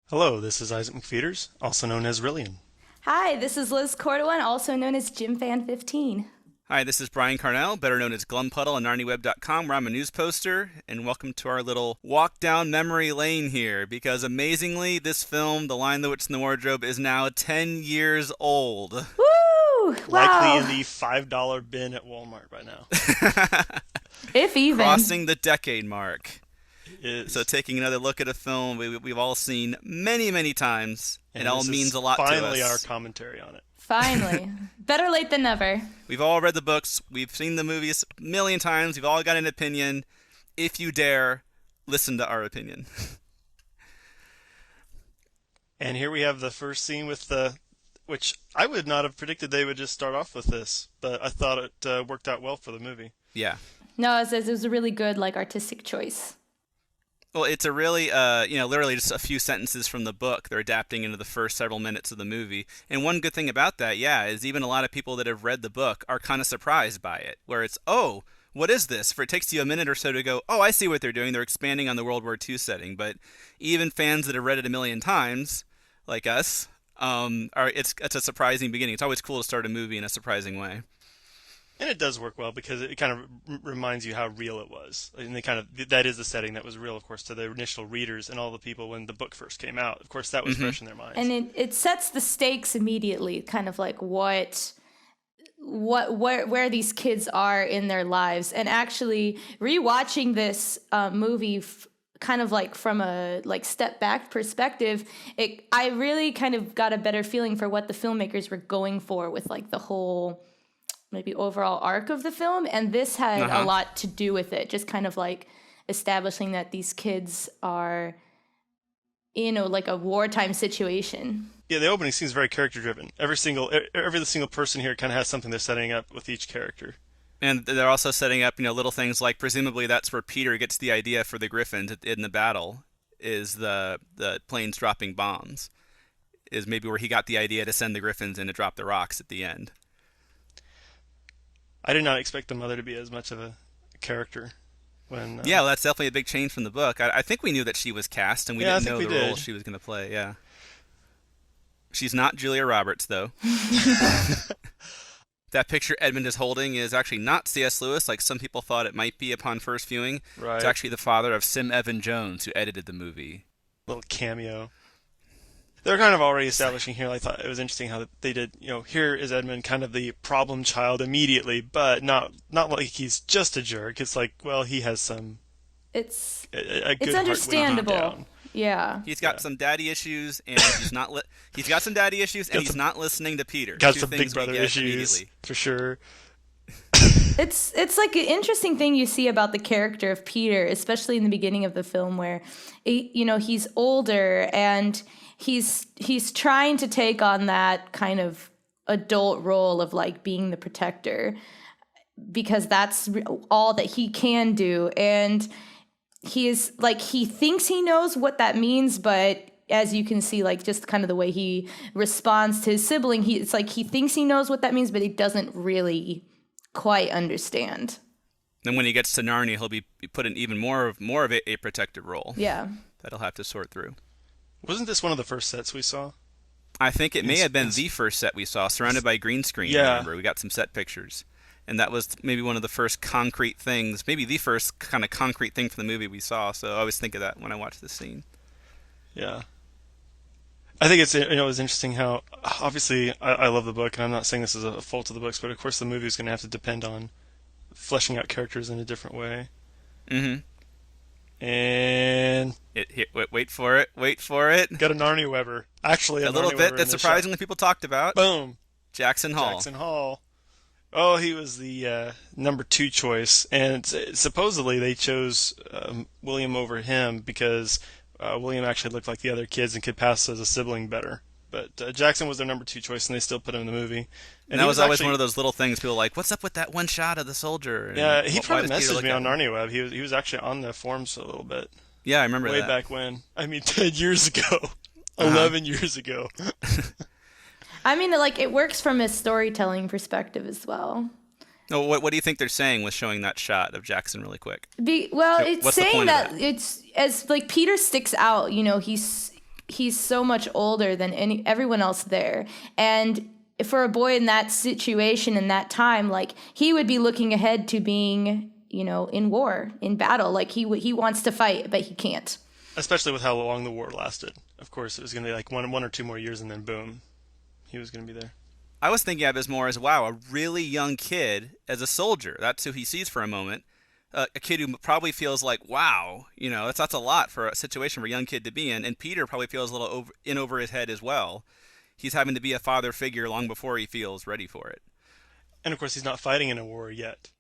Hello, this is Isaac McPheeters, also known as Rilian. Hi, this is Liz Cordovan, also known as JimFan15. Hi, this is Brian Carnell, better known as Glumpuddle on NarniaWeb.com, where I'm a news poster, and welcome to our little walk down memory lane here, because amazingly, this film, The Lion, the Witch, and the Wardrobe, is now 10 years old. Woo! Likely Wow. in the $5 bin at Walmart by now. If even. Crossing the decade mark. It So is. taking another look at a film we've all seen many, many times, And it all this means is a lot to us. finally our commentary on it. Finally. Better late than never. We've all read the books, we've seen the movies a million times, we've all got an opinion. If you dare, listen to our opinion. And here we have the first scene with which I would not have predicted they would just start off with this, but I thought it worked out well for the movie. Yeah. No, it was a really good, artistic choice. Well, it's a really, literally just a few sentences from the book they're adapting into the first several minutes of the movie. And one good thing about that, yeah, is even a lot of people that have read the book are kind of surprised by it, where it's, oh, what is this? For it takes you a minute or so to go, oh, I see what they're doing. They're expanding on the World War II setting. But even fans that have read it a million times, like us, it's a surprising beginning. It's always cool to start a movie in a surprising way. And it does work well because it kind of reminds you how real it was. And that is the setting that was real, of course, to the initial readers and all the people when the book first came out. Of course, that was fresh in their minds. And it sets the stakes immediately, kind of like where these kids are in their lives. And actually rewatching this movie kind of like from a step back perspective, I really kind of got a better feeling for what the filmmakers were going for with the whole maybe overall arc of the film, and this had a lot to do with it, just kind of establishing that these kids are in a wartime situation. Yeah, the opening scene is very character driven. Every single person here kind of has something they're setting up with each character. And they're also setting up, little things like presumably that's where Peter gets the idea for the Griffins in the battle, is the planes dropping bombs, is maybe where he got the idea to send the Griffins in to drop the rocks at the end. I did not expect the mother to be as much of a character when. Yeah, well, that's definitely a big change from the book. I think we knew that she was cast, and we Yeah, I didn't think know we the role did. she was going to play. Yeah, she's not Julia Roberts, though. That picture Edmund is holding is actually not C.S. Lewis, like some people thought it might be upon first viewing. Right. It's actually the father of Sim Evan Jones, who edited the movie. Little cameo. They're kind of already establishing here. I thought it was interesting how they did. Here is Edmund, kind of the problem child immediately, but not like he's just a jerk. It's like, well, he has some It's a good it's heart way deep understandable. down. Yeah. He's got some daddy issues, and he's not. He's got some daddy issues, and Got he's some- not listening to Peter. Got Two some things big we brother get issues immediately. for sure. It's like an interesting thing you see about the character of Peter, especially in the beginning of the film, where he's older and he's trying to take on that kind of adult role of being the protector, because that's all that he can do. And he is he thinks he knows what that means, but as you can see, just kind of the way he responds to his sibling, it's like he thinks he knows what that means, but he doesn't really quite understand. Then when he gets to Narnia, he'll be put in even more of a protective role Yeah. that he'll have to sort through. Wasn't this one of the first sets we saw? I think it may have been Yes. the first set we saw, surrounded by green screen. Yeah. Remember, we got some set pictures, and that was maybe one of the first concrete things, maybe the first kind of concrete thing from the movie we saw. So I always think of that when I watch this scene. Yeah. I think it was interesting how obviously I love the book, and I'm not saying this is a fault of the books, but of course the movie is going to have to depend on fleshing out characters in a different way. Mm-hmm. And Wait for it. Wait for it. got a NarniaWeber. Actually, A little NarniaWeber bit in that this surprisingly people talked about. shot. Boom. Jackson Hall. Jackson Hall. Oh, he was the number 2 choice, and supposedly they chose William over him because William actually looked like the other kids and could pass as a sibling better. But Jackson was their number 2 choice, and they still put him in the movie. And that was always actually, one of those little things people were like, what's up with that one shot of the soldier? And Yeah, he why tried to does Peter message look me at on him? NarniaWeb. He was actually on the forums a little bit. Yeah, I remember Way that. back when. I mean, 10 years ago. 11 years ago. I mean, it works from a storytelling perspective as well. No, what do you think they're saying with showing that shot of Jackson really quick? It's What's the saying point of that that? it's as Peter sticks out. he's so much older than everyone else there. And for a boy in that situation in that time, like he would be looking ahead to being, in war, in battle. Like he wants to fight, but he can't. Especially with how long the war lasted. Of course, it was going to be like one or two more years, and then boom, he was going to be there. I was thinking of it as more as, wow, a really young kid as a soldier. That's who he sees for a moment. A kid who probably feels like, wow, that's a lot for a situation for a young kid to be in. And Peter probably feels a little over his head as well. He's having to be a father figure long before he feels ready for it. And of course, he's not fighting in a war yet.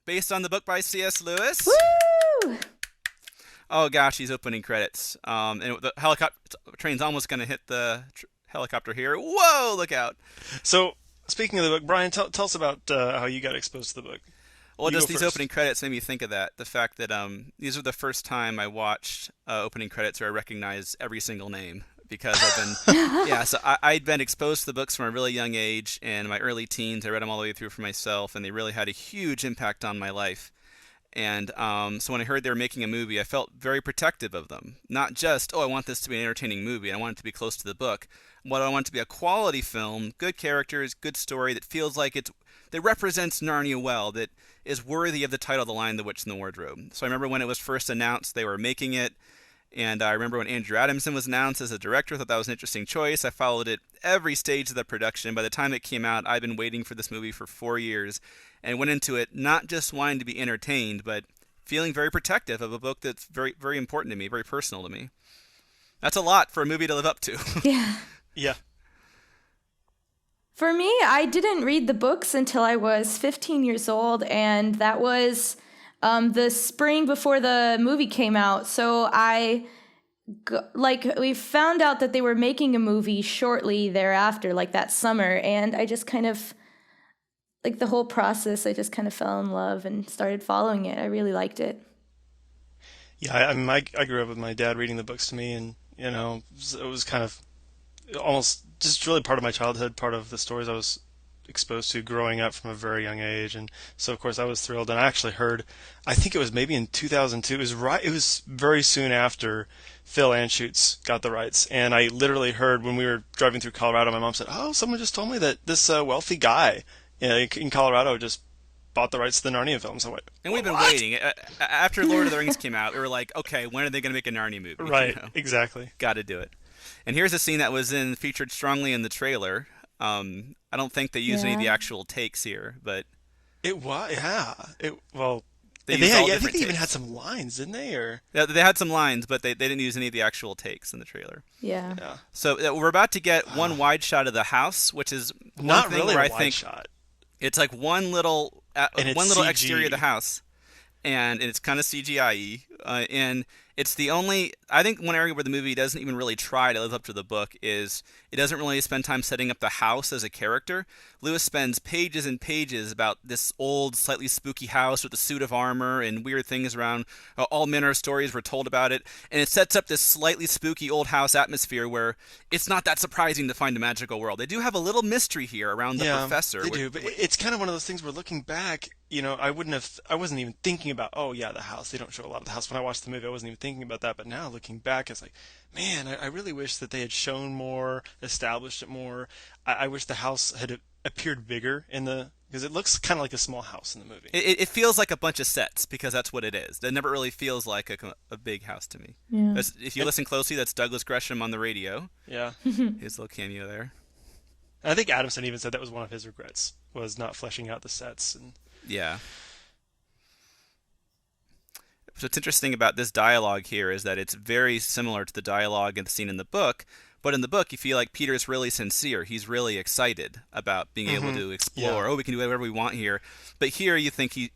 Based on the book by C.S. Lewis. Woo! Oh gosh, these opening credits. And the helicopter train's almost going to hit the helicopter here. Whoa, look out. So, speaking of the book, Brian, tell us about how you got exposed to the book. Well, just these opening credits made me think of that. The fact that these are the first time I watched opening credits where I recognized every single name. Because I've been, so I'd been exposed to the books from a really young age. And in my early teens, I read them all the way through for myself. And they really had a huge impact on my life. And so when I heard they were making a movie, I felt very protective of them. Not just, I want this to be an entertaining movie. I want it to be close to the book. What I want it to be a quality film, good characters, good story that feels like that represents Narnia well, that is worthy of the title The Lion, the Witch, and the Wardrobe. So I remember when it was first announced they were making it. And I remember when Andrew Adamson was announced as a director, I thought that was an interesting choice. I followed it every stage of the production. By the time it came out, I'd been waiting for this movie for 4 years and went into it not just wanting to be entertained, but feeling very protective of a book that's very, very important to me, very personal to me. That's a lot for a movie to live up to. Yeah. Yeah. For me, I didn't read the books until I was 15 years old, and that was the spring before the movie came out. So we found out that they were making a movie shortly thereafter, like that summer, and I just kind of, like the whole process, I just kind of fell in love and started following it. I really liked it. Yeah, I grew up with my dad reading the books to me, and it was kind of almost just really part of my childhood, part of the stories I was exposed to growing up from a very young age. And so of course I was thrilled. And I actually heard, I think it was maybe in 2002, it was very soon after Phil Anschutz got the rights, and I literally heard when we were driving through Colorado, my mom said, someone just told me that this wealthy guy in Colorado just bought the rights to the Narnia films. I went, and we've been waiting. After Lord of the Rings came out, we were like, okay, when are they going to make a Narnia movie? Right, exactly. Got to do it. And here's a scene that was featured strongly in the trailer. I don't think they used any of the actual takes here, but it was, yeah. I think they even had some lines, didn't they? Or yeah, they had some lines, but they didn't use any of the actual takes in the trailer. Yeah. So we're about to get one wide shot of the house, which is not really a wide shot. It's like one little CG. exterior of the house, and it's kind of CGI-y, and it's the only, I think, one area where the movie doesn't even really try to live up to the book is it doesn't really spend time setting up the house as a character. Lewis spends pages and pages about this old, slightly spooky house with a suit of armor and weird things around. All manner of stories were told about it, and it sets up this slightly spooky old house atmosphere where it's not that surprising to find a magical world. They do have a little mystery here around the professor. They do, but it's kind of one of those things where looking back, I wasn't even thinking about, the house. They don't show a lot of the house. When I watched the movie, I wasn't even thinking about that, but now looking back, it's like, man, I really wish that they had shown more, established it more. I wish the house had appeared bigger because it looks kind of like a small house in the movie. It feels like a bunch of sets because that's what it is. It never really feels like a big house to me. Yeah. If you listen closely, that's Douglas Gresham on the radio. Yeah. His little cameo there. I think Adamson even said that was one of his regrets, was not fleshing out the sets. Yeah. So what's interesting about this dialogue here is that it's very similar to the dialogue and the scene in the book, but in the book you feel like Peter's really sincere. He's really excited about being able to explore. Yeah. We can do whatever we want here. But here you think he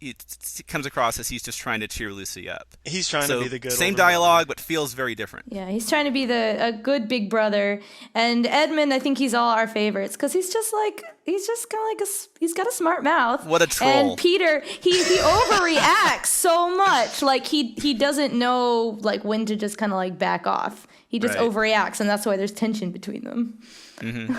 comes across as he's just trying to cheer Lucy up. He's trying to be the good same older dialogue, brother. But feels very different. Yeah, he's trying to be a good big brother. And Edmund, I think he's all our favorites because he's just kind of like he's got a smart mouth. What a troll. And Peter, he overreacts so much. Like he doesn't know like when to just kind of like back off. He just overreacts, and that's why there's tension between them. Mm-hmm.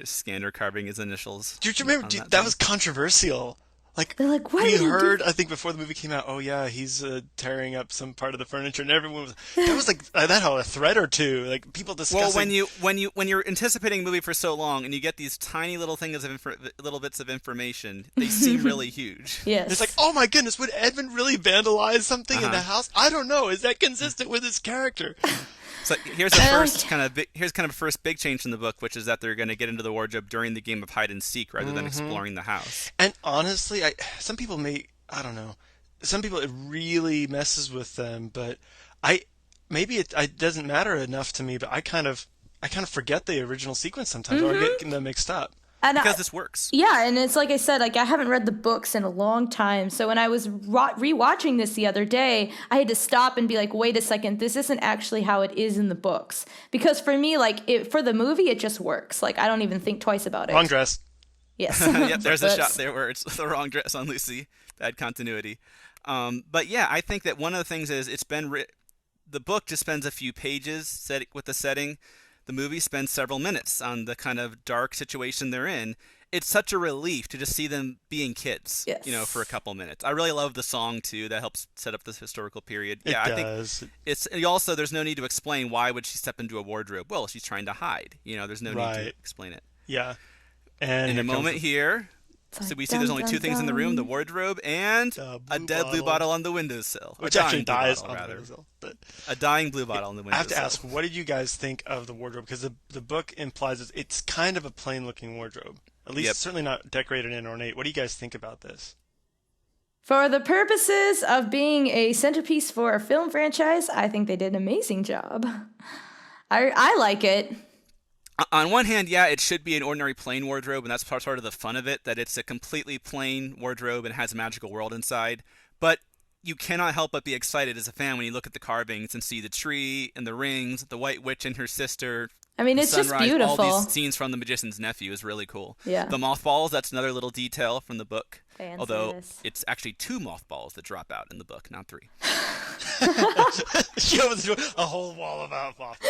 Scanner carving his initials. Do you remember that was controversial? Like, They're like, why we would he do heard, that? I think before the movie came out, oh yeah, he's tearing up some part of the furniture, and everyone was, that was like, that had a thread or two, like people Well, discussing. when you're anticipating a movie for so long and you get these tiny little things of little bits of information, they seem really huge. Yes. It's like, oh my goodness, would Edmund really vandalize something in the Uh-huh. house? I don't know. Is that consistent with his character? So here's the first kind of first big change in the book, which is that they're going to get into the wardrobe during the game of hide and seek rather than exploring the house. And honestly, some people I don't know. Some people it really messes with them, but maybe it doesn't matter enough to me. But I kind of forget the original sequence sometimes, or I get them mixed up. And Because this works. yeah, and it's like I said, like I haven't read the books in a long time. So when I was rewatching this the other day, I had to stop and be like, wait a second, this isn't actually how it is in the books. Because for me, like for the movie, it just works. Like I don't even think twice about it. Wrong dress. Yes. Yep, there's a shot there where it's the wrong dress on Lucy. Bad continuity. But yeah, I think that one of the things is the book just spends a few pages with the setting. The movie spends several minutes on the kind of dark situation they're in. It's such a relief to just see them being kids, Yes. for a couple minutes. I really love the song too. That helps set up this historical period. It Yeah, I does. think it's also there's no need to explain why would she step into a wardrobe. Well, she's trying to hide. There's no need to Right. explain it. Yeah. And In here a comes moment the- here, It's so we like, see there's dun, only dun, two things in the room: the dun. wardrobe and The a blue dead blue bottle. bottle on the windowsill. which A actually dying blue dies bottle, on the rather. windowsill. But A dying blue bottle on the I windowsill. have to ask, what did you guys think of the wardrobe? Because the book implies it's kind of a plain-looking wardrobe. At least Yep. certainly not decorated and ornate. What do you guys think about this? For the purposes of being a centerpiece for a film franchise, I think they did an amazing job. I like it. On one hand, yeah, it should be an ordinary plain wardrobe, and that's part of the fun of it, that it's a completely plain wardrobe and has a magical world inside. But you cannot help but be excited as a fan when you look at the carvings and see the tree and the rings, the White Witch and her sister. I mean, the it's just sunrise, beautiful. All these scenes from The Magician's Nephew is really cool. Yeah. The mothballs, that's another little detail from the book. Fan Although service. it's actually 2 mothballs that drop out in the book, not 3. She opens the door, a whole wall of alfalfa.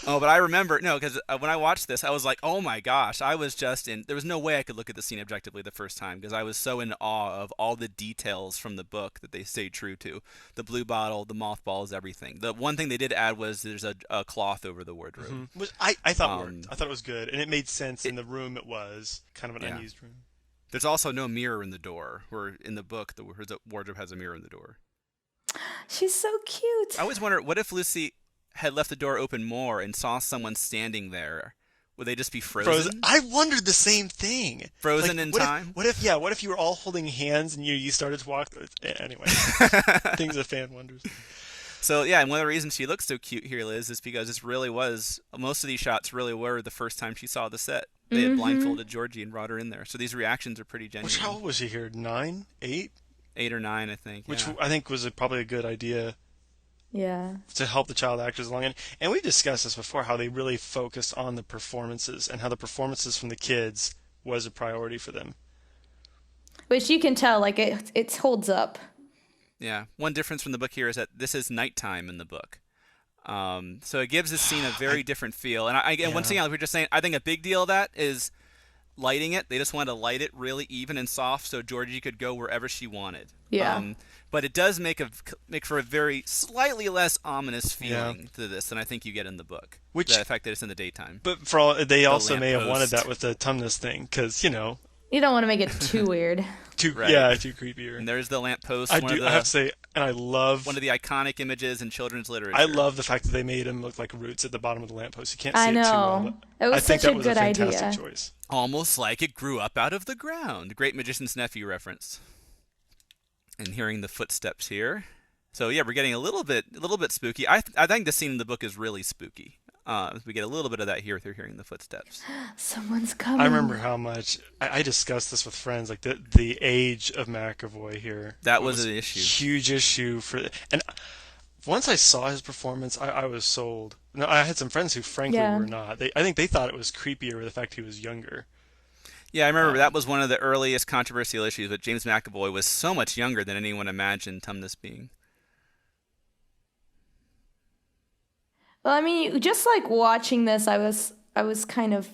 Oh, but I remember, no, because when I watched this, I was like, oh my gosh, I was just there was no way I could look at the scene objectively the first time, because I was so in awe of all the details from the book that they stayed true to. The blue bottle, the mothballs, everything. The one thing they did add was there's a cloth over the wardrobe. Which I thought worked. I thought it was good, and it made sense in the room it was. Kind of an Yeah. unused room. There's also no mirror in the door, where in the book, the wardrobe has a mirror in the door. She's so cute. I always wonder, what if Lucy had left the door open more and saw someone standing there? Would they just be frozen? I wondered the same thing. Frozen Like, in what time? What if you were all holding hands and you started to walk? Anyway, things a fan wonders. So yeah, and one of the reasons she looks so cute here, Liz, is because this really was, most of these shots really were the first time she saw the set. They had blindfolded Georgie and brought her in there. So these reactions are pretty genuine. How old was she here? 9, 8? 8 or 9, I think. Which yeah. I think was probably a good idea Yeah. to help the child actors along. And we've discussed this before, how they really focused on the performances and how the performances from the kids was a priority for them. Which you can tell, like, it holds up. Yeah. One difference from the book here is that this is nighttime in the book. So it gives this scene a very different feel. And and once again, like we we're just saying, I think a big deal of that is lighting it. They just wanted to light it really even and soft so Georgie could go wherever she wanted. Yeah. But it does make for a very slightly less ominous feeling to this than I think you get in the book. Which- the fact that it's in the daytime. But for all, they also may have wanted lamppost. that with the Tumnus thing, because You don't want to make it too weird. too Right. too creepier. And there's the lamppost. I one of do. the, I have to say, and I love. one of the iconic images in children's literature. I love the fact that they made him look like roots at the bottom of the lamppost. You can't see I it too well. know. But It was I think such that a was good a fantastic idea. choice. Almost like it grew up out of the ground. Great Magician's Nephew reference. And hearing the footsteps here. So yeah, we're getting a little bit spooky. I think the scene in the book is really spooky. We get a little bit of that here through hearing the footsteps. Someone's coming. I remember how much I discussed this with friends, like the age of McAvoy here. That was an issue. Huge issue and once I saw his performance, I was sold. No, I had some friends who frankly Yeah. were not. I think they thought it was creepier with the fact he was younger. Yeah, I remember that was one of the earliest controversial issues, but James McAvoy was so much younger than anyone imagined Tumnus being. Well, I mean, just like watching this, I was kind of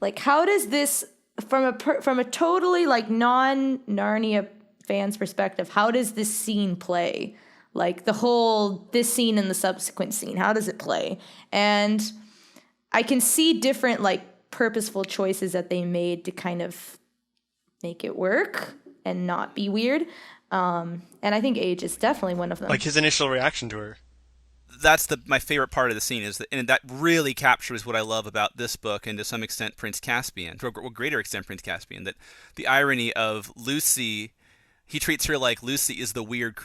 like, how does this from a totally like non-Narnia fan's perspective, how does this scene play? Like this scene and the subsequent scene, how does it play? And I can see different like purposeful choices that they made to kind of make it work and not be weird. And I think age is definitely one of them. Like his initial reaction to her. That's my favorite part of the scene, and that really captures what I love about this book, and to some extent Prince Caspian, to a greater extent Prince Caspian, that the irony of Lucy, he treats her like Lucy is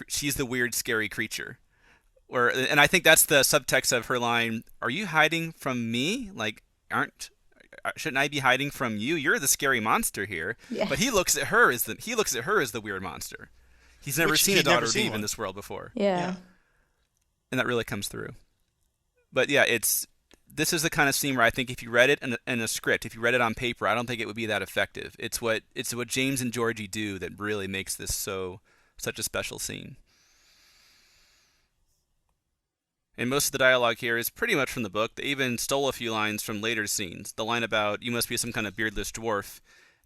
she's the weird, scary creature. And I think that's the subtext of her line, "Are you hiding from me? Like, shouldn't I be hiding from you? You're the scary monster here." Yeah. But he looks at her as the weird monster. He's never seen a daughter of Eve in this world before. Yeah. And that really comes through. But yeah, this is the kind of scene where I think if you read it in a script, if you read it on paper, I don't think it would be that effective. It's what James and Georgie do that really makes this such a special scene. And most of the dialogue here is pretty much from the book. They even stole a few lines from later scenes. The line about "you must be some kind of beardless dwarf"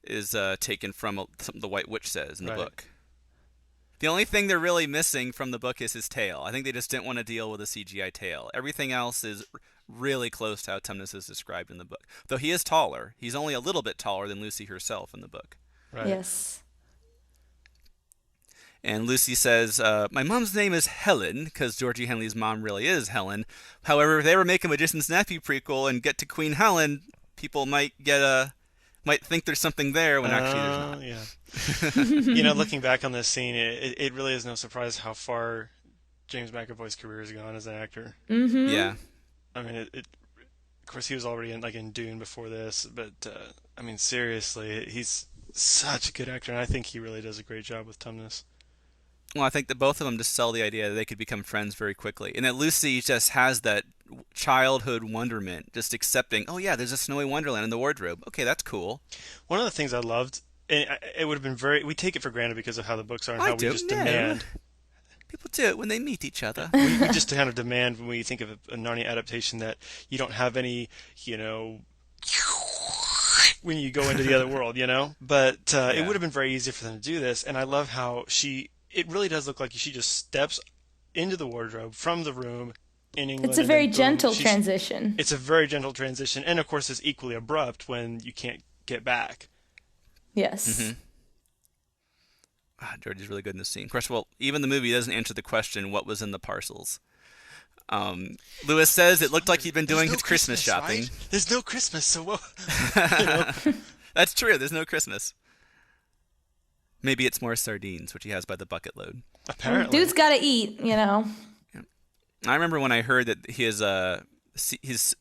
is taken from something the White Witch says in the book. The only thing they're really missing from the book is his tail. I think they just didn't want to deal with a CGI tail. Everything else is really close to how Tumnus is described in the book. Though he is taller. He's only a little bit taller than Lucy herself in the book. Right. Yes. And Lucy says, "My mom's name is Helen," because Georgie Henley's mom really is Helen. However, if they ever make a Magician's Nephew prequel and get to Queen Helen, people might think there's something there when actually there's not. Yeah. Looking back on this scene, it really is no surprise how far James McAvoy's career has gone as an actor. Mm-hmm. Yeah. I mean, of course, he was already in Dune before this, but I mean, seriously, he's such a good actor, and I think he really does a great job with Tumnus. Well, I think that both of them just sell the idea that they could become friends very quickly, and that Lucy just has that childhood wonderment, just accepting, oh yeah, there's a snowy wonderland in the wardrobe. Okay, that's cool. One of the things I loved, and it would have been we take it for granted because of how the books are and how we just demand. People do it when they meet each other. we just kind of demand when we think of a Narnia adaptation that you don't have any, when you go into the other world, But it would have been very easy for them to do this, and I love how it really does look like she just steps into the wardrobe from the room in England. It's a very gentle transition. It's a very gentle transition, and of course it's equally abrupt when you can't get back. Yes. Mm-hmm. Georgie's really good in this scene. Of course, even the movie doesn't answer the question, what was in the parcels. Lewis says it looked like he'd been doing his Christmas shopping. Right? There's no Christmas, so what? That's true, there's no Christmas. Maybe it's more sardines, which he has by the bucket load. Apparently. Dude's got to eat, I remember when I heard that his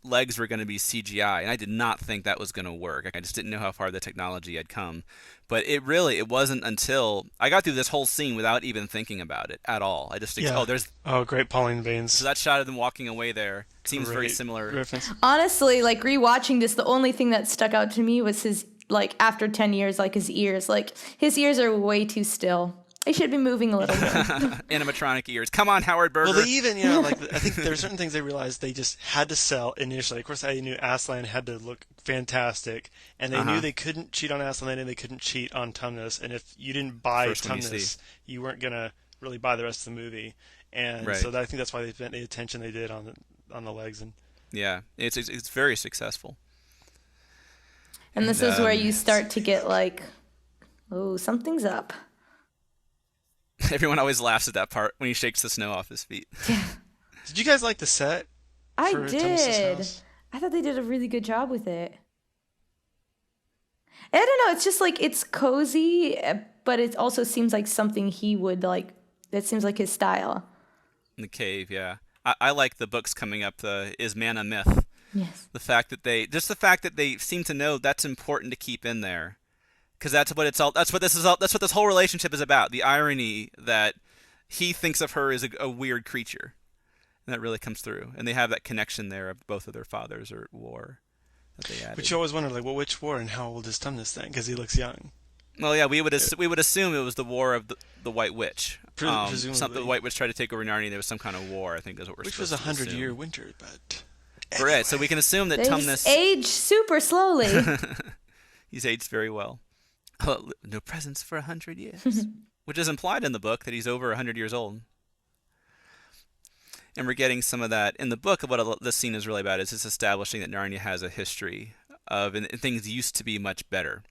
legs were going to be CGI, and I did not think that was going to work. I just didn't know how far the technology had come. But it wasn't until I got through this whole scene without even thinking about it at all. I just great Pauline veins. So that shot of them walking away there seems very similar. Reference. Honestly, like rewatching this, the only thing that stuck out to me was his, like after 10 years, like his ears. Like his ears are way too still. They should be moving a little more. Animatronic ears. Come on, Howard Berger. Well, they even, I think there are certain things they realized they just had to sell initially. Of course, I knew Aslan had to look fantastic, and they knew they couldn't cheat on Aslan and they couldn't cheat on Tumnus. And if you didn't buy Tumnus, you weren't going to really buy the rest of the movie. And so I think that's why they spent the attention they did on the legs. And yeah, it's very successful. And this is where you start to get like, oh, something's up. Everyone always laughs at that part when he shakes the snow off his feet. Yeah. Did you guys like the set? I did. I thought they did a really good job with it. I don't know. It's just like it's cozy, but it also seems like something he would like. That seems like his style. In the cave, yeah. I like the books coming up. Is man a myth? Yes. The fact that they seem to know that's important to keep in there. Because that's what it's all. That's what this whole relationship is about. The irony that he thinks of her as a weird creature, and that really comes through. And they have that connection there of both of their fathers are at war. That they added. But you always wonder, which war and how old is Tumnus then? Because he looks young. Well, yeah, we would assume it was the war of the White Witch. Presumably, the White Witch tried to take over Narnia. There was some kind of war. I think that's what we're supposed to assume. Which was 100-year winter, but. Anyway. Right, so we can assume that Tumnus age super slowly. He's aged very well. No presents for 100 years. Which is implied in the book that he's over 100 years old. And we're getting some of that in the book. What this scene is really about is it's establishing that Narnia has a history of, and things used to be much better.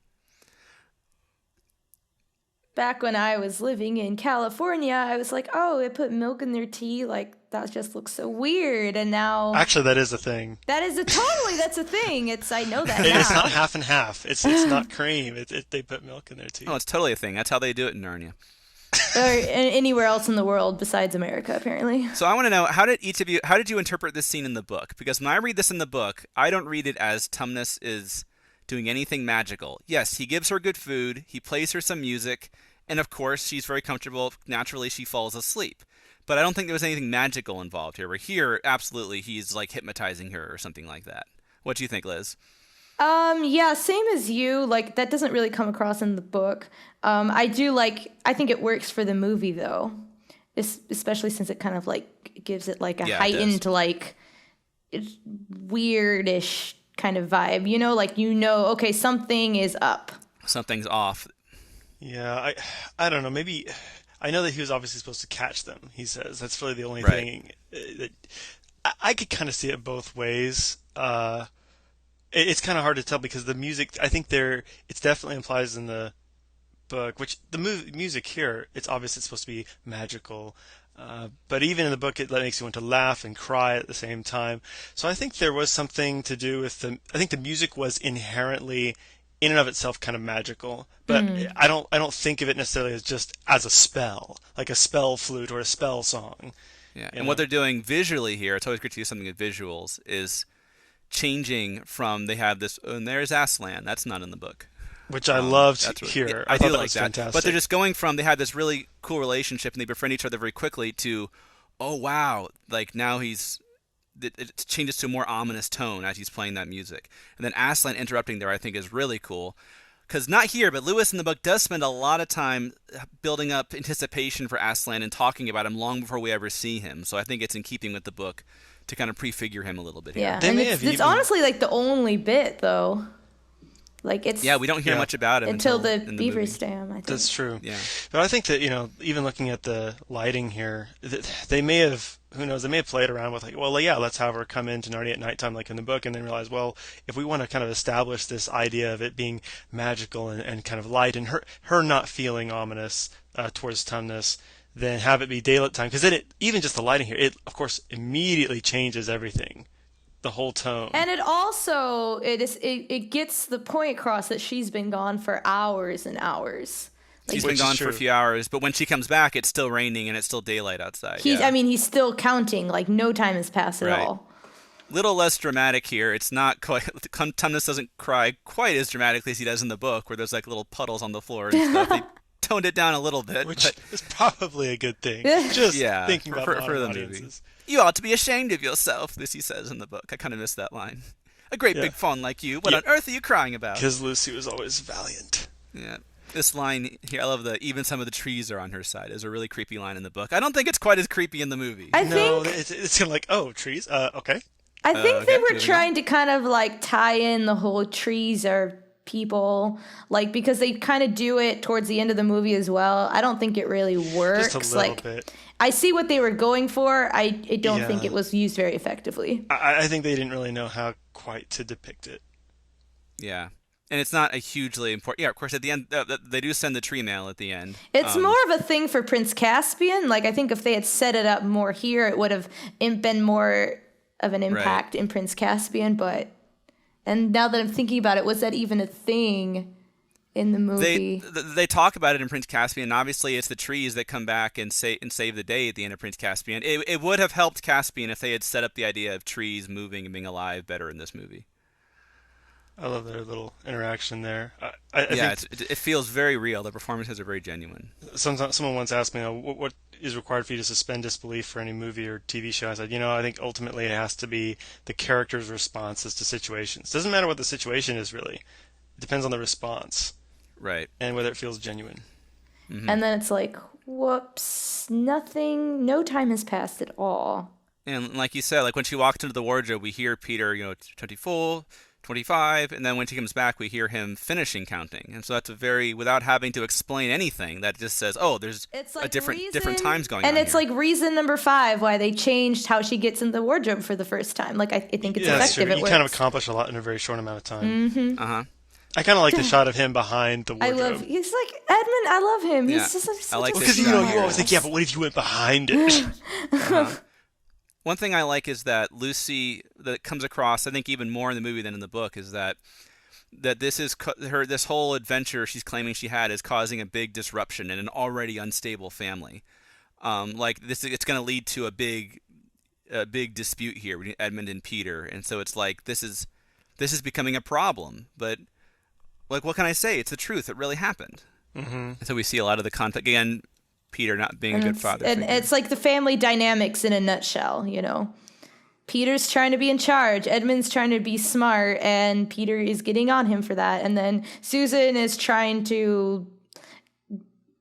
Back when I was living in California, I was like, oh, they put milk in their tea. Like, that just looks so weird. And now... Actually, that is a thing. That's a thing. I know that now. It's not half and half. It's not cream. They put milk in their tea. Oh, it's totally a thing. That's how they do it in Narnia. Or anywhere else in the world besides America, apparently. So I want to know, how did you interpret this scene in the book? Because when I read this in the book, I don't read it as Tumnus is doing anything magical. Yes, he gives her good food, he plays her some music, and of course, she's very comfortable. Naturally, she falls asleep. But I don't think there was anything magical involved here. Where here, absolutely, he's like hypnotizing her or something like that. What do you think, Liz? Yeah, same as you. Like, that doesn't really come across in the book. I think it works for the movie, though. Especially since it kind of, like, gives it, like, a heightened, like, weirdish kind of vibe. You know, like, okay, something is up. Something's off. Yeah, I don't know. Maybe I know that he was obviously supposed to catch them. He says that's really the only thing that I could kind of see it both ways. It's kind of hard to tell because the music. I think it's definitely implies in the book, which the music here. It's obviously supposed to be magical, but even in the book, it makes you want to laugh and cry at the same time. So I think there was something to do with I think the music was inherently, in and of itself, kind of magical, but I don't think of it necessarily as just as a spell, like a spell flute or a spell song. Yeah, and what they're doing visually here, it's always great to use something with visuals, is changing from they have this, and there's Aslan, that's not in the book. Which I loved here. I thought do that like was that. fantastic. But they're just going from, they had this really cool relationship and they befriend each other very quickly to, oh wow, like now it changes to a more ominous tone as he's playing that music. And then Aslan interrupting there I think is really cool. Because not here, but Lewis in the book does spend a lot of time building up anticipation for Aslan and talking about him long before we ever see him. So I think it's in keeping with the book to kind of prefigure him a little bit here. Yeah, and it's honestly like the only bit though. Like it's we don't hear much about him until the beaver stam. I think that's true. Yeah, but I think that even looking at the lighting here, they may have, who knows, they may have played around with like, well, yeah, let's have her come into Narnia at nighttime like in the book, and then realize, well, if we want to kind of establish this idea of it being magical and kind of light, and her not feeling ominous towards Tumnus, then have it be daylight time, because then even just the lighting here, it of course immediately changes everything. The whole tone. And it also it gets the point across that she's been gone for hours and hours. She's been gone for a few hours, but when she comes back, it's still raining and it's still daylight outside. He's still counting. Like no time has passed at all. Little less dramatic here. It's not quite. Tumnus doesn't cry quite as dramatically as he does in the book, where there's like little puddles on the floor and stuff. They toned it down a little bit, which is probably a good thing. Just thinking about for the audiences. Movie. You ought to be ashamed of yourself, this he says in the book. I kind of missed that line. A great big fawn like you. What on earth are you crying about? Because Lucy was always valiant. Yeah. This line here, I love even some of the trees are on her side. Is a really creepy line in the book. I don't think it's quite as creepy in the movie. It's kind of like, oh, trees? Okay. I think they were trying to kind of like tie in the whole trees are people, like because they kind of do it towards the end of the movie as well. I don't think it really works. Just a little bit. I see what they were going for. I don't think it was used very effectively. I think they didn't really know how quite to depict it. Yeah. And it's not a hugely important... Yeah, of course, at the end, they do send the tree mail at the end. It's more of a thing for Prince Caspian. Like, I think if they had set it up more here, it would have been more of an impact in Prince Caspian. But... And now that I'm thinking about it, was that even a thing in the movie? They talk about it in Prince Caspian, and obviously it's the trees that come back and save the day at the end of Prince Caspian. It would have helped Caspian if they had set up the idea of trees moving and being alive better in this movie. I love their little interaction there. It feels very real. The performances are very genuine. Someone once asked me, what is required for you to suspend disbelief for any movie or TV show? I said, I think ultimately it has to be the character's responses to situations. Doesn't matter what the situation is, really. It depends on the response. Right. And whether it feels genuine. Mm-hmm. And then it's like, whoops, nothing, no time has passed at all. And like you said, like when she walked into the wardrobe, we hear Peter, 24, 25, and then when she comes back, we hear him finishing counting. And so that's a very, without having to explain anything, that just says, oh, there's It's a like different times going on and it's here. like reason number 5 why they changed how she gets in the wardrobe for the first time. Like, I think it's That's effective. true. It You works. kind of accomplish a lot in a very short amount of time. Mm-hmm. Uh-huh. I kind of like the shot of him behind the wardrobe. He's like, Edmund, I love him. Yeah. He's just such I like a this Because, shot. you always think, yeah, but what if you went behind it? One thing I like is that Lucy, that comes across, I think even more in the movie than in the book, is that this is this whole adventure she's claiming she had is causing a big disruption in an already unstable family. Like this, it's going to lead to a big dispute here between Edmund and Peter, and so it's like this is becoming a problem. But like, what can I say? It's the truth. It really happened. Mm-hmm. So we see a lot of the conflict again. Peter not being a good father and figure. it's like the family dynamics in a nutshell, you know. Peter's trying to be in charge, Edmund's trying to be smart, and Peter is getting on him for that. And then Susan is trying to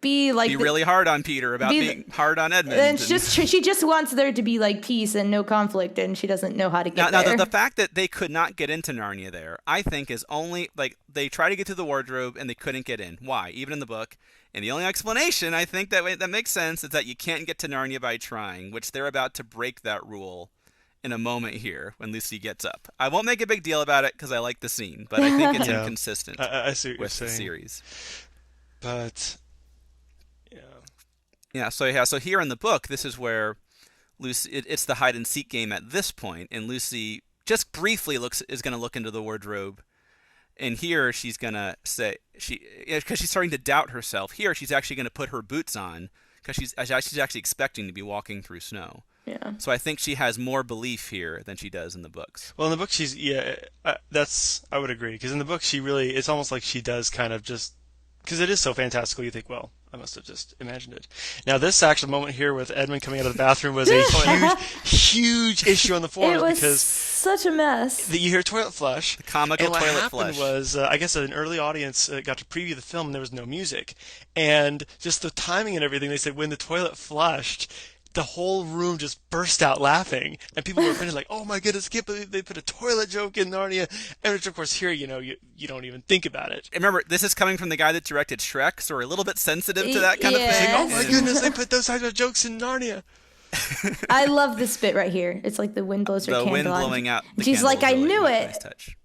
be like really hard on Peter about being hard on Edmund. And she just wants there to be like peace and no conflict, and she doesn't know how to get there. Now, the fact that they could not get into Narnia there, I think, is only like they try to get to the wardrobe and they couldn't get in. Why? Even in the book. And the only explanation, I think, that makes sense is that you can't get to Narnia by trying, which they're about to break that rule in a moment here when Lucy gets up. I won't make a big deal about it because I like the scene, but I think it's inconsistent I see what with you're the saying. series. But So here in the book, this is where Lucy, it's the hide and seek game at this point, and Lucy just briefly is going to look into the wardrobe. And here she's going to say, because she's starting to doubt herself. Here she's actually going to put her boots on because she's actually expecting to be walking through snow. Yeah. So I think she has more belief here than she does in the books. well, in the book I would agree, because in the book it's almost like she does kind of just, because it is so fantastical, you think, well, I must have just imagined it. Now, this actual moment here with Edmund coming out of the bathroom was a huge issue on the forums, It was because such a mess. you hear toilet flush. The comical and what toilet happened flush. was, I guess an early audience got to preview the film and there was no music. And just the timing and everything, they said when the toilet flushed, the whole room just burst out laughing. And people were offended, like, oh my goodness, I can't believe they put a toilet joke in Narnia. And which, of course, here, you don't even think about it. Remember, this is coming from the guy that directed Shrek, so we're a little bit sensitive to that kind of thing. Yes. Oh my goodness, they put those types of jokes in Narnia. I love this bit right here. It's like the wind blows her The candle wind on. blowing out. The She's like, I candle is knew really a it. nice touch.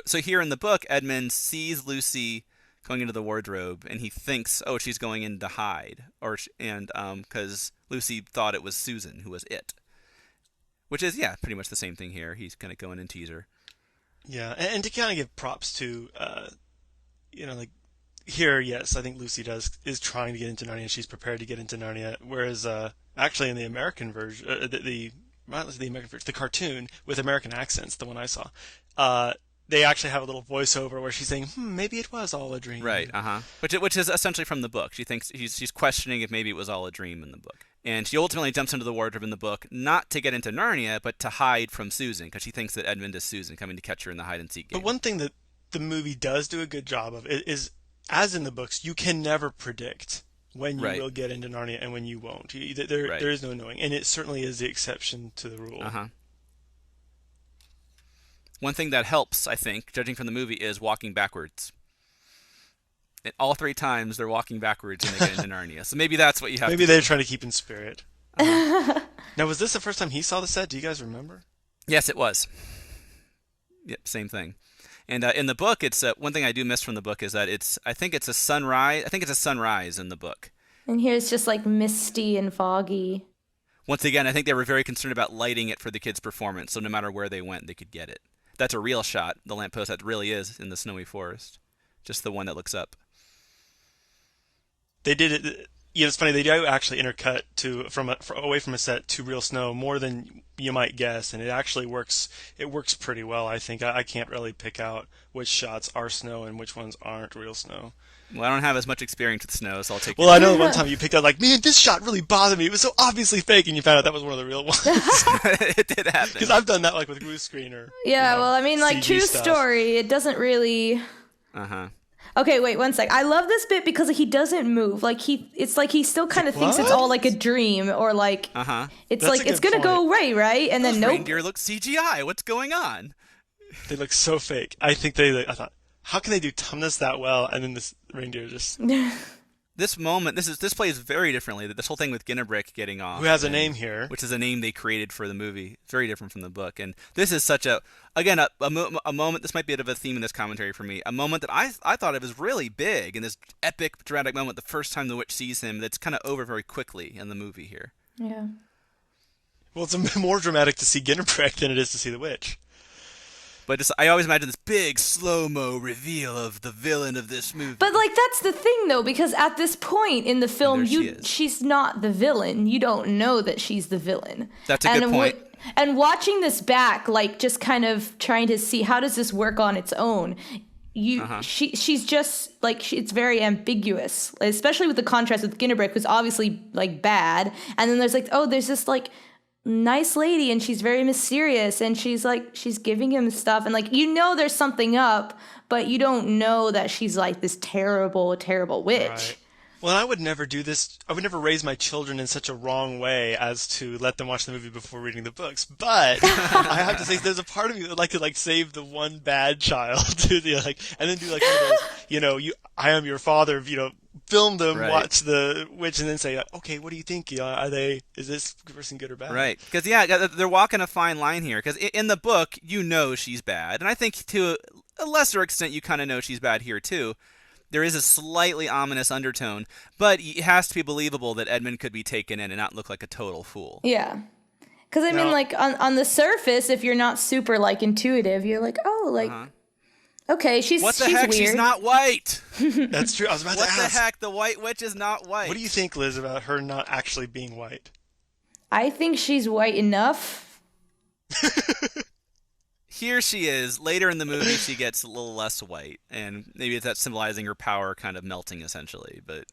So here in the book, Edmund sees Lucy going into the wardrobe, and he thinks, oh, she's going in to hide, because Lucy thought it was Susan who was it, which is pretty much the same thing here. He's kind of going in teaser. Yeah, and to kind of give props to, like here, yes, I think Lucy is trying to get into Narnia. She's prepared to get into Narnia, whereas actually in the American version, the American version, the cartoon with American accents, the one I saw, they actually have a little voiceover where she's saying, maybe it was all a dream. Right, which is essentially from the book. She thinks she's questioning if maybe it was all a dream in the book. And she ultimately jumps into the wardrobe in the book, not to get into Narnia, but to hide from Susan, because she thinks that Edmund is Susan coming to catch her in the hide-and-seek game. But one thing that the movie does do a good job of is, as in the books, you can never predict when you will get into Narnia and when you won't. There is no knowing, and it certainly is the exception to the rule. One thing that helps, I think, judging from the movie, is walking backwards. And all 3 times they're walking backwards when they get into Narnia. So maybe that's what you have Maybe to they're do. trying to keep in spirit. Now, was this the first time he saw the set? Do you guys remember? Yes, it was. Yep, same thing. And in the book, it's one thing I do miss from the book is that I think it's a sunrise. I think it's a sunrise in the book. And here it's just like misty and foggy. Once again, I think they were very concerned about lighting it for the kids' performance, so no matter where they went, they could get it. That's a real shot, the lamppost that really is in the snowy forest. Just the one that looks up. They did it. It's funny. They do actually intercut away from a set to real snow more than you might guess, and it actually works. It works pretty well, I think. I can't really pick out which shots are snow and which ones aren't real snow. Well, I don't have as much experience with snow, so I'll take. Well, I know one time you picked out like, man, this shot really bothered me. It was so obviously fake, and you found out that was one of the real ones. It did happen. Because I've done that like with green screen or. Yeah, well, I mean, like CG true stuff. story. It doesn't really. Okay, wait one sec. I love this bit because he doesn't move. Like it's like he still kind of thinks it's all like a dream or like it's That's like a it's good gonna go point. away, right? And then nope. Reindeer looks CGI. What's going on? They look so fake. I thought, how can they do Tumnus that well? And then this reindeer just This moment, this plays very differently. This whole thing with Ginnebrick getting off, who has a name here, which is a name they created for the movie, very different from the book. And this is such a moment. This might be a bit of a theme in this commentary for me. A moment that I thought of as really big in this epic, dramatic moment. The first time the witch sees him, that's kind of over very quickly in the movie here. Yeah. Well, it's more dramatic to see Ginnebrick than it is to see the witch. But I always imagine this big slow-mo reveal of the villain of this movie. But like that's the thing though, because at this point in the film, she's not the villain. You don't know that she's the villain. That's a good point. And watching this back, like just kind of trying to see how does this work on its own. She's just like it's very ambiguous, especially with the contrast with Ginnebrick, who's obviously like bad, and then there's like there's this like nice lady and she's very mysterious and she's giving him stuff and like there's something up, but you don't know that she's like this terrible witch. Right. Well, I would never do this. I would never raise my children in such a wrong way as to let them watch the movie before reading the books. But I have to say, there's a part of me that would like to save the one bad child, and then do one of those, I am your father, film them, right. Watch the witch, and then say, okay, what do you think? Is this person good or bad? Right. Because they're walking a fine line here. Because in the book, she's bad, and I think to a lesser extent, you kind of know she's bad here too. There is a slightly ominous undertone, but it has to be believable that Edmund could be taken in and not look like a total fool. Yeah. Because, on the surface, if you're not super, intuitive, you're like, okay, she's weird. What the heck? She's not white! That's true. I was about to ask. What the heck? The white witch is not white. What do you think, Liz, about her not actually being white? I think she's white enough. Here she is. Later in the movie, she gets a little less white, and maybe that's symbolizing her power kind of melting, essentially. But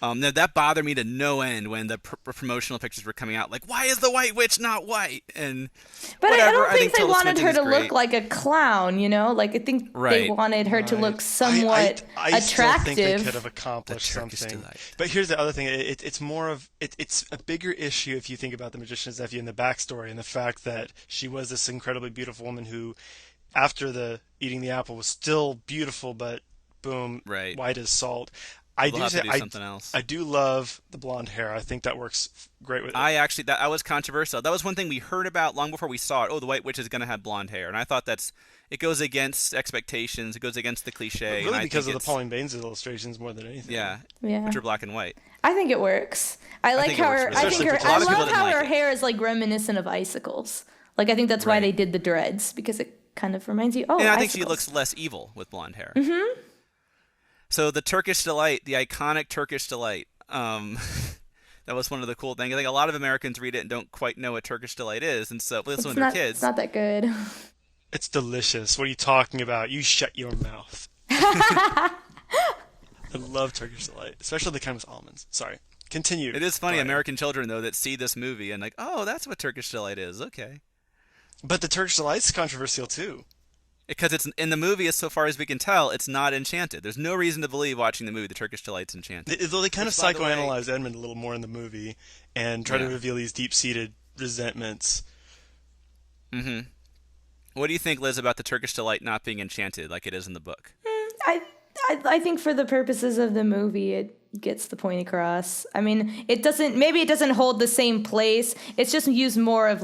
that bothered me to no end when the promotional pictures were coming out. Like, why is the white witch not white? But I don't think they wanted her to look like a clown, I think they wanted her to look somewhat I attractive. still think they could have accomplished something. But here's the other thing. It's more of it's a bigger issue if you think about the magician's nephew and the backstory and the fact that she was this incredibly beautiful woman who, after the eating the apple, was still beautiful, but boom, white as salt. I do love the blonde hair. I think that works great with it. That was controversial. That was one thing we heard about long before we saw it. Oh, the white witch is going to have blonde hair. And I thought it goes against expectations. It goes against the cliche. But really because of the Pauline Baines illustrations more than anything. Yeah. Which are black and white. I think it works. I love how her hair is reminiscent of icicles. I think that's why they did the dreads, because it kind of reminds you, and I think she looks less evil with blonde hair. Mm-hmm. So the Turkish Delight, the iconic Turkish Delight, that was one of the cool things. I think a lot of Americans read it and don't quite know what Turkish Delight is, and so listen when they're kids. It's not that good. It's delicious. What are you talking about? You shut your mouth. I love Turkish Delight, especially the kind with almonds. Sorry. Continue. It is funny, American children, though, that see this movie and oh, that's what Turkish Delight is. Okay. But the Turkish Delight's controversial, too. Because it's in the movie, as so far as we can tell, it's not enchanted. There's no reason to believe watching the movie the Turkish Delight's enchanted. They kind of psychoanalyze Edmund a little more in the movie and try to reveal these deep-seated resentments. Mm-hmm. What do you think, Liz, about the Turkish Delight not being enchanted like it is in the book? I think for the purposes of the movie, it gets the point across. I mean, it doesn't hold the same place. It's just used more of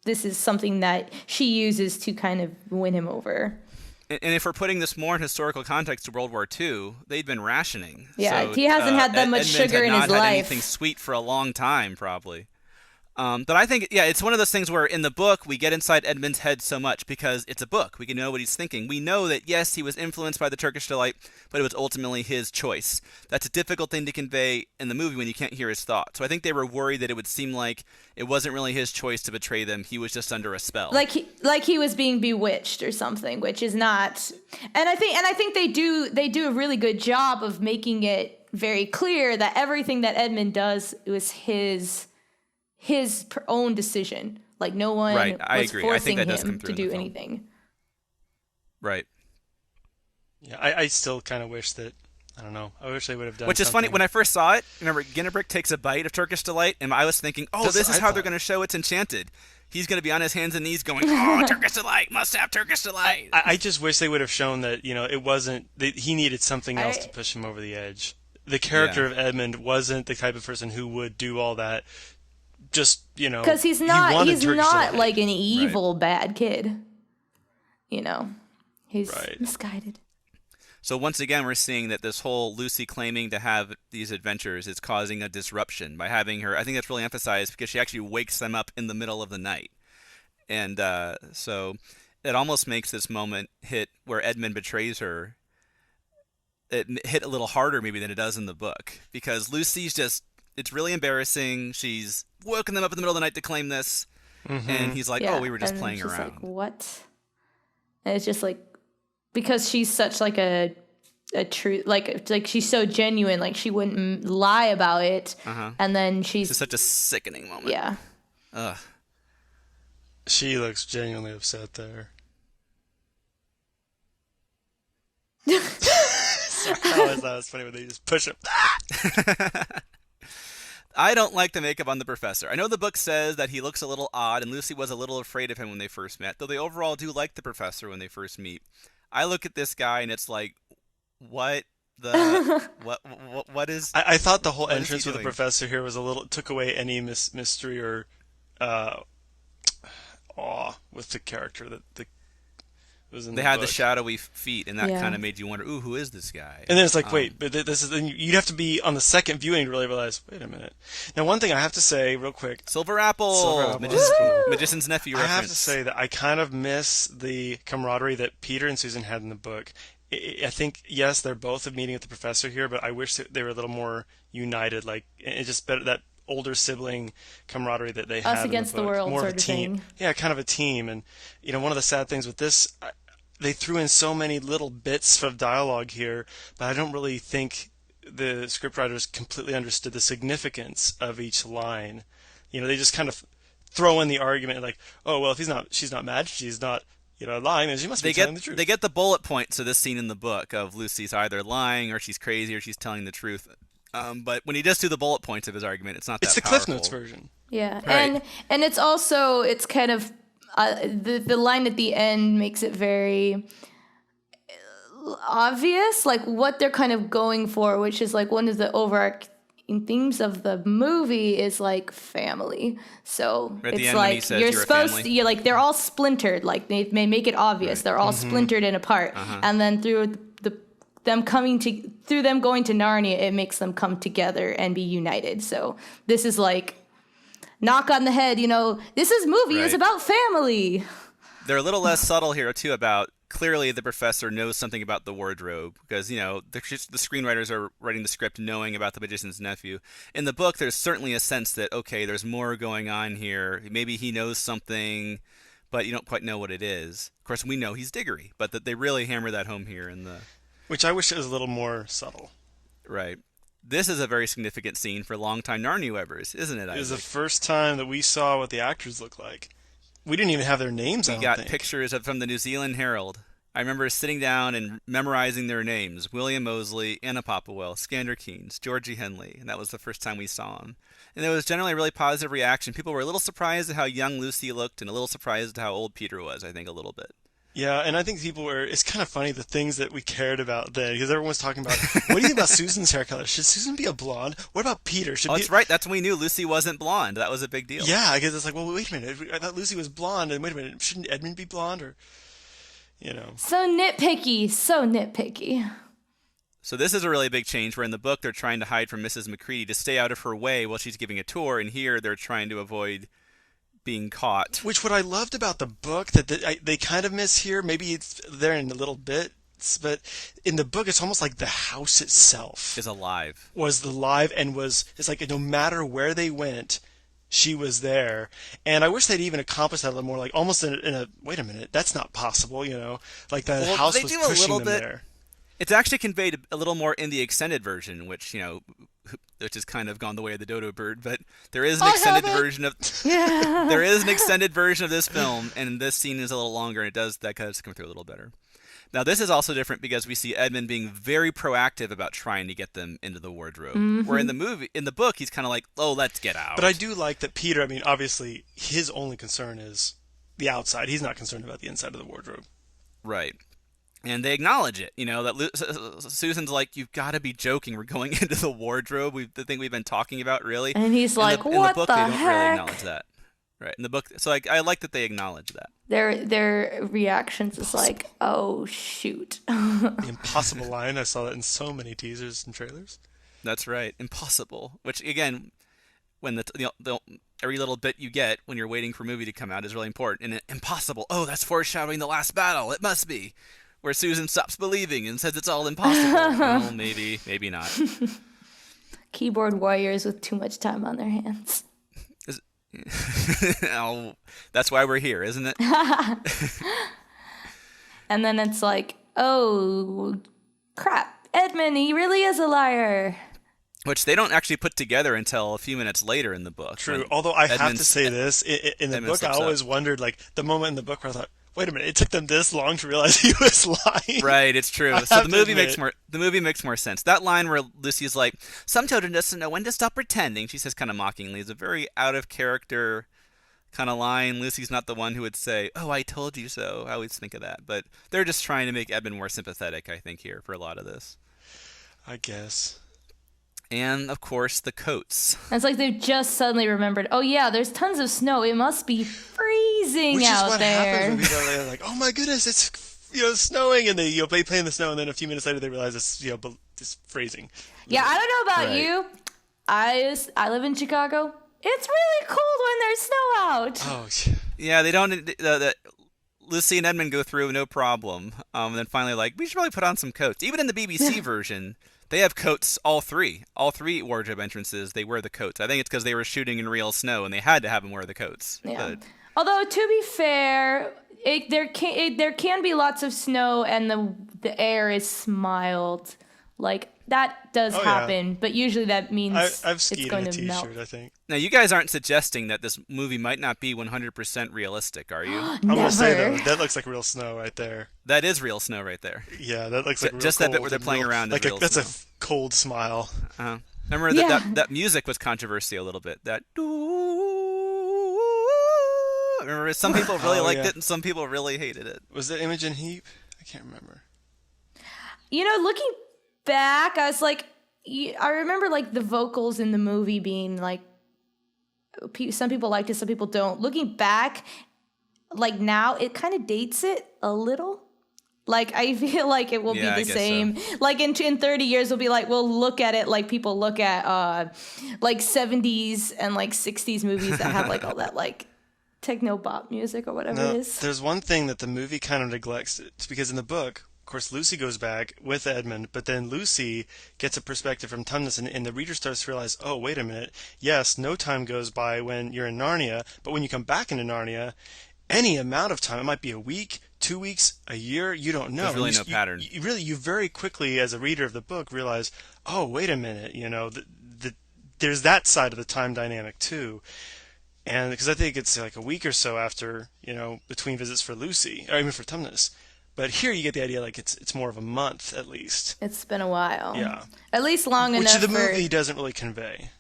this is something that she uses to kind of win him over. And if we're putting this more in historical context to World War II, they'd been rationing. Yeah, so, he hasn't had that much sugar in his life. Edmund had not had anything sweet for a long time, probably. But I think, it's one of those things where in the book we get inside Edmund's head so much because it's a book. We can know what he's thinking. We know that, yes, he was influenced by the Turkish Delight, but it was ultimately his choice. That's a difficult thing to convey in the movie when you can't hear his thoughts. So I think they were worried that it would seem like it wasn't really his choice to betray them. He was just under a spell. Like he was being bewitched or something, which is not. And I think they do a really good job of making it very clear that everything that Edmund does was his own decision. No one was forcing him to do anything. Right. Yeah, I still kind of wish that, I don't know, I wish they would have done Which is something. funny, when I first saw it, remember, Ginnebrick takes a bite of Turkish Delight, and I was thinking, this is how they're going to show it's enchanted. he's going to be on his hands and knees going, "Oh, Turkish delight, must have Turkish delight." I just wish they would have shown that, it wasn't that he needed something else to push him over the edge. The character of Edmund wasn't the type of person who would do all that. Just, because he's he not wanted Turkish delight. like an evil bad kid. He's misguided. So once again, we're seeing that this whole Lucy claiming to have these adventures is causing a disruption by having her. I think that's really emphasized because she actually wakes them up in the middle of the night. And so it almost makes this moment hit where Edmund betrays her. It hit a little harder maybe than it does in the book, because Lucy's just, it's really embarrassing. She's woken them up in the middle of the night to claim this. Mm-hmm. And he's like, we were just playing around. Like, what? And it's just like, because she's such like a true, like she's so genuine, like she wouldn't lie about it. And then she's just such a sickening moment. Yeah. Ugh. She looks genuinely upset there. Sorry, I always thought it was funny when they just push him. I don't like the makeup on the professor. I know the book says that he looks a little odd, and Lucy was a little afraid of him when they first met, though they overall do like the professor when they first meet. I look at this guy, and it's like, what the... what is... I thought the whole entrance with the professor here was took away any mystery or awe with the character that was in the book. They had the shadowy feet, and that kind of made you wonder, who is this guy? And then it's like, wait, but this is... You'd have to be on the second viewing to really realize, wait a minute. Now, one thing I have to say real quick... Silver Apple! Magician's Nephew reference. I have to say that I kind of miss the camaraderie that Peter and Susan had in the book. I think, yes, they're both meeting with the professor here, but I wish that they were a little more united. Like, it's just better that older sibling camaraderie that they had. Us against the world, more sort of a team. Thing. Yeah, kind of a team. And one of the sad things with this, they threw in so many little bits of dialogue here, but I don't really think the scriptwriters completely understood the significance of each line. They just kind of throw in the argument like, oh well, she's not mad, she's not lying, and she must be telling the truth. They get the bullet points of this scene in the book of Lucy's either lying or she's crazy or she's telling the truth. But when he does do the bullet points of his argument, it's not that powerful. It's the Cliff Notes version. Yeah, right. and it's also, it's kind of the line at the end makes it very obvious, like what they're kind of going for, which is like one of the overarching themes of the movie is like family. So at it's like you're supposed to, like they're all splintered, like they may make it obvious, right. They're all splintered and apart, and then through them going to Narnia, it makes them come together and be united. So this is like knock on the head, this movie is about family. They're a little less subtle here too about clearly the professor knows something about the wardrobe, because the screenwriters are writing the script knowing about the magician's nephew. In the book, there's certainly a sense that, okay, there's more going on here. Maybe he knows something, but you don't quite know what it is. Of course, we know he's Diggory, but that they really hammer that home here in the... Which I wish it was a little more subtle. Right. This is a very significant scene for longtime NarniaWebbers, isn't it, Isaac? It was the first time that we saw what the actors look like. We didn't even have their names, I don't think. We got pictures from the New Zealand Herald. I remember sitting down and memorizing their names: William Moseley, Anna Popplewell, Skander Keynes, Georgie Henley, and that was the first time we saw him. And there was generally a really positive reaction. People were a little surprised at how young Lucy looked and a little surprised at how old Peter was, I think, a little bit. Yeah, and I think it's kind of funny the things that we cared about then, because everyone was talking about, what do you think about Susan's hair color? Should Susan be a blonde? What about Peter? That's right. That's when we knew Lucy wasn't blonde. That was a big deal. Yeah, because it's like, well, wait a minute. I thought Lucy was blonde, and wait a minute, shouldn't Edmund be blonde? Or, So nitpicky, so nitpicky. So this is a really big change, where in the book they're trying to hide from Mrs. McCready to stay out of her way while she's giving a tour, and here they're trying to avoid being caught. Which what I loved about the book that they kind of miss here, maybe it's there in a little bit, but in the book it's almost like the house itself is alive. It's like no matter where they went, she was there. And I wish they'd even accomplished that a little more, like almost in a wait a minute, that's not possible, like the house was pushing them there. It's actually conveyed a little more in the extended version, which has kind of gone the way of the dodo bird, but there is an extended version of there is an extended version of this film, and this scene is a little longer, and that does come through a little better. Now, this is also different because we see Edmund being very proactive about trying to get them into the wardrobe. Where in the book, he's kind of like, oh, let's get out. But I do like that Peter, I mean, obviously, his only concern is the outside. He's not concerned about the inside of the wardrobe. Right. And they acknowledge it, that Susan's like, you've got to be joking. We're going into the wardrobe, the thing we've been talking about, really. And he's like, in what the book, the they don't heck? really acknowledge that. Right. In the book, so I like that they acknowledge that. Their reactions is like, oh, shoot. The impossible line. I saw that in so many teasers and trailers. That's right. Impossible. Which, again, when the every little bit you get when you're waiting for a movie to come out is really important. And impossible. Oh, that's foreshadowing the last battle. It must be. Where Susan stops believing and says it's all impossible. Well, maybe not. Keyboard warriors with too much time on their hands. Oh, that's why we're here, isn't it? And then it's like, oh, crap. Edmund, he really is a liar. Which they don't actually put together until a few minutes later in the book. True. Although I have to say this, in the book, I always wondered, like, the moment in the book where I thought, wait a minute, it took them this long to realize he was lying. Right, it's true. So the movie makes more sense. That line where Lucy's like, some children doesn't know when to stop pretending, she says kind of mockingly, is a very out of character kind of line. Lucy's not the one who would say, oh, I told you so. I always think of that. But they're just trying to make Edmund more sympathetic, I think, here for a lot of this. I guess. And, of course, the coats. It's like they've just suddenly remembered, oh, yeah, there's tons of snow. It must be freezing out there. Which is what happens when people are like, oh, my goodness, it's snowing. And they play in the snow, and then a few minutes later they realize it's it's freezing. Yeah, I don't know about you. I live in Chicago. It's really cold when there's snow out. Oh, yeah, they don't... Lucy and Edmund go through no problem. And then finally, like, we should probably put on some coats. Even in the BBC version... They have coats, all three wardrobe entrances. They wear the coats. I think it's because they were shooting in real snow and they had to have them wear the coats. Yeah. But... Although to be fair, there can be lots of snow and the air is mild. Like that does happen, yeah. But usually that means I've it's skied going in a to t-shirt, melt. I think. Now you guys aren't suggesting that this movie might not be 100% realistic, are you? I'm gonna say though, that looks like real snow right there. That is real snow right there. Yeah, that looks like real just cold that bit where they're playing around. Like is real that's snow. a cold smile. Remember that music was controversial a little bit. That remember some people really liked it and some people really hated it. Was it Imogen Heap? I can't remember. Looking back, I was like, I remember like the vocals in the movie being like, some people liked it, some people don't. Looking back, like now, it kind of dates it a little. Like I feel like it will be the same. So. Like in 30 years, we'll be like, we'll look at it like people look at like 70s and like 60s movies that have like all that like techno bop music or whatever it is. There's one thing that the movie kind of neglects. It's because in the book, of course, Lucy goes back with Edmund, but then Lucy gets a perspective from Tumnus, and the reader starts to realize, oh, wait a minute. Yes, no time goes by when you're in Narnia, but when you come back into Narnia, any amount of time, it might be a week, 2 weeks, a year, you don't know. There's really no pattern. You very quickly, as a reader of the book, realize, oh, wait a minute, there's that side of the time dynamic too. And because I think it's like a week or so after, between visits for Lucy, or even for Tumnus. But here you get the idea like it's more of a month at least. It's been a while. Yeah. At least long enough. Which the movie doesn't really convey.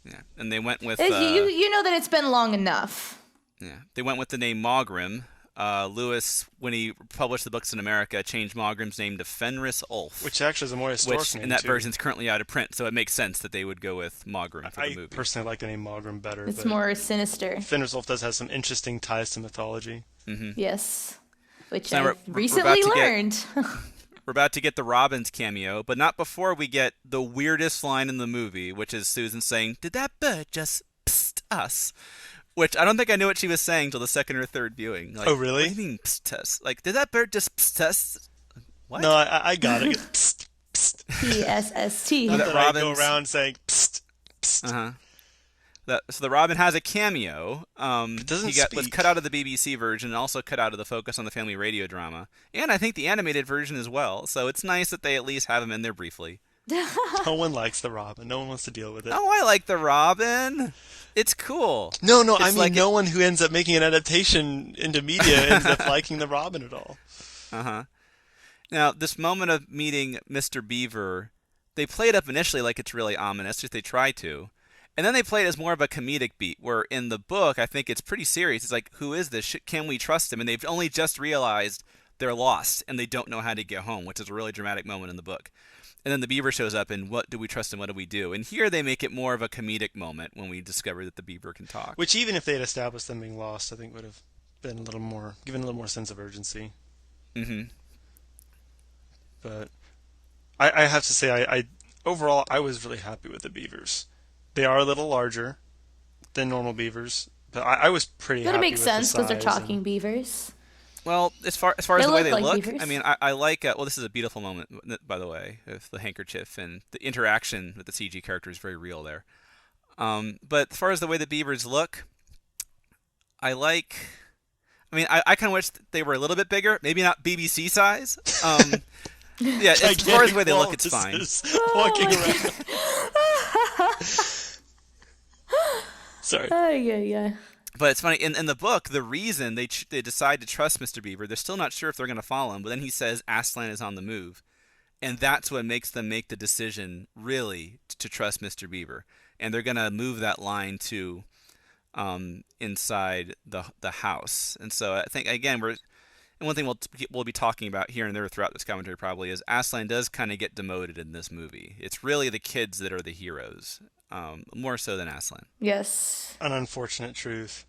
Yeah, and they went with... you know that it's been long enough. Yeah, they went with the name Mogrim. Lewis, when he published the books in America, changed Mogrim's name to Fenris Ulf. Which actually is a more historic name, and that too. version's currently out of print, so it makes sense that they would go with Mogrim for the movie. I personally like the name Mogrim better. It's more sinister. Fenris Ulf does have some interesting ties to mythology. Mm-hmm. Yes. Which so I've recently learned. We're about to get the Robbins cameo, but not before we get the weirdest line in the movie, which is Susan saying, "Did that bird just psst us?" Which I don't think I knew what she was saying till the second or third viewing. Like, oh, really? What do you mean psst us? Like, did that bird just psst us? What? No, I got it. Psst, psst. P-S-S-T. Not that I go around saying psst, psst. Uh-huh. So the Robin has a cameo. Was cut out of the BBC version and also cut out of the Focus on the Family radio drama. And I think the animated version as well. So it's nice that they at least have him in there briefly. No one likes the Robin. No one wants to deal with it. Oh, I like the Robin. It's cool. No, it's I mean like no one who ends up making an adaptation into media ends up liking the Robin at all. Uh-huh. Now, this moment of meeting Mr. Beaver, they play it up initially like it's really ominous, if they try to. And then they play it as more of a comedic beat, where in the book, I think it's pretty serious. It's like, who is this? Can we trust him? And they've only just realized they're lost and they don't know how to get home, which is a really dramatic moment in the book. And then the beaver shows up, and what do we trust and what do we do? And here they make it more of a comedic moment when we discover that the beaver can talk. Which, even if they had established them being lost, I think would have been given a little more sense of urgency. Mm-hmm. But I have to say, I overall, I was really happy with the beavers. They are a little larger than normal beavers, but I was pretty happy with the size. That makes sense because they're talking beavers. Well, as far as the way they like look, beavers. I mean, I like. Well, this is a beautiful moment, by the way, with the handkerchief and the interaction with the CG character is very real there. But as far as the way the beavers look, I like. I mean, I kind of wish they were a little bit bigger, maybe not BBC size. Yeah, as far as the way they look, it's fine. Walking around. Sorry. Oh, yeah. But it's funny, in the book, the reason they decide to trust Mr. Beaver, they're still not sure if they're going to follow him, but then he says Aslan is on the move. And that's what makes them make the decision, really, to trust Mr. Beaver. And they're going to move that line to inside the house. And so I think, again, and one thing we'll be talking about here and there throughout this commentary probably is Aslan does kind of get demoted in this movie. It's really the kids that are the heroes, more so than Aslan. Yes. An unfortunate truth.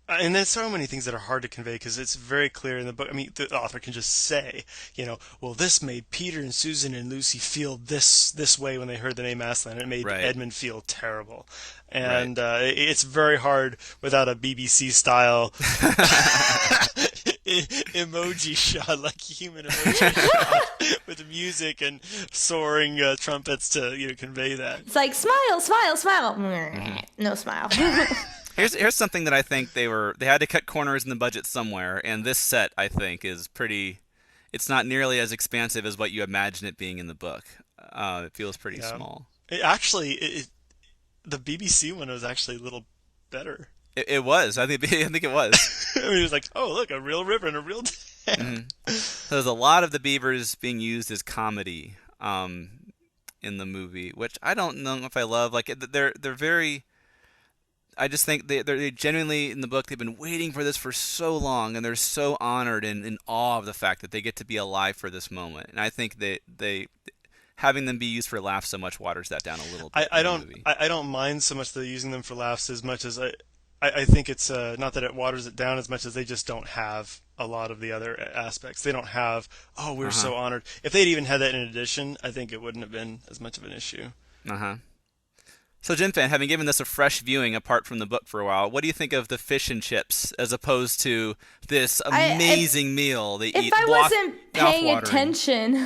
And there's so many things that are hard to convey because it's very clear in the book. I mean, the author can just say, well, this made Peter and Susan and Lucy feel this way when they heard the name Aslan. It made Edmund feel terrible. And it's very hard without a BBC style emoji shot, like human emoji shot, with music and soaring trumpets to convey that. It's like smile, smile, smile. No smile. Here's something that I think they had to cut corners in the budget somewhere, and this set I think is pretty. It's not nearly as expansive as what you imagine it being in the book. It feels pretty small. The BBC one was actually a little better. It was. I think it was. I mean, it was like, oh look, a real river and a real dam. Mm-hmm. So there's a lot of the beavers being used as comedy in the movie, which I don't know if I love. Like they're very. I just think they genuinely, in the book, they've been waiting for this for so long, and they're so honored and in awe of the fact that they get to be alive for this moment. And I think they having them be used for laughs so much waters that down a little bit. I don't mind so much the using them for laughs as much as I think it's not that it waters it down as much as they just don't have a lot of the other aspects. They don't have, we're so honored. If they'd even had that in addition, I think it wouldn't have been as much of an issue. So, Jim Fan, having given this a fresh viewing apart from the book for a while, what do you think of the fish and chips as opposed to this amazing meal they eat? If I wasn't paying attention,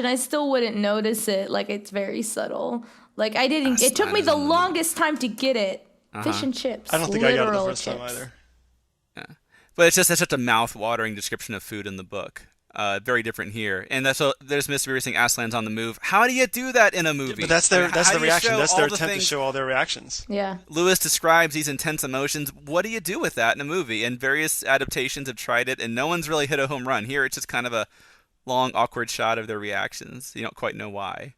I still wouldn't notice it. Like, it's very subtle. Like, I didn't. It took me the longest time to get it. Fish and chips. I don't think I got it the first time either. Yeah, but it's just such a mouth-watering description of food in the book. Very different here, and so there's Mr. Beaver saying Aslan's on the move. How do you do that in a movie? But that's the reaction. That's their attempt to show all their reactions. Yeah. Lewis describes these intense emotions. What do you do with that in a movie? And various adaptations have tried it, and no one's really hit a home run. Here, it's just kind of a long, awkward shot of their reactions. You don't quite know why.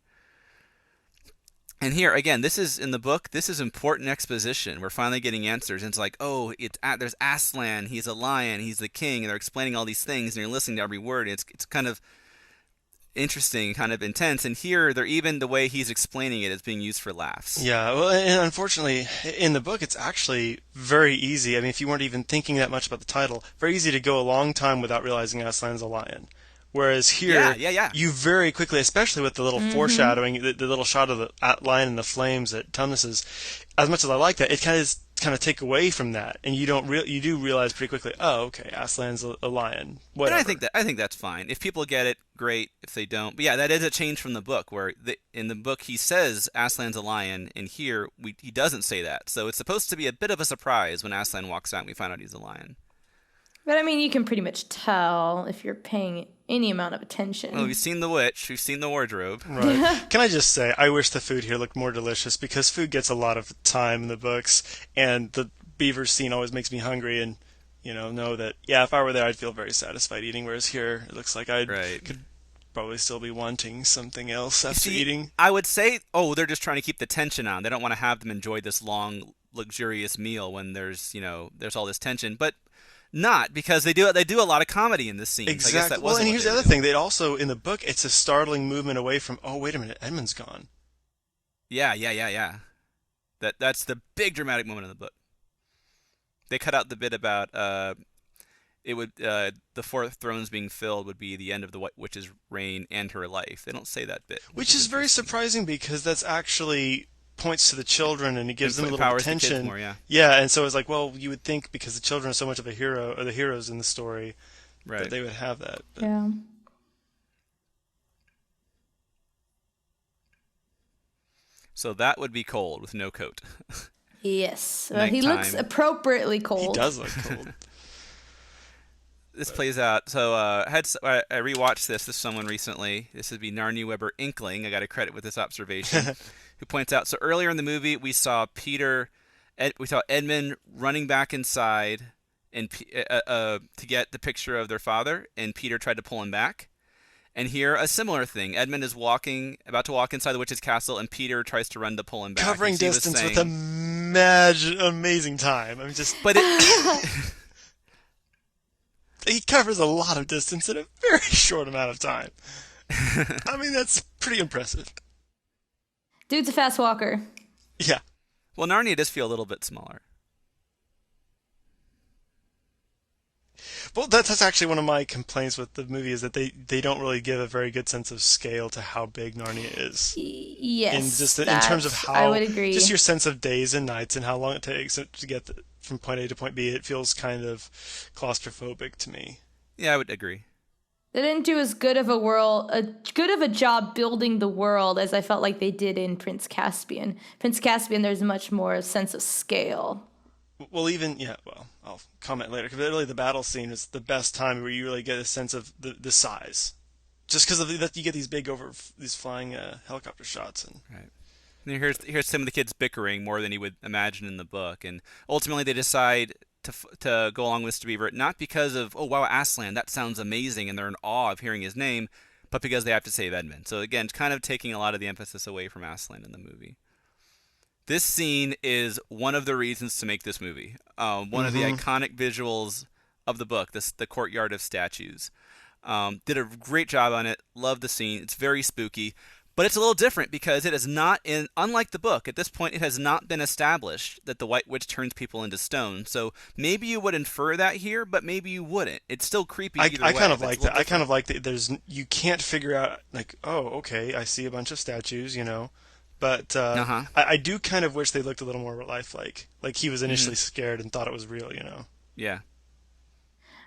And here, again, this is in the book. This is important exposition. We're finally getting answers. And it's like, there's Aslan. He's a lion. He's the king. And they're explaining all these things, and you're listening to every word. It's kind of interesting, kind of intense. And here, even the way he's explaining it is being used for laughs. Yeah, well, and unfortunately, in the book, it's actually very easy. I mean, if you weren't even thinking that much about the title, very easy to go a long time without realizing Aslan's a lion. Whereas here, you very quickly, especially with the little foreshadowing, the little shot of the lion and the flames that Tumnus as much as I like that, it kind of take away from that, and you do realize pretty quickly, oh, okay, Aslan's a lion. Whatever. And I think that's fine. If people get it, great. If they don't, but yeah, that is a change from the book, where in the book he says Aslan's a lion, and here he doesn't say that. So it's supposed to be a bit of a surprise when Aslan walks out and we find out he's a lion. But I mean, you can pretty much tell if you're paying any amount of attention. Well, we've seen the witch, we've seen the wardrobe. Right. Can I just say, I wish the food here looked more delicious, because food gets a lot of time in the books, and the beaver scene always makes me hungry, and know that, yeah, if I were there, I'd feel very satisfied eating. Whereas here, it looks like I Right. could probably still be wanting something else You after see, eating. I would say, oh, they're just trying to keep the tension on. They don't want to have them enjoy this long, luxurious meal when there's all this tension. But not because they do a lot of comedy in this scene. So I guess Exactly. that Well, wasn't and what here's they the were other doing. thing. They also, in the book, it's a startling movement away from, oh, wait a minute, Edmund's gone. Yeah, yeah, yeah, yeah. That's the big dramatic moment in the book. They cut out the bit about the fourth thrones being filled would be the end of the White Witch's reign and her life. They don't say that bit, which Which is is very interesting. surprising because that's actually points to the children and it gives them a little Empowers the kids attention. more, yeah. Yeah, and so it's like, well, you would think because the children are so much of a hero, or the heroes in the story, that Right. they would have that. But Yeah. So that would be cold with no coat. Yes. Well, he looks Nighttime. appropriately he cold. does look cold. This plays out. So I rewatched this with someone recently. This would be NarniaWeb Inkling. I got a credit with this observation. Who points out? So earlier in the movie, we saw we saw Edmund running back inside and to get the picture of their father, and Peter tried to pull him back. And here, a similar thing. Edmund is about to walk inside the witch's castle, and Peter tries to run to pull him back. Covering And she was distance with saying- amazing time. I mean, just But it, he covers a lot of distance in a very short amount of time. I mean, that's pretty impressive. Dude's a fast walker. Yeah. well, Narnia does feel a little bit smaller. Well, that's actually one of my complaints with the movie is that they don't really give a very good sense of scale to how big Narnia is. Yes. In terms of how I would agree. just your sense of days and nights and how long it takes to get from point A to point B, it feels kind of claustrophobic to me. Yeah, I would agree. They didn't do as good of a job building the world as I felt like they did in Prince Caspian. Prince Caspian, there's much more sense of scale. Well, I'll comment later. Because really, the battle scene is the best time where you really get a sense of the size, just because of that you get these big these flying helicopter shots and. Right. And here's some of the kids bickering more than you would imagine in the book, and ultimately they decide to go along with Mr. Beaver, not because of, oh wow, Aslan, that sounds amazing, and they're in awe of hearing his name, but because they have to save Edmund. So again, it's kind of taking a lot of the emphasis away from Aslan in the movie. This scene is one of the reasons to make this movie. One of the iconic visuals of the book, the courtyard of statues. Did a great job on it. Love the scene. It's very spooky. But it's a little different because it is not unlike the book, at this point it has not been established that the White Witch turns people into stone. So maybe you would infer that here, but maybe you wouldn't. It's still creepy either way. I kind of like that. I Different. kind of like that. You can't figure out like, oh, okay, I see a bunch of statues, but I do kind of wish they looked a little more lifelike. Like he was initially scared and thought it was real. Yeah.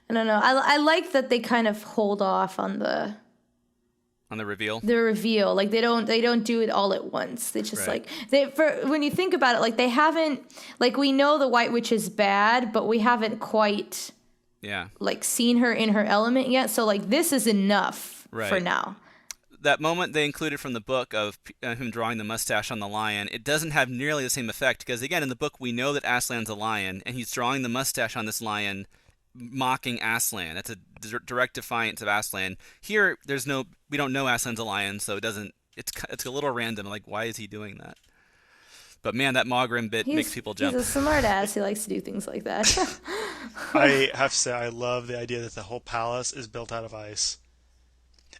I don't know. I like that they kind of hold off on the reveal. reveal. Like they don't do it all at once. They just Right. when you think about it, like they haven't, like we know the White Witch is bad, but we haven't quite Yeah. like seen her in her element yet. So like this is enough for Right. now. That moment they included from the book of him drawing the mustache on the lion, it doesn't have nearly the same effect because, again, in the book we know that Aslan's a lion, and he's drawing the mustache on this lion, mocking Aslan. That's a direct defiance of Aslan. Here, we don't know Aslan's a lion, so it's a little random. Like, why is he doing that? But man, that Mogrim bit makes people jump. He's a smart ass. He likes to do things like that. I have to say I love the idea that the whole palace is built out of ice,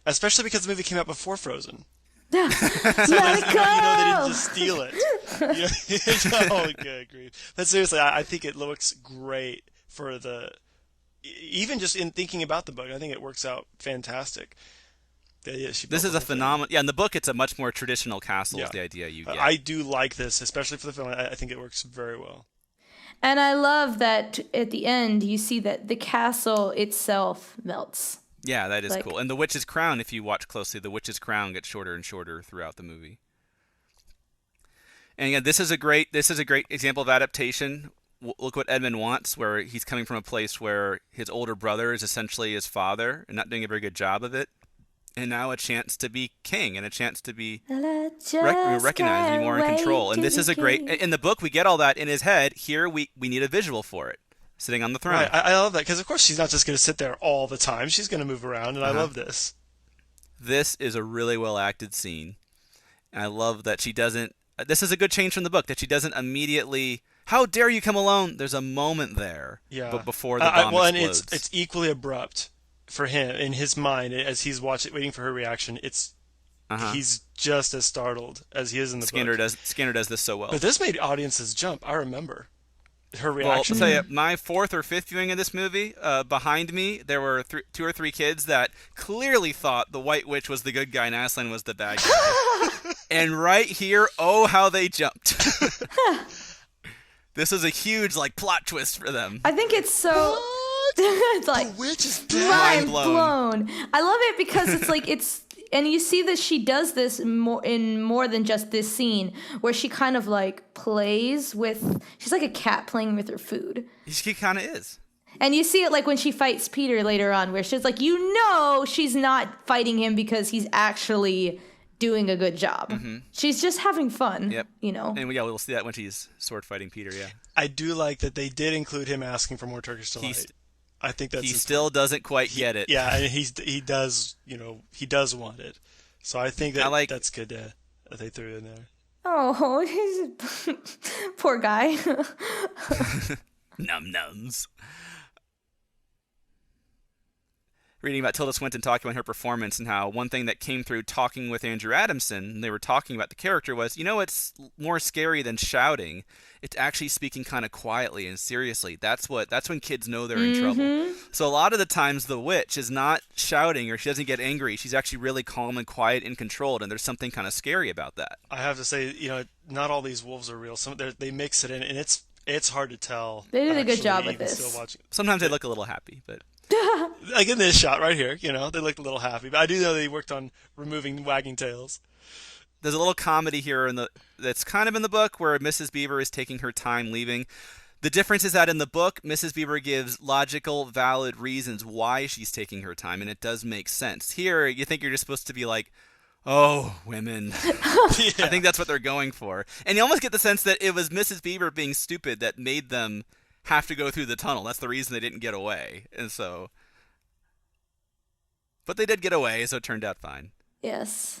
especially because the movie came out before Frozen. Let it They go. didn't just steal it. Oh, good grief. But seriously, I think it looks great for even just in thinking about the book. I think it works out fantastic. This is a phenomenon. Yeah, in the book, it's a much more traditional castle. Is Yeah. the idea you get. I do like this, especially for the film. I think it works very well. And I love that at the end you see that the castle itself melts. Yeah, that is Like- cool. And the witch's crown, if you watch closely, the witch's crown gets shorter and shorter throughout the movie. And again, this is a great example of adaptation. Look what Edmund wants, where he's coming from a place where his older brother is essentially his father and not doing a very good job of it. And now a chance to be king and a chance to be recognized and be more in control. And this is a great. In the book, we get all that in his head. Here, we need a visual for it. sitting on the throne. Right. I love that because, of course, she's not just going to sit there all the time. She's going to move around, and I love this. This is a really well acted scene. And I love that she doesn't. This is a good change from the book, that she doesn't immediately. How dare you come alone? There's a moment there, but before the bomb explodes. And it's equally abrupt for him in his mind as he's waiting for her reaction. He's just as startled as he is in the book. Skinner does this so well. But this made audiences jump. I remember her reaction. Well, I'll tell you, my fourth or fifth viewing of this movie, behind me, there were two or three kids that clearly thought the White Witch was the good guy and Aslan was the bad guy. And right here, oh, how they jumped. This is a huge plot twist for them. I think it's so... It's like... The witch is dead. Mind blown. I love it because it's like, and you see that she does this in more than just this scene, where she kind of plays with... She's like a cat playing with her food. She kind of is. And you see it when she fights Peter later on, where she's like, she's not fighting him because he's actually doing a good job. Mm-hmm. She's just having fun. Yep. And we'll see that when she's sword fighting Peter. Yeah. I do like that they did include him asking for more Turkish delight. I think that's still doesn't quite get it. Yeah, and he does. He does want it. So I think that's good that they threw it in there. Oh, he's poor guy. Num nums. Reading about Tilda Swinton talking about her performance and how one thing that came through talking with Andrew Adamson, they were talking about the character, was, it's more scary than shouting. It's actually speaking kind of quietly and seriously. That's when kids know they're in trouble. So a lot of the times the witch is not shouting or she doesn't get angry. She's actually really calm and quiet and controlled, and there's something kind of scary about that. I have to say, not all these wolves are real. They mix it in, and it's hard to tell. They did a good job with this. Sometimes they look a little happy, but... Like in this shot right here, they looked a little happy. But I do know they worked on removing wagging tails. There's a little comedy here that's kind of in the book where Mrs. Beaver is taking her time leaving. The difference is that in the book, Mrs. Beaver gives logical, valid reasons why she's taking her time, and it does make sense. Here, you think you're just supposed to be like, oh, women. Yeah. I think that's what they're going for. And you almost get the sense that it was Mrs. Beaver being stupid that made them have to go through the tunnel. That's the reason they didn't get away. But they did get away, so it turned out fine. Yes.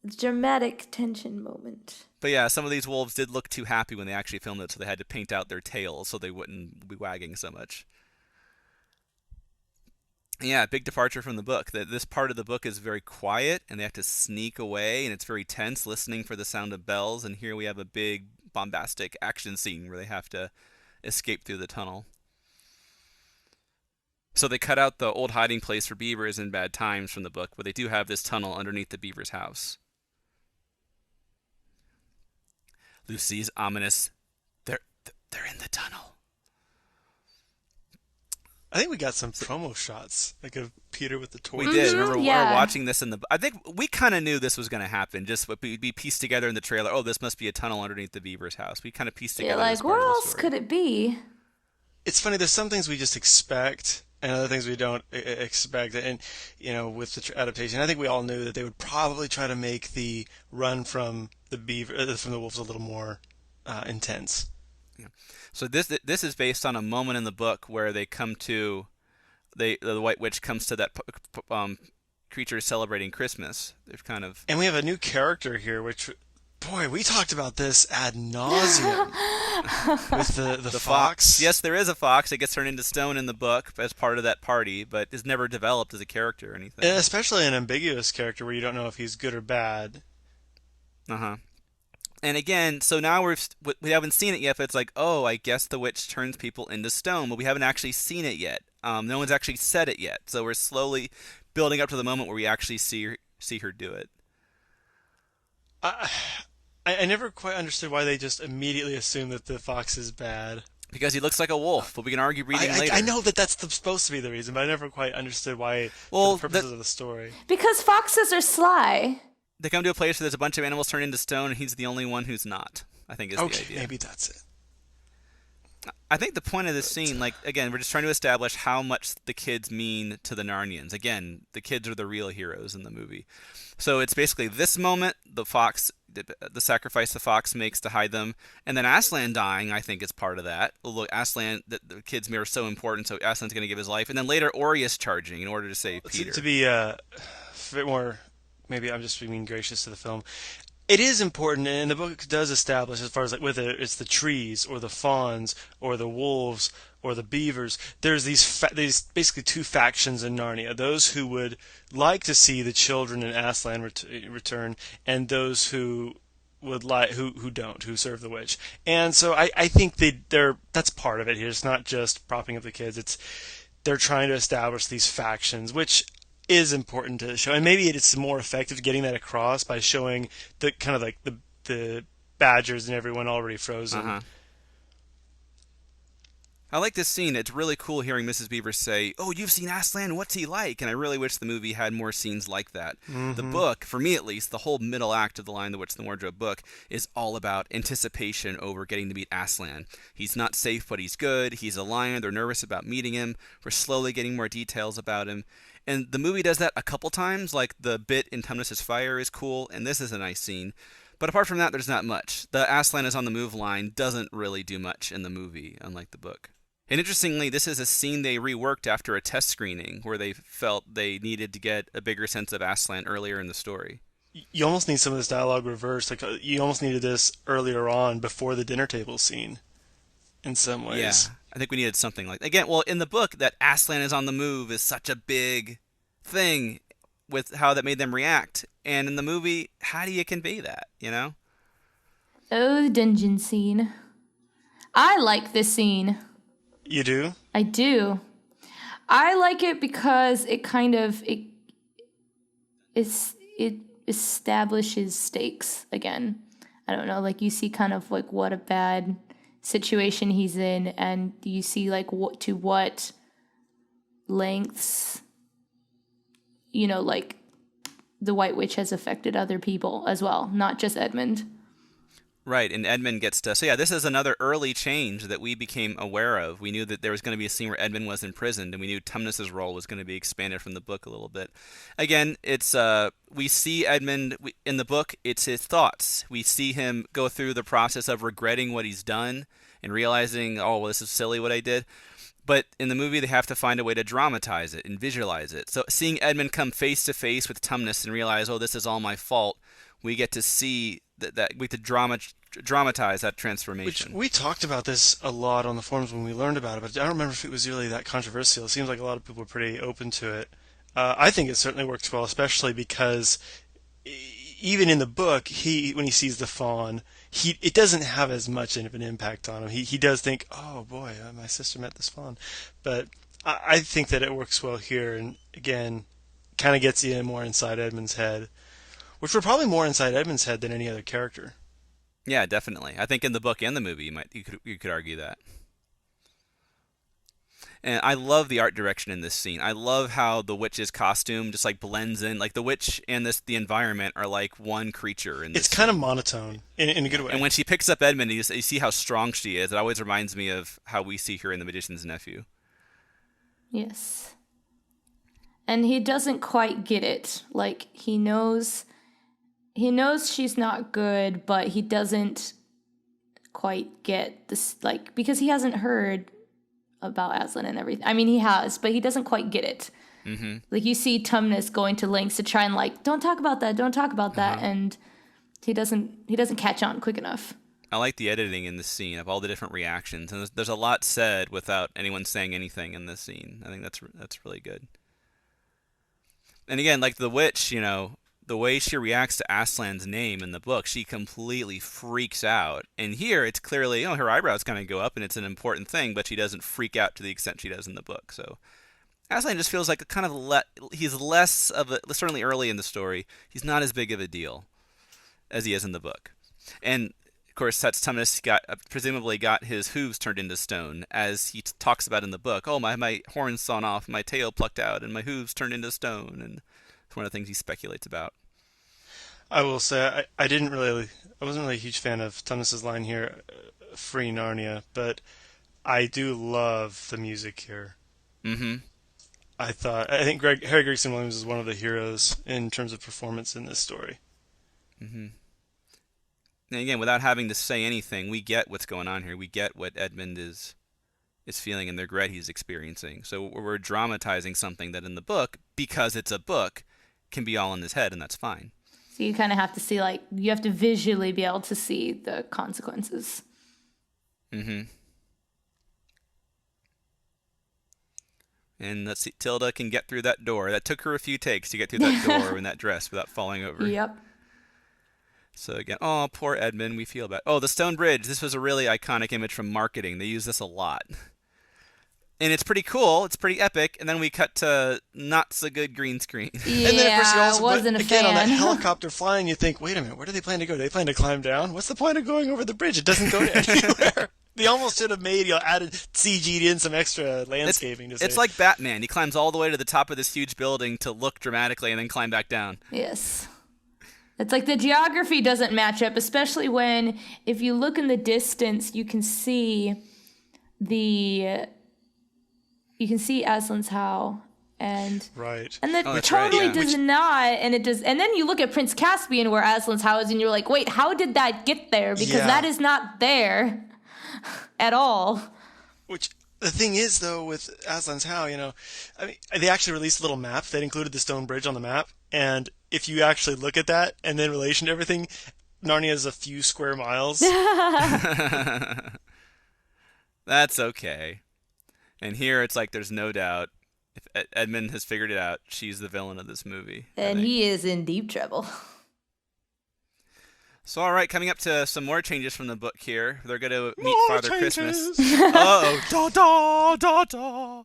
Dramatic tension moment. But yeah, some of these wolves did look too happy when they actually filmed it, so they had to paint out their tails so they wouldn't be wagging so much. Yeah, big departure from the book. This part of the book is very quiet, and they have to sneak away, and it's very tense, listening for the sound of bells. And here we have a big, bombastic action scene where they have to escape through the tunnel. So they cut out the old hiding place for beavers in bad times from the book, but they do have this tunnel underneath the beaver's house. Lucy's ominous. They're in the tunnel. I think we got some promo shots, like of Peter with the torch. We did. Remember, we were watching this I think we kind of knew this was going to happen. Just what we'd be pieced together in the trailer. Oh, this must be a tunnel underneath the beaver's house. We kind of pieced together. You're like, what else could it be? It's funny. There's some things we just expect, and other things we don't expect. And with the adaptation, I think we all knew that they would probably try to make the run from the wolves a little more intense. Yeah. So this is based on a moment in the book where they come to, the White Witch comes to that creature celebrating Christmas. They've kind of, and we have a new character here, which, boy, we talked about this ad nauseum with the fox. Yes, there is a fox that gets turned into stone in the book as part of that party, but is never developed as a character or anything. And especially an ambiguous character where you don't know if he's good or bad. And again, so now we haven't seen it yet, but it's like, oh, I guess the witch turns people into stone, but we haven't actually seen it yet. No one's actually said it yet, so we're slowly building up to the moment where we actually see her do it. I never quite understood why they just immediately assume that the fox is bad. Because he looks like a wolf, but we can argue reading later. I know that's supposed to be the reason, but I never quite understood why, for the purposes of the story. Because foxes are sly. They come to a place where there's a bunch of animals turned into stone, and he's the only one who's not, I think is the idea. Okay, maybe that's it. I think the point of this scene, again, we're just trying to establish how much the kids mean to the Narnians. Again, the kids are the real heroes in the movie. So it's basically this moment, the fox the sacrifice the fox makes to hide them, and then Aslan dying, I think is part of that. Look, Aslan, the kids are so important, so Aslan's going to give his life, and then later Aureus charging in order to save Peter. To be a bit more, maybe I'm just being gracious to the film. It is important, and the book does establish, as far as like whether it's the trees or the fawns or the wolves or the beavers. There's these basically two factions in Narnia: those who would like to see the children in Aslan return, and those who would like who don't, who serve the witch. And so I think they're that's part of it here. It's not just propping up the kids. It's they're trying to establish these factions, which is important to show, and maybe it's more effective getting that across by showing the kind of like the badgers and everyone already frozen. Uh-huh. I like this scene. It's really cool hearing Mrs. Beaver say, "Oh, you've seen Aslan. What's he like?" And I really wish the movie had more scenes like that. Mm-hmm. The book, for me at least, the whole middle act of The Lion, the Witch, and the Wardrobe book is all about anticipation over getting to meet Aslan. He's not safe, but he's good. He's a lion. They're nervous about meeting him. We're slowly getting more details about him. And the movie does that a couple times, like the bit in Tumnus's Fire is cool, and this is a nice scene. But apart from that, there's not much. The Aslan is on the move line doesn't really do much in the movie, unlike the book. And interestingly, this is a scene they reworked after a test screening where they felt they needed to get a bigger sense of Aslan earlier in the story. You almost need some of this dialogue reversed. Like you almost needed this earlier on, before the dinner table scene, in some ways. Yeah, I think we needed something like again. Well, in the book, that Aslan is on the move is such a big thing with how that made them react, and in the movie, how do you convey that? You know? Oh, the dungeon scene. I like this scene. You do? I do. I like it because it kind of it establishes stakes again. I don't know, like you see kind of like what a bad situation he's in, and you see like what lengths, like the White Witch has affected other people as well, not just Edmund. Right, and Edmund gets to... So yeah, this is another early change that we became aware of. We knew that there was going to be a scene where Edmund was imprisoned, and we knew Tumnus's role was going to be expanded from the book a little bit. Again, it's we see Edmund... in the book, it's his thoughts. We see him go through the process of regretting what he's done and realizing, oh, well, this is silly what I did. But in the movie, they have to find a way to dramatize it and visualize it. So seeing Edmund come face to face with Tumnus and realize, oh, this is all my fault, we get to see that we could dramatize that transformation. Which we talked about this a lot on the forums when we learned about it, but I don't remember if it was really that controversial. It seems like a lot of people were pretty open to it. I think it certainly works well, especially because even in the book, when he sees the fawn, it doesn't have as much of an impact on him. He does think, oh boy, my sister met this fawn. But I think that it works well here, and again, kind of gets you more inside Edmund's head, which were probably more inside Edmund's head than any other character. Yeah, definitely. I think in the book and the movie, you could argue that. And I love the art direction in this scene. I love how the witch's costume just like blends in. Like the witch and the environment are like one creature in this It's kind of monotone in a good way. And when she picks up Edmund, you see how strong she is. It always reminds me of how we see her in The Magician's Nephew. Yes. And he doesn't quite get it. Like he knows she's not good, but he doesn't quite get this, like, because he hasn't heard about Aslan and everything. I mean, he has, but he doesn't quite get it. Mm-hmm. Like, you see Tumnus going to lengths to try and, like, don't talk about that, and he doesn't catch on quick enough. I like the editing in this scene of all the different reactions, and there's a lot said without anyone saying anything in this scene. I think that's really good. And again, like the witch, the way she reacts to Aslan's name in the book, she completely freaks out. And here, it's clearly, her eyebrows kind of go up, and it's an important thing, but she doesn't freak out to the extent she does in the book. So Aslan just feels like he's less of a, certainly early in the story, he's not as big of a deal as he is in the book. And of course, that's Tumnus presumably got his hooves turned into stone, as he talks about in the book. Oh, my horns sawn off, my tail plucked out, and my hooves turned into stone. And it's one of the things he speculates about. I will say I wasn't really a huge fan of Tumnus's line here, "Free Narnia," but I do love the music here. Mm-hmm. I think Harry Gregson Williams is one of the heroes in terms of performance in this story. Mm-hmm. And again, without having to say anything, we get what's going on here. We get what Edmund is feeling and the regret he's experiencing. So we're dramatizing something that in the book, because it's a book, can be all in his head, and that's fine. So you kind of have to see, like, you have to visually be able to see the consequences. Mm-hmm. And let's see, Tilda can get through that door. That took her a few takes to get through that door in that dress without falling over. Yep. So again, oh, poor Edmund, we feel bad. Oh, the stone bridge. This was a really iconic image from marketing. They use this a lot. And it's pretty cool. It's pretty epic. And then we cut to not so good green screen. Yeah, And then, of course, you also, wasn't a again, fan. on that helicopter flying, you think, wait a minute, where do they plan to go? Do they plan to climb down? What's the point of going over the bridge? It doesn't go anywhere. They almost should have added CG'd in some extra landscaping. It's like Batman. He climbs all the way to the top of this huge building to look dramatically and then climb back down. Yes. It's like the geography doesn't match up, especially when, if you look in the distance, you can see Aslan's Howe, and right, and that that's totally right, yeah. does not, and it does. And then you look at Prince Caspian, where Aslan's Howe is, and you're like, wait, how did that get there? Because that is not there at all. Which the thing is, though, with Aslan's Howe, I mean, they actually released a little map that included the stone bridge on the map, and if you actually look at that and then relation to everything, Narnia is a few square miles. That's okay. And here it's like there's no doubt, if Edmund has figured it out, she's the villain of this movie. And he is in deep trouble. So, all right, coming up to some more changes from the book here. They're going to meet More Father changes. Christmas. Uh-oh. Da, da, da, da.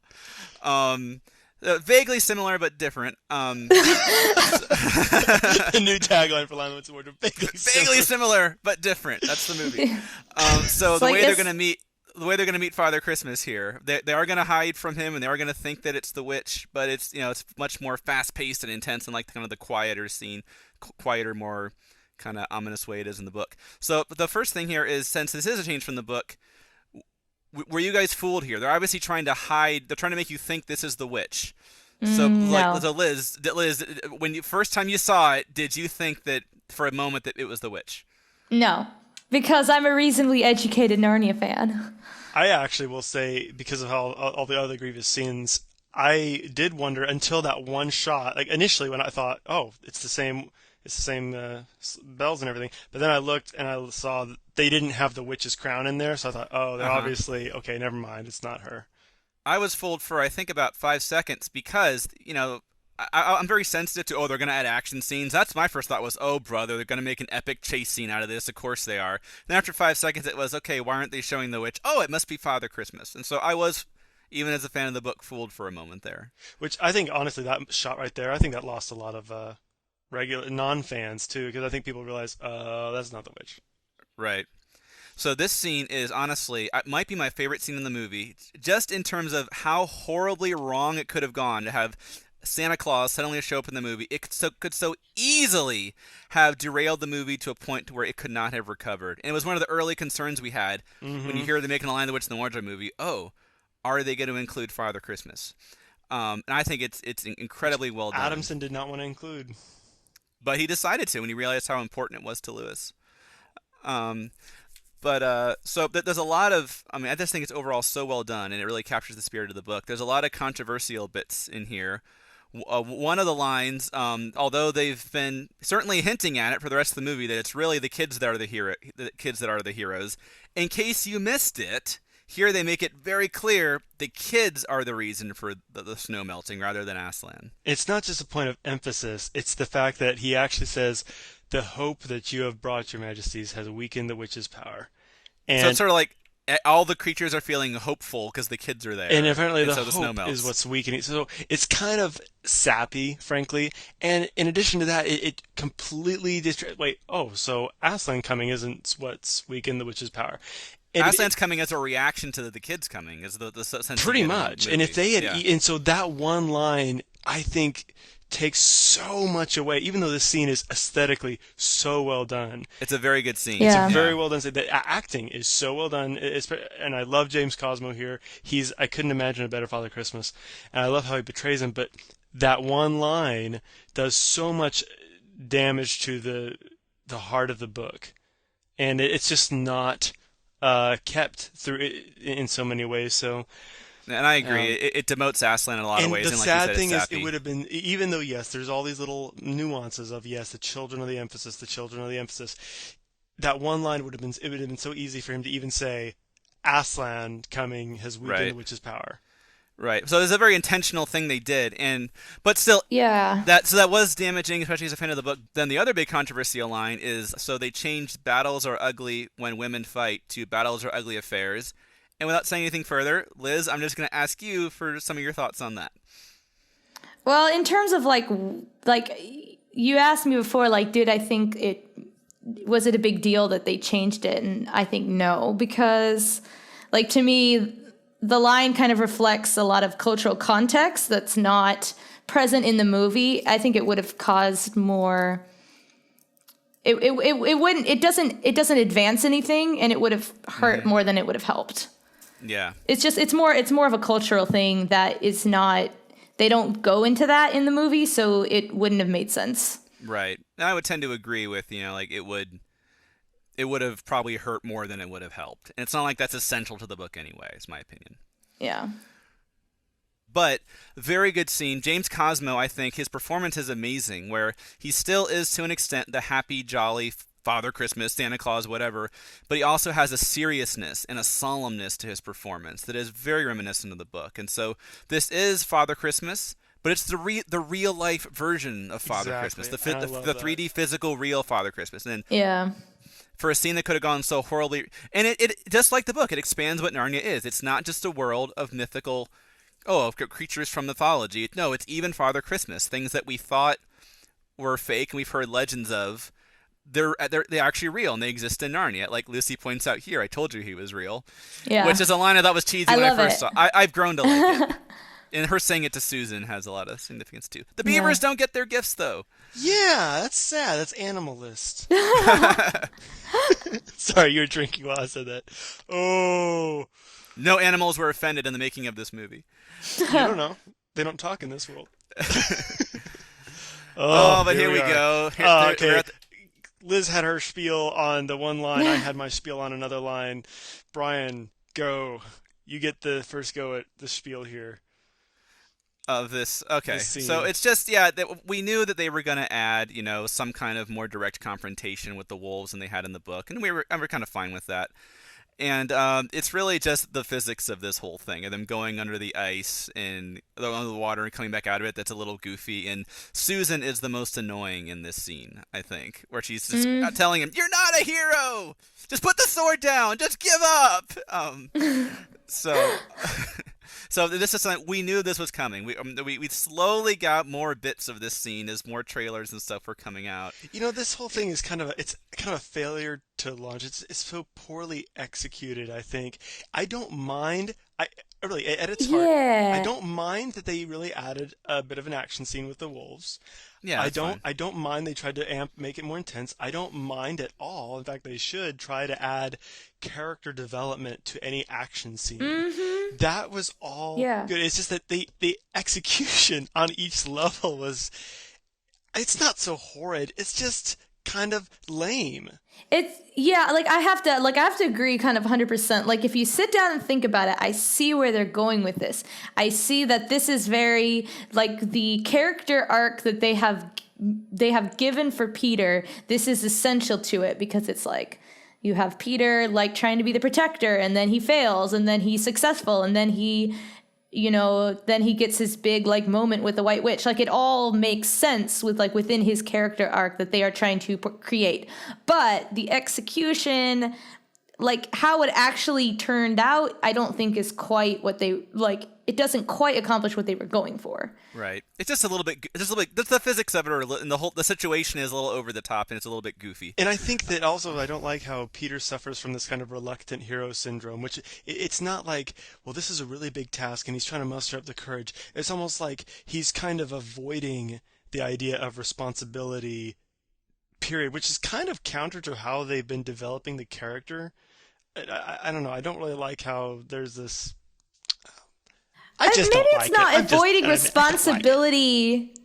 Vaguely similar, but different. The new tagline for Lionel Wardrobe, Vaguely similar, but different. That's the movie. So the way they're going to meet Father Christmas here, they are going to hide from him, and they are going to think that it's the witch, but it's it's much more fast-paced and intense, and like kind of the quieter scene, quieter, more kind of ominous way it is in the book. So the first thing here is, since this is a change from the book, were you guys fooled here? They're obviously trying to hide. They're trying to make you think this is the witch. So, No. so Liz, when you first time you saw it, did you think that for a moment that it was the witch? No, because I'm a reasonably educated Narnia fan. I actually will say, because of how all the other grievous scenes, I did wonder until that one shot. Like initially, when I thought, "Oh, it's the same bells and everything," but then I looked and I saw that they didn't have the witch's crown in there, so I thought, "Oh, they're obviously okay. Never mind, it's not her." I was fooled for I think about 5 seconds because I'm very sensitive to they're going to add action scenes. That's my first thought was, oh brother, they're going to make an epic chase scene out of this. Of course they are. Then after 5 seconds, it was okay. Why aren't they showing the witch? Oh, it must be Father Christmas. And so I was, even as a fan of the book, fooled for a moment there. Which I think, honestly, that shot right there, I think that lost a lot of regular non-fans too, because I think people realize, that's not the witch. Right. So this scene is honestly, it might be my favorite scene in the movie, just in terms of how horribly wrong it could have gone to have Santa Claus suddenly show up in the movie. It could so easily have derailed the movie to a point to where it could not have recovered. And it was one of the early concerns we had when you hear them making a Lion, the Witch, and the Wardrobe movie. Oh, are they going to include Father Christmas? And I think it's incredibly well done. Adamson did not want to include. But he decided to when he realized how important it was to Lewis. So there's a lot of, I just think it's overall so well done, and it really captures the spirit of the book. There's a lot of controversial bits in here. One of the lines, although they've been certainly hinting at it for the rest of the movie, that it's really the kids that are the heroes. In case you missed it, here they make it very clear the kids are the reason for the snow melting rather than Aslan. It's not just a point of emphasis, it's the fact that he actually says, "The hope that you have brought, your majesties, has weakened the witch's power." And so it's sort of like all the creatures are feeling hopeful because the kids are there. And apparently the so the snow hope melts. is what's weakening. So it's kind of sappy, frankly. And in addition to that, it completely so Aslan coming isn't what's weakened the witch's power. And Aslan's coming as a reaction to the kids coming, is the sense. Pretty much. And if they had, and so that one line, I think, takes so much away, even though this scene is aesthetically so well done. It's a very good scene. Yeah. It's very well done. The acting is so well done, and I love James Cosmo here. I couldn't imagine a better Father Christmas, and I love how he betrays him. But that one line does so much damage to the heart of the book. and it's just not kept through in so many ways. So, And I agree. um, It demotes Aslan in a lot of and ways, the and like you sad said, it's thing is, it sappy. would have been, even though yes, there's all these little nuances of yes, the children of the emphasis, the children of the emphasis. That one line would have been, it would have been so easy for him to even say, Aslan coming has weakened the Right. witch's power. Right. So it's a very intentional thing they did, and but still, Yeah. that was damaging, especially as a fan of the book. Then the other big controversial line is so they changed "battles are ugly when women fight" to "battles are ugly affairs." And without saying anything further, Liz, I'm just going to ask you for some of your thoughts on that. Well, in terms of like you asked me before, like, did I think it was it a big deal that they changed it? And I think no, because like to me, the line kind of reflects a lot of cultural context that's not present in the movie. I think it would have caused more. It wouldn't it doesn't advance anything, and it would have hurt more than it would have helped. Yeah. It's more of a cultural thing that is not, they don't go into that in the movie, so it wouldn't have made sense. Right. And I would tend to agree with, like it would have probably hurt more than it would have helped. And it's not like that's essential to the book anyway, is my opinion. Yeah. But very good scene. James Cosmo, I think his performance is amazing, where he still is to an extent the happy, jolly Father Christmas, Santa Claus, whatever, but he also has a seriousness and a solemnness to his performance that is very reminiscent of the book. And so this is Father Christmas, but it's the real life version of Father Christmas, Exactly, and I love the that. 3D physical real Father Christmas. And Yeah. for a scene that could have gone so horribly, and it just like the book, it expands what Narnia is. It's not just a world of mythical, of creatures from mythology. No, it's even Father Christmas, things that we thought were fake and we've heard legends of. They're actually real and they exist in Narnia. Like Lucy points out here, I told you he was real, Yeah. which is a line I thought was cheesy I when I love first it. saw. I've grown to like it, and her saying it to Susan has a lot of significance too. The Yeah. beavers don't get their gifts though. Yeah, that's sad. That's animalist. Sorry, you were drinking while I said that. Oh, No animals were offended in the making of this movie. you don't know. They don't talk in this world. Oh, Oh, but here here we we are. go. Oh, We're okay. at Liz had her spiel on the one line. I had my spiel on another line. Brian, go. You get the first go at the spiel here. of this. Okay, This so scene. it's just that we knew that they were going to add some kind of more direct confrontation with the wolves than they had in the book, and we were kind of fine with that. And it's really just the physics of this whole thing, and them going under the ice and under the water and coming back out of it. That's a little goofy. And Susan is the most annoying in this scene, I think, where she's just telling him, "You're not a hero. Just put the sword down. Just give up." So, so this is something we knew this was coming. We slowly got more bits of this scene as more trailers and stuff were coming out. This whole thing is it's kind of a failure to launch. It's so poorly executed, I think. I don't mind. I really, at its heart, I Yeah. don't mind that they really added a bit of an action scene with the wolves. Yeah, that's fine. I don't mind they tried to make it more intense. I don't mind at all. In fact, they should try to add character development to any action scene. That was all Yeah. good. It's just that the execution on each level was, it's not so horrid. It's just kind of lame. It's yeah, I have to agree kind of 100%. Like if you sit down and think about it, I see where they're going with this. I see that this is very like the character arc that they have given for Peter. This is essential to it because it's like you have Peter like trying to be the protector and then he fails and then he's successful and then then he gets his big like moment with the White Witch. Like it all makes sense with like within his character arc that they are trying to create. But the execution, like how it actually turned out, I don't think is quite what they like. It doesn't quite accomplish what they were going for. Right. It's just a little bit. The physics of it, and the situation is a little over the top, and it's a little bit goofy. And I think that also I don't like how Peter suffers from this kind of reluctant hero syndrome, which it's not like, well, this is a really big task and he's trying to muster up the courage. It's almost like he's kind of avoiding the idea of responsibility, period, which is kind of counter to how they've been developing the character. I don't know. I don't really like how there's this. I just Maybe don't it's like it. not avoiding I don't like it. responsibility.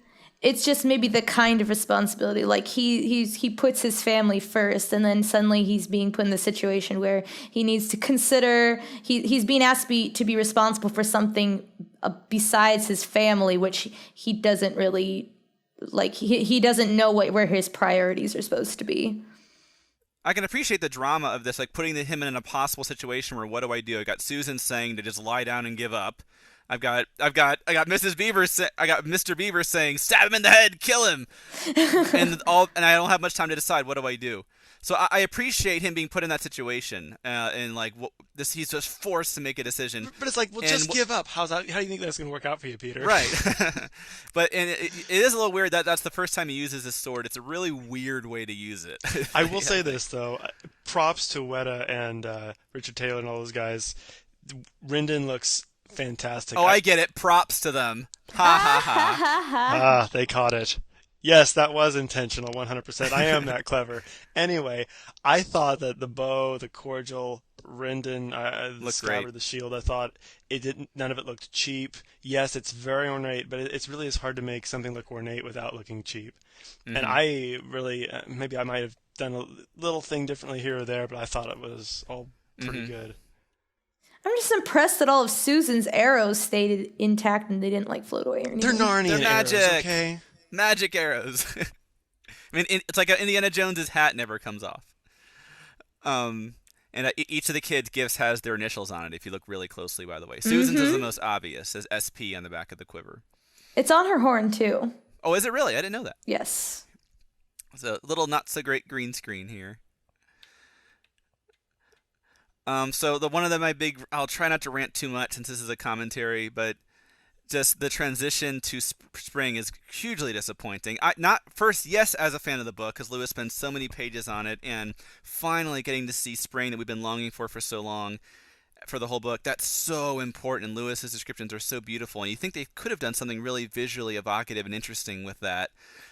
it's just maybe the kind of responsibility. Like he puts his family first, and then suddenly he's being put in the situation where he needs to consider he's being asked to be responsible for something besides his family, which he doesn't really like. He doesn't know where his priorities are supposed to be. I can appreciate the drama of this, like putting him in an impossible situation where what do? I got Susan saying to just lie down and give up. I got Mrs. Beaver. I got Mr. Beaver saying, "Stab him in the head, kill him," and I don't have much time to decide what do I do. So I appreciate him being put in that situation, and like he's just forced to make a decision. But it's like, well, just give up. How do you think that's going to work out for you, Peter? Right. But it is a little weird that that's the first time he uses his sword. It's a really weird way to use it. I will say this though, props to Weta and Richard Taylor and all those guys. Rendon looks fantastic. Oh, I get it. Props to them. Ha ha ha. They caught it. Yes, that was intentional, 100%. I am that clever. Anyway, I thought that the bow, the cordial, Rendon, the scabbard, the shield, I thought none of it looked cheap. Yes, it's very ornate, but it's really hard to make something look ornate without looking cheap. Mm-hmm. And I really, maybe I might have done a little thing differently here or there, but I thought it was all pretty good. I'm just impressed that all of Susan's arrows stayed intact and they didn't like float away or anything. They're Narnian magic. Arrows, okay? Magic arrows. I mean, it's like Indiana Jones's hat never comes off. And each of the kids' gifts has their initials on it. If you look really closely, by the way, Susan's is the most obvious, as SP on the back of the quiver. It's on her horn too. Oh, is it really? I didn't know that. Yes. It's a little not so great green screen here. So one of my big, I'll try not to rant too much since this is a commentary, but just the transition to spring is hugely disappointing. Yes, as a fan of the book, because Lewis spends so many pages on it, and finally getting to see spring that we've been longing for so long for the whole book. That's so important, and Lewis's descriptions are so beautiful, and you think they could have done something really visually evocative and interesting with that.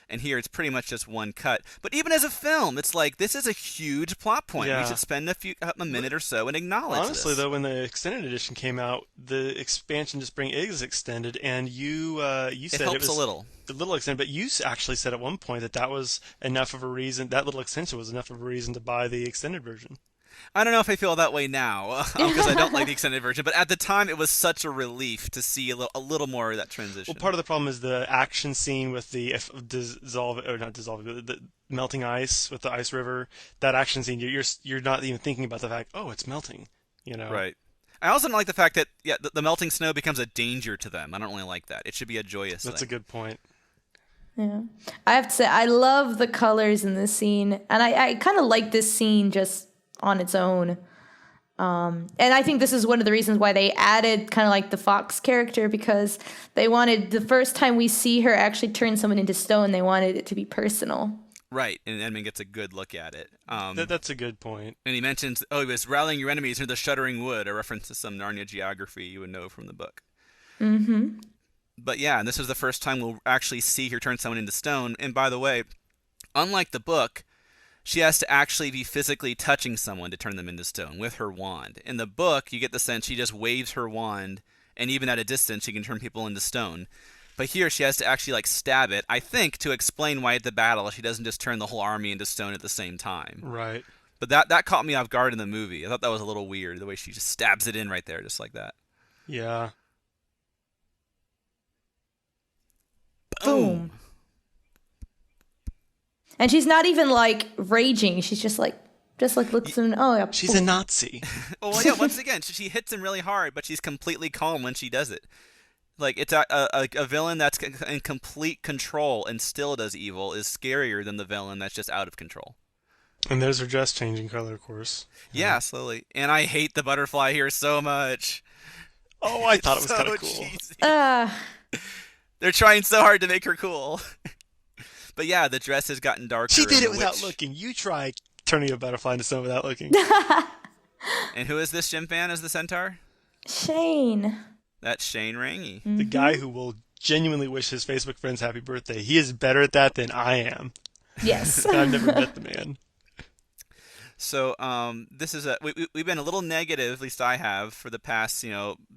And here it's pretty much just one cut. But even as a film, it's like, this is a huge plot point. Yeah. We should spend a minute or so and acknowledge Honestly, this. though, when the extended edition came out, the expansion to spring is extended, and you said it was a little extended, but you actually said at one point that was enough of a reason, that little extension was enough of a reason to buy the extended version. I don't know if I feel that way now, because I don't like the extended version, but at the time it was such a relief to see a little more of that transition. Well, part of the problem is the action scene with the the melting ice with the ice river. That action scene, you're not even thinking about the fact, oh, it's melting, you know? Right. I also don't like the fact that the melting snow becomes a danger to them. I don't really like that. It should be a joyous thing. That's a good point. Yeah. I have to say, I love the colors in this scene, and I kind of like this scene just on its own. And I think this is one of the reasons why they added kind of like the Fox character, because they wanted, the first time we see her actually turn someone into stone, they wanted it to be personal. Right, and Edmund gets a good look at it. That's a good point. And he mentions, he was rallying your enemies near the Shuddering Wood, a reference to some Narnia geography you would know from the book. Mm-hmm. But yeah, and this is the first time we'll actually see her turn someone into stone. And by the way, unlike the book, she has to actually be physically touching someone to turn them into stone with her wand. In the book, you get the sense she just waves her wand, and even at a distance, she can turn people into stone. But here, she has to actually stab it, I think, to explain why at the battle she doesn't just turn the whole army into stone at the same time. Right. But that caught me off guard in the movie. I thought that was a little weird, the way she just stabs it in right there, just like that. Yeah. Boom. And she's not even raging. She's just looks and oh yeah. She's a Nazi. Well, yeah. Once again, she hits him really hard, but she's completely calm when she does it. It's a villain that's in complete control and still does evil is scarier than the villain that's just out of control. And there's her dress changing color, of course. Yeah, slowly. And I hate the butterfly here so much. Oh, I thought it was so kind of cool. They're trying so hard to make her cool. But yeah, the dress has gotten darker. She did it without looking. You try turning a butterfly into stone without looking. And who is this Shimpan as the centaur? Shane. That's Shane Rangy. The guy who will genuinely wish his Facebook friends happy birthday. He is better at that than I am. Yes. I've never met the man. So this is we've been a little negative, at least I have, for the past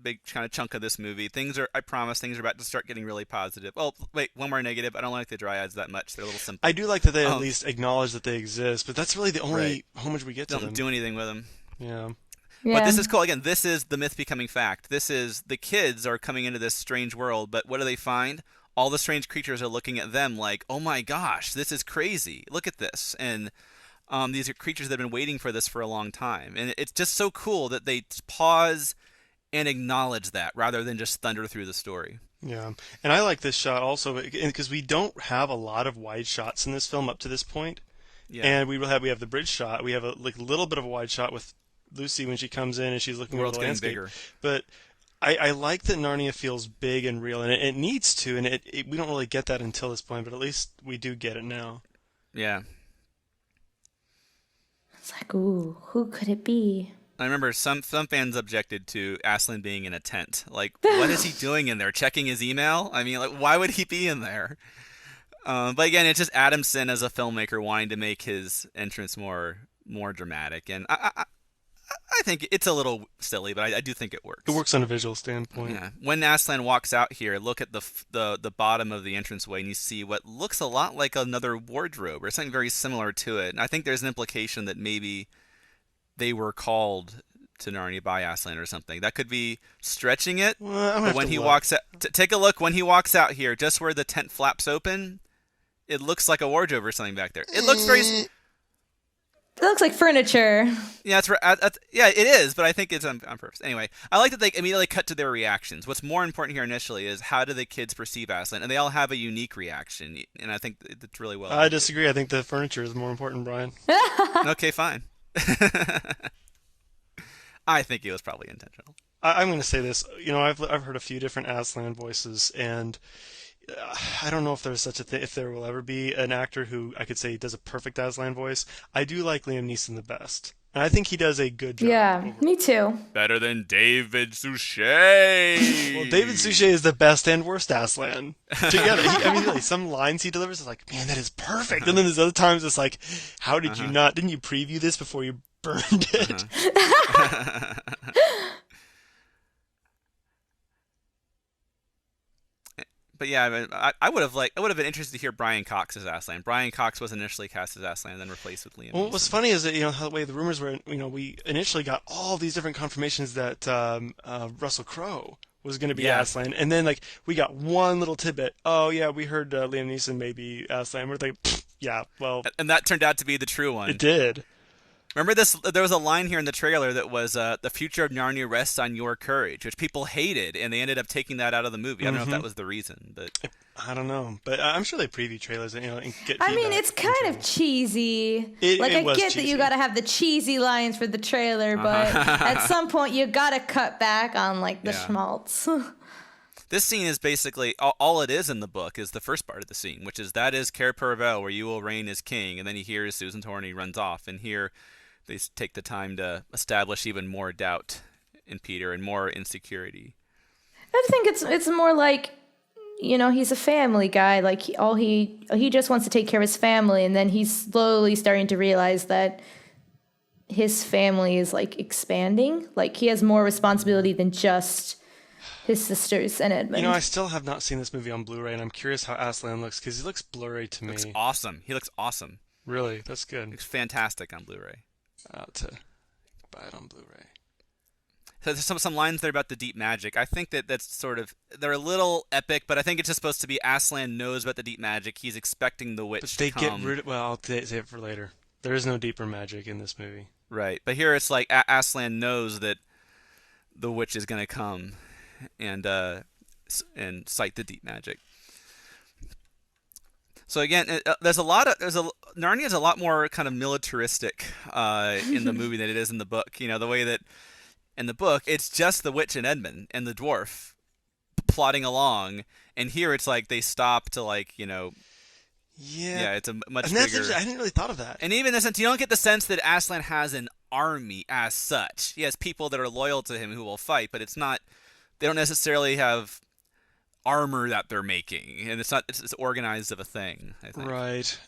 big kind of chunk of this movie. I promise things are about to start getting really positive. Oh wait, one more negative. I don't like the dryads that much. They're a little I simple. do like that they at Um, least acknowledge that they exist, but that's really the right. only homage we get to Don't them. do anything with them. Yeah. But Yeah. this is cool. Again, this is the myth becoming fact. This is the kids are coming into this strange world, but what do they find? All the strange creatures are looking at them like, "Oh my gosh, this is crazy! Look at this!" And these are creatures that have been waiting for this for a long time, and it's just so cool that they pause and acknowledge that rather than just thunder through the story. Yeah, and I like this shot also because we don't have a lot of wide shots in this film up to this point, Yeah, and we have the bridge shot. We have a little bit of a wide shot with Lucy when she comes in and she's the looking over world's the getting landscape. bigger. But I like that Narnia feels big and real, and it needs to, and we don't really get that until this point, but at least we do get it now. Yeah, It's like, ooh, who could it be? I remember some fans objected to Aslan being in a tent. Like, what is he doing in there? Checking his email? I mean, like, why would he be in there? But again, it's just Adamson as a filmmaker wanting to make his entrance more dramatic, and I think it's a little silly, but I do think it It works. works on a visual standpoint. Yeah, when Aslan walks out here, look at the bottom of the entranceway, and you see what looks a lot like another wardrobe or something very similar to it. And I think there's an implication that maybe they were called to Narnia by Aslan or something. That could be stretching it. Well, I'm gonna But have when to he look. walks out, take a look. When he walks out here, just where the tent flaps open, it looks like a wardrobe or something back there. It looks very. It looks like furniture. Yeah, it's yeah, it is, but I think it's on purpose. Anyway, I like that they immediately cut to their reactions. What's more important here initially is how do the kids perceive Aslan, and they all have a unique reaction, and I think it's really well I acted. disagree. I think the furniture is more important, Brian. Okay, fine. I think it was probably intentional. I'm going to say this. I've heard a few different Aslan voices, and I don't know if there's such a thing, if there will ever be an actor who I could say does a perfect Aslan voice. I do like Liam Neeson the best, and I think he does a good job. Yeah, me too. Better than David Suchet. Well, David Suchet is the best and worst Aslan together. I mean, really, some lines he delivers is like, man, that is perfect. And then there's other times it's like, how did you not? Didn't you preview this before you burned it? But yeah, I would have been interested to hear Brian Cox as Aslan. Brian Cox was initially cast as Aslan and then replaced with Liam Well, what's Neeson. funny is that how the way the rumors were, we initially got all these different confirmations that Russell Crowe was going to be Yeah. Aslan, and then like we got one little tidbit. Oh yeah, we heard Liam Neeson may be Aslan. We're like, "Pfft, yeah, well, And that turned out to be the true one. it did. Remember this? There was a line here in the trailer that was, "The future of Narnia rests on your courage," which people hated, and they ended up taking that out of the movie. I don't know if that was the reason, but I don't know, but I'm sure they preview trailers and and get I mean, feedback it's from kind of trailers. cheesy. It Like, I was get that cheesy. you gotta have the cheesy lines for the trailer, but at some point you gotta cut back on, like, the Yeah. schmaltz. this scene is basically all it is in the book is the first part of the scene, which is that is Cair Paravel, where you will reign as king, and then he hears Susan Torn and he runs off, and here they take the time to establish even more doubt in Peter and more insecurity. I think it's more like, he's a family guy. Like, he just wants to take care of his family, and then he's slowly starting to realize that his family is, like, expanding. Like, he has more responsibility than just his sisters and Edmund. I still have not seen this movie on Blu-ray, and I'm curious how Aslan looks because he looks blurry to me. Looks awesome. He looks awesome. Really, that's good. Looks fantastic on Blu-ray. Out to buy it on Blu-ray. So there's some lines there about the deep magic. I think that's sort of they're a little epic, but I think it's just supposed to be Aslan knows about the deep magic. He's expecting the witch But to they get come. rid of. Well, I'll save it for later. There is no deeper magic in this movie. Right, but here it's like Aslan knows that the witch is going to come and cite the deep magic. So again, Narnia is a lot more kind of militaristic in the movie than it is in the book. The way that in the book it's just the witch and Edmund and the dwarf plodding along, and here it's like they stop to yeah, it's a much And that's bigger. I didn't really thought of that. And even in the sense, you don't get the sense that Aslan has an army as such. He has people that are loyal to him who will fight, but it's not. They don't necessarily have armor that they're making, and it's not it's organized of a thing, I think. Right.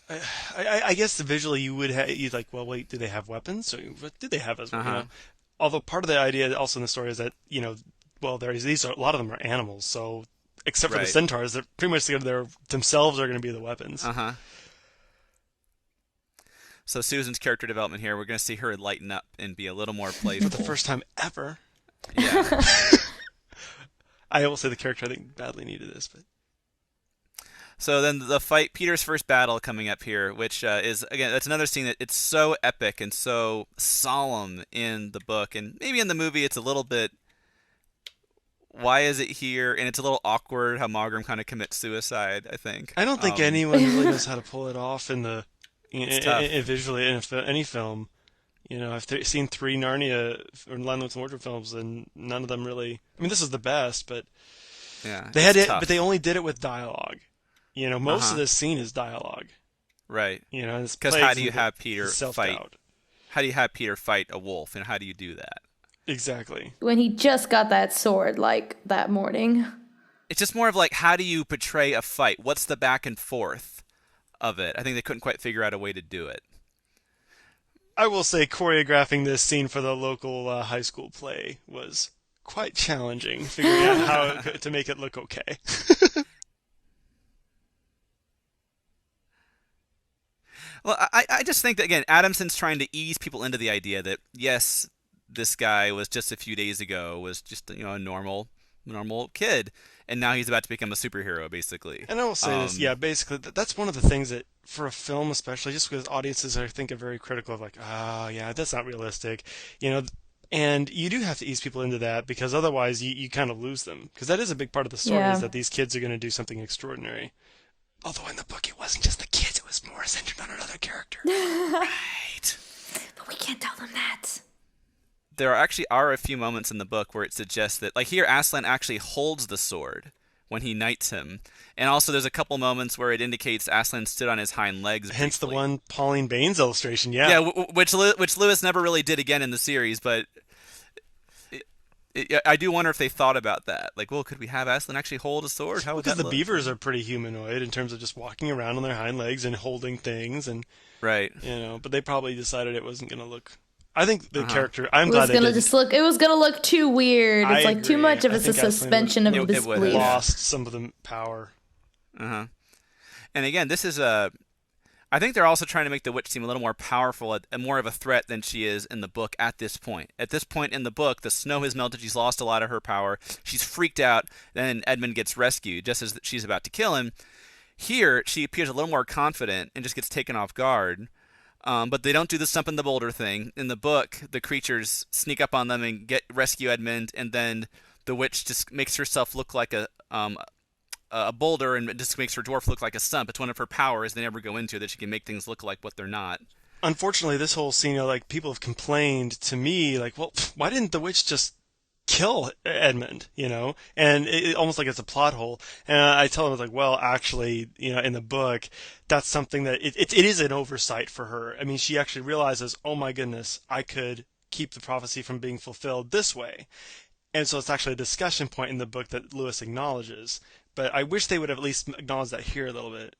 I guess visually you would have you like, well, wait, do they have weapons? Or what do they have as Uh-huh. Although part of the idea also in the story is that well, these are a lot of them are animals, so except for the Right. centaurs, they're pretty much they're themselves are going to be the weapons. Uh-huh. So Susan's character development here, we're going to see her lighten up and be a little more For the playful. first time ever, Yeah. I will say the character I think badly needed this, but So then the fight, Peter's first battle coming up here, which is, again, that's another scene that it's so epic and so solemn in the book. And maybe in the movie it's a little bit, why is it here? And it's a little awkward how Mogram kind of commits suicide, I think. I don't think anyone really knows how to pull it off It's tough. visually in any film. I've seen 3 Narnia or Land of the Wardrobe films, and none of them really. I mean, this is the best, but Yeah, they had it's it, tough. but they only did it with dialogue. Most of Uh-huh. this scene is dialogue. Right. And it's Because played how do from you the have Peter fight? self-doubt. How do you have Peter fight a wolf, and how do you do that? Exactly. When he just got that sword, like, that morning. It's just more of like, how do you portray a fight? What's the back and forth of it? I think they couldn't quite figure out a way to do it. I will say choreographing this scene for the local high school play was quite challenging, figuring out how to make it look okay. Well, I just think that, again, Adamson's trying to ease people into the idea that, yes, this guy was just a few days ago, was just, a normal kid, and now he's about to become a superhero, basically. And I will say this, yeah, basically, that's one of the things that, for a film especially, just because audiences, I think, are very critical of, like, yeah, that's not realistic, and you do have to ease people into that, because otherwise you kind of lose them. Because that is a big part of the story, Yeah. is that these kids are going to do something extraordinary. Although in the book it wasn't just the kids, it was more centered on another character. Right. But we can't tell them that. There actually are a few moments in the book where it suggests that, like here, Aslan actually holds the sword when he knights him. And also there's a couple moments where it indicates Aslan stood on his hind legs Hence the briefly. one Pauline Baines illustration, yeah. Yeah, which Lewis never really did again in the series, but I do wonder if they thought about that. Like, well, could we have Aslan actually hold a sword? How would Because that the look? beavers are pretty humanoid in terms of just walking around on their hind legs and holding things, and Right. but they probably decided it wasn't going to look. I think the Uh-huh. character. I'm It glad was they gonna did. just look. It was gonna look too weird. It's I like too agree. much of I a think Aslan suspension of would- it would, disbelief. yeah. Lost some of the power. Uh-huh. And again, this is a. I think they're also trying to make the witch seem a little more powerful and more of a threat than she is in the book at this point. At this point in the book, the snow has melted. She's lost a lot of her power. She's freaked out. Then Edmund gets rescued just as she's about to kill him. Here, she appears a little more confident and just gets taken off guard. But they don't do the stump in the boulder thing. In the book, the creatures sneak up on them and rescue Edmund, and then the witch just makes herself look like a boulder and it just makes her dwarf look like a stump. It's one of her powers they never go into, that she can make things look like what they're not. Unfortunately, this whole scene, like people have complained to me, like, well, why didn't the witch just kill Edmund? And it almost like it's a plot hole. And I tell them, like, well, actually, in the book, that's something that it is an oversight for her. I mean, she actually realizes, oh my goodness, I could keep the prophecy from being fulfilled this way. And so it's actually a discussion point in the book that Lewis acknowledges. But I wish they would have at least acknowledged that here a little bit.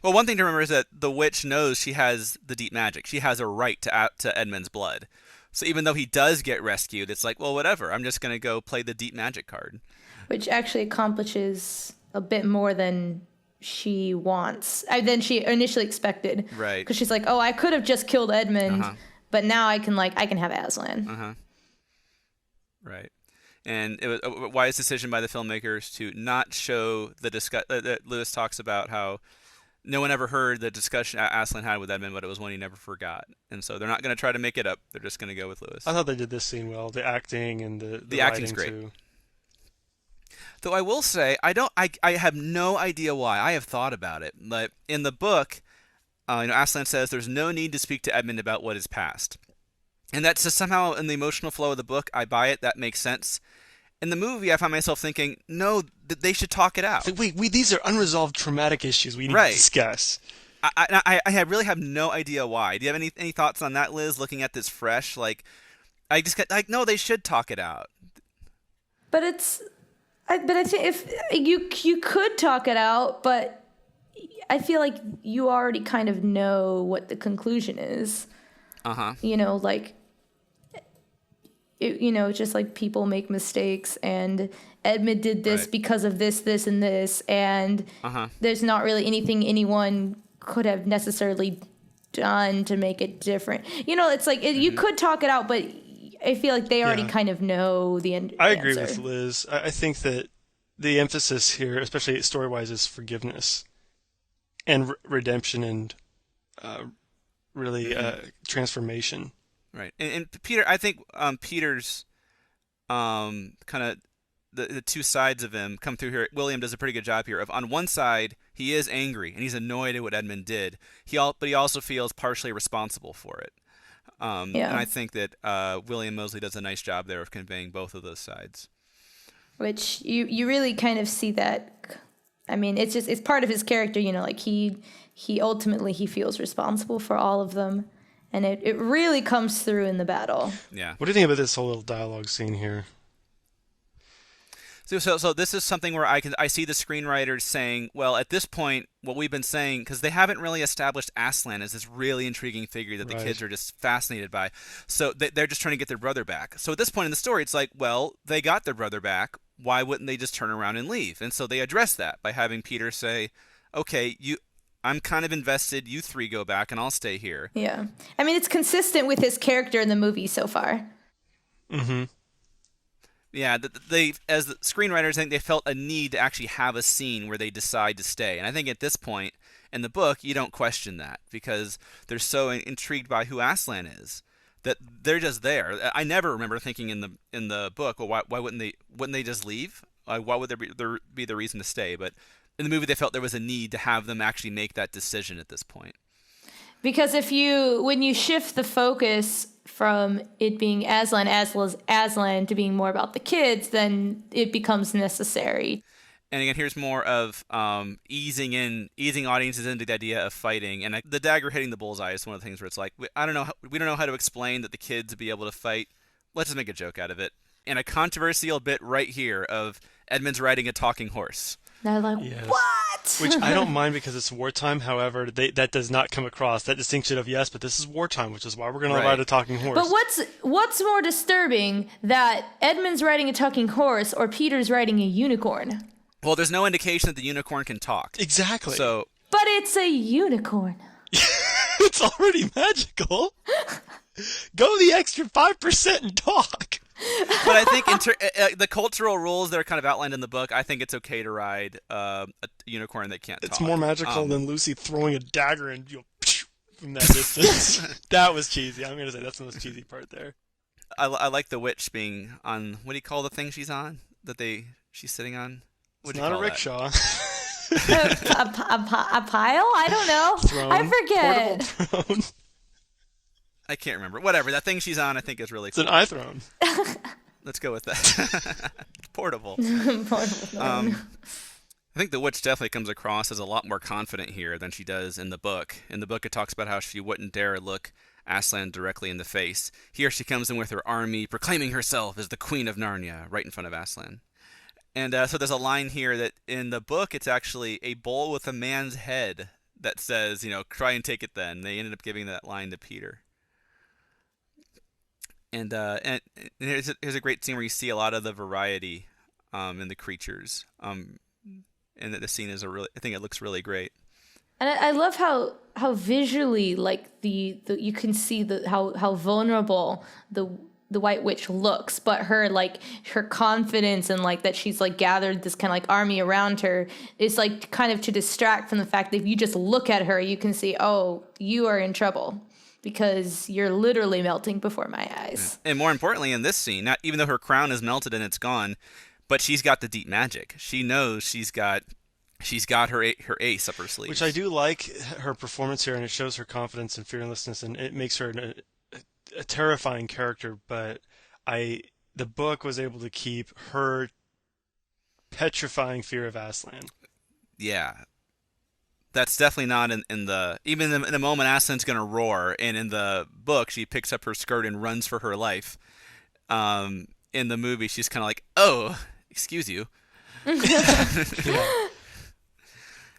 Well, one thing to remember is that the witch knows she has the deep magic. She has a right to Edmund's blood. So even though he does get rescued, it's like, well, whatever. I'm just going to go play the deep magic card. Which actually accomplishes a bit more than she wants, than she initially expected. Right. Because she's like, oh, I could have just killed Edmund, Uh-huh. but now I can have Aslan. Uh-huh. Right. And it was a wise decision by the filmmakers to not show the that Lewis talks about how no one ever heard the discussion Aslan had with Edmund, but it was one he never forgot. And so they're not going to try to make it up. They're just going to go with Lewis. I thought they did this scene well. The acting and the acting's writing, great. too. Though I will say, I have no idea why. I have thought about it. But in the book, Aslan says there's no need to speak to Edmund about what is past. And that's just somehow in the emotional flow of the book, I buy it. That makes sense. In the movie, I find myself thinking, no, they should talk it out. Like, wait, these are unresolved traumatic issues we need Right. to discuss. I really have no idea why. Do you have any thoughts on that, Liz, looking at this fresh? Like, I just got, like, no, they should talk it out. But it's But I think if you could talk it out, but I feel like you already kind of know what the conclusion is. You know, like, just like people make mistakes, and Edmund did this because of this, this, and this, and there's not really anything anyone could have necessarily done to make it different. You know, it's like you could talk it out, but I feel like they already kind of know the end. I agree with Liz. I think that the emphasis here, especially story-wise, is forgiveness and redemption and really transformation. Right. And Peter, I think Peter's kind of the two sides of him come through here. William does a pretty good job here. Of on one side, he is angry and he's annoyed at what Edmund did. But he also feels partially responsible for it. And I think that William Moseley does a nice job there of conveying both of those sides. Which you really kind of see that. I mean, it's part of his character, you know, like he ultimately he feels responsible for all of them, and it really comes through in the battle. Yeah. What do you think about this whole little dialogue scene here? So this is something where I see the screenwriters saying, well, at this point, what we've been saying, because they haven't really established Aslan as this really intriguing figure that the kids are just fascinated by. So they're just trying to get their brother back. So at this point in the story, it's like, well, they got their brother back. Why wouldn't they just turn around and leave? And so they address that by having Peter say, okay, I'm kind of invested. You three go back and I'll stay here. Yeah. I mean, it's consistent with his character in the movie so far. Mm-hmm. Yeah, they, as the screenwriters, I think they felt a need to actually have a scene where they decide to stay. And I think at this point in the book, you don't question that because they're so intrigued by who Aslan is that they're just there. I never remember thinking in the book, well, why wouldn't they just leave? Why would there be the reason to stay? But in the movie, they felt there was a need to have them actually make that decision at this point. Because when you shift the focus from it being Aslan to being more about the kids, then it becomes necessary. And again, here's more of easing audiences into the idea of fighting. And the dagger hitting the bullseye is one of the things where it's like, we don't know how to explain that the kids would be able to fight. Let's just make a joke out of it. And a controversial bit right here of Edmund's riding a talking horse. They're like, yes. What? Which I don't mind because it's wartime. However, that does not come across. That distinction of, yes, but this is wartime, which is why we're going to ride a talking horse. But what's more disturbing, that Edmund's riding a talking horse or Peter's riding a unicorn? Well, there's no indication that the unicorn can talk. Exactly. So, but it's a unicorn. It's already magical. Go the extra 5% and talk. But I think the cultural rules that are kind of outlined in the book, I think it's okay to ride a unicorn that can't talk. It's more magical than Lucy throwing a dagger and from that distance. That was cheesy. I'm going to say that's the most cheesy part there. I like the witch being on, what do you call the thing she's on? She's sitting on? It's not a rickshaw. a pile? I don't know. Throne. I forget. Portable throne. I can't remember. Whatever. That thing she's on, I think, is really cool. It's an iThrone. Let's go with that. Portable. Portable. I think the witch definitely comes across as a lot more confident here than she does in the book. In the book, it talks about how she wouldn't dare look Aslan directly in the face. Here she comes in with her army, proclaiming herself as the Queen of Narnia, right in front of Aslan. And so there's a line here that in the book, it's actually a bowl with a man's head that says, try and take it then. They ended up giving that line to Peter. And here's a great scene where you see a lot of the variety in the creatures. And the scene is I think it looks really great. And I love how visually, like you can see how vulnerable the White Witch looks, but her confidence and that she's gathered this kind of army around her is kind of to distract from the fact that if you just look at her, you can see, oh, you are in trouble. Because you're literally melting before my eyes. And more importantly, in this scene, even though her crown is melted and it's gone, but she's got the deep magic. She knows she's got her ace up her sleeve. Which I do like her performance here, and it shows her confidence and fearlessness, and it makes her a terrifying character. But the book was able to keep her petrifying fear of Aslan. Yeah. That's definitely not in the... Even in the moment Aslan's going to roar, and in the book, she picks up her skirt and runs for her life. In the movie, she's kind of like, oh, excuse you. Yeah.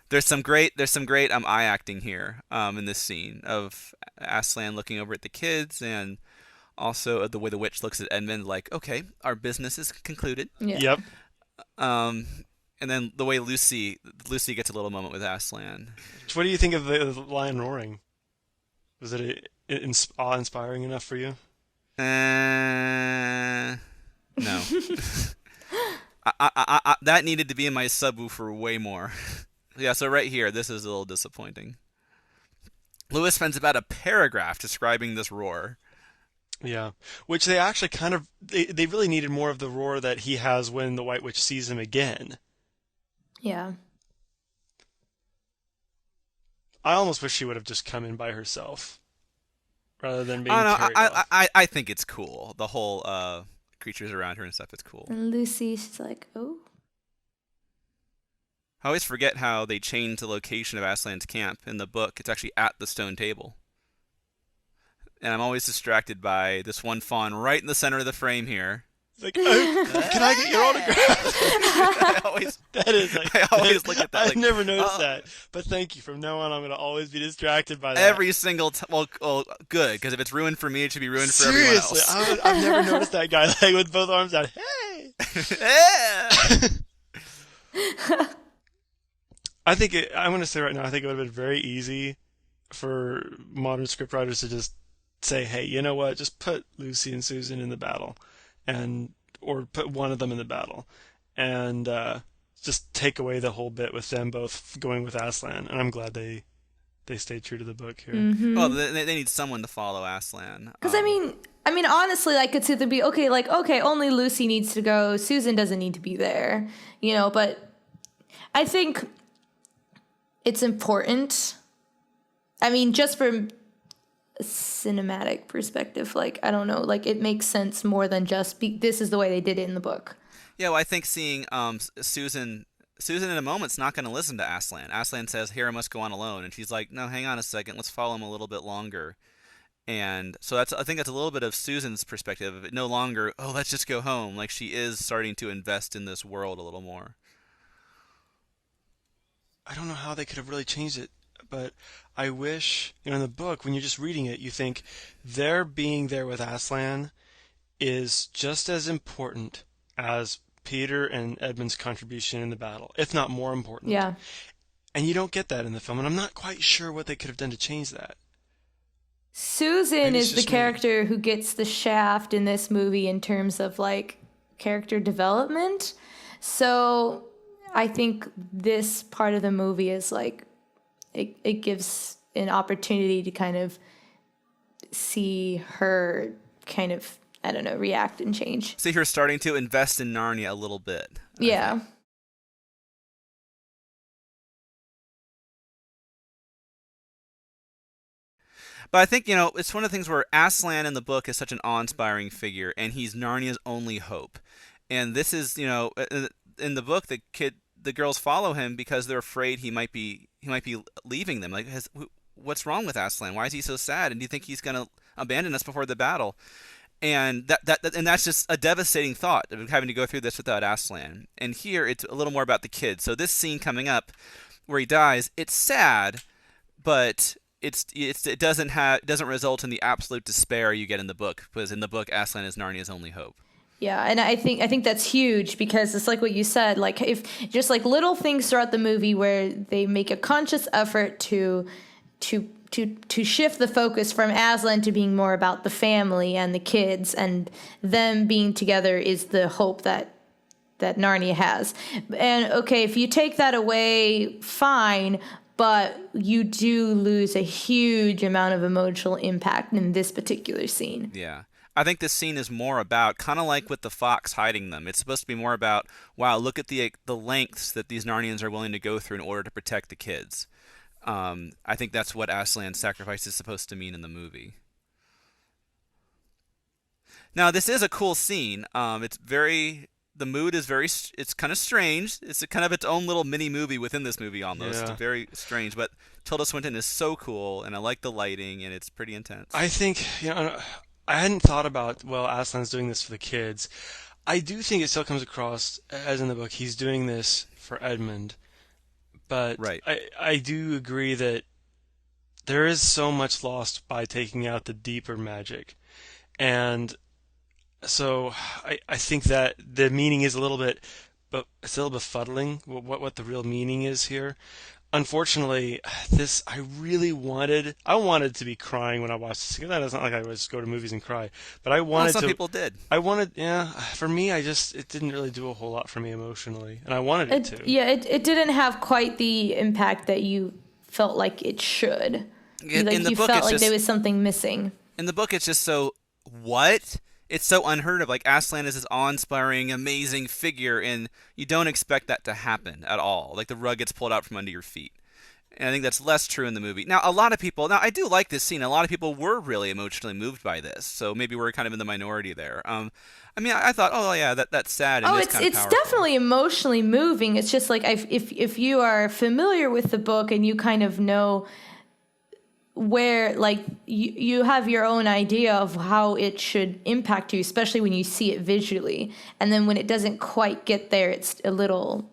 There's some great eye acting here in this scene of Aslan looking over at the kids, and also the way the witch looks at Edmund like, okay, our business is concluded. Yeah. Yep. Um, and then the way Lucy gets a little moment with Aslan. What do you think of the lion roaring? Was it awe-inspiring enough for you? No. That needed to be in my subwoofer way more. Yeah, so right here, this is a little disappointing. Lewis spends about a paragraph describing this roar. Yeah. Which they actually they really needed more of the roar that he has when the White Witch sees him again. Yeah. I almost wish she would have just come in by herself rather than being I don't know. carried off. I think it's cool. The whole creatures around her and stuff. It's cool. And Lucy, she's like, oh. I always forget how they changed the location of Aslan's camp in the book. It's actually at the stone table. And I'm always distracted by this one fawn right in the center of the frame here. It's like, oh, can I get your autograph? I always look at that. I've never noticed that, but thank you. From now on, I'm going to always be distracted by that. Every single time. Well, good, because if it's ruined for me, it should be ruined for everyone else. Seriously, I've never noticed that guy like with both arms out. Hey! Yeah. I'm going to say right now, I think it would have been very easy for modern scriptwriters to just say, hey, you know what? Just put Lucy and Susan in the battle, or put one of them in the battle, and just take away the whole bit with them both going with Aslan. And I'm glad they stayed true to the book here. Mm-hmm. Well, they need someone to follow Aslan. Because I mean, honestly, I could see them be okay. Like, okay, only Lucy needs to go. Susan doesn't need to be there, But I think it's important. I mean, just from a cinematic perspective, like, I don't know, like, it makes sense more than just this is the way they did it in the book. Yeah, well, I think seeing Susan in a moment's not going to listen to Aslan. Aslan says, "Here, I must go on alone," and she's like, "No, hang on a second. Let's follow him a little bit longer." And so I think that's a little bit of Susan's perspective of it. No longer, oh, let's just go home. Like, she is starting to invest in this world a little more. I don't know how they could have really changed it, but I wish, in the book, when you're just reading it, you think their being there with Aslan is just as important as Peter and Edmund's contribution in the battle, if not more important. Yeah. And you don't get that in the film, and I'm not quite sure what they could have done to change that. Susan is the character who gets the shaft in this movie in terms of, like, character development. So I think this part of the movie is like, it gives an opportunity to kind of see her kind of, I don't know, react and change. See her starting to invest in Narnia a little bit. Yeah. But I think, it's one of the things where Aslan in the book is such an awe-inspiring figure, and he's Narnia's only hope. And this is, in the book, the girls follow him because they're afraid he might be leaving them. Like, what's wrong with Aslan? Why is he so sad? And do you think he's going to abandon us before the battle? And that's just a devastating thought of having to go through this without Aslan. And here it's a little more about the kids. So this scene coming up where he dies, it's sad, but it doesn't result in the absolute despair you get in the book, because in the book Aslan is Narnia's only hope. Yeah, and I think that's huge, because it's like what you said, like, if just like little things throughout the movie where they make a conscious effort to shift the focus from Aslan to being more about the family and the kids, and them being together is the hope that Narnia has. And okay, if you take that away, fine, but you do lose a huge amount of emotional impact in this particular scene. Yeah. I think this scene is more about, kind of like with the fox hiding them, it's supposed to be more about, wow, look at the lengths that these Narnians are willing to go through in order to protect the kids. I think that's what Aslan's sacrifice is supposed to mean in the movie. Now, this is a cool scene. The mood is it's kind of strange. It's kind of its own little mini movie within this movie almost. Yeah. It's very strange, but Tilda Swinton is so cool, and I like the lighting, and it's pretty intense. I think, I hadn't thought about, well, Aslan's doing this for the kids. I do think it still comes across as in the book he's doing this for Edmund, but Right. I do agree that there is so much lost by taking out the deeper magic. And so I think that the meaning is a little bit, but it's a little befuddling what the real meaning is here. Unfortunately, this I wanted to be crying when I watched this. It's not like I just go to movies and cry, but Well, some people did. yeah. For me, it didn't really do a whole lot for me emotionally, and I wanted it to. Yeah, it didn't have quite the impact that you felt like it should. In the You book, felt it's like just there was something missing. in the book, it's just so what? It's so unheard of. Like Aslan is this awe-inspiring, amazing figure, and you don't expect that to happen at all. Like the rug gets pulled out from under your feet. And I think that's less true in the movie. Now, a lot of people. Now, I do like this scene. A lot of people were really emotionally moved by this. So maybe we're kind of in the minority there. I mean, I thought, oh yeah, that's sad. And It's kind of powerful. definitely emotionally moving. It's just like if you are familiar with the book and you kind of know where like you have your own idea of how it should impact you, especially when you see it visually, and then when it doesn't quite get there, it's a little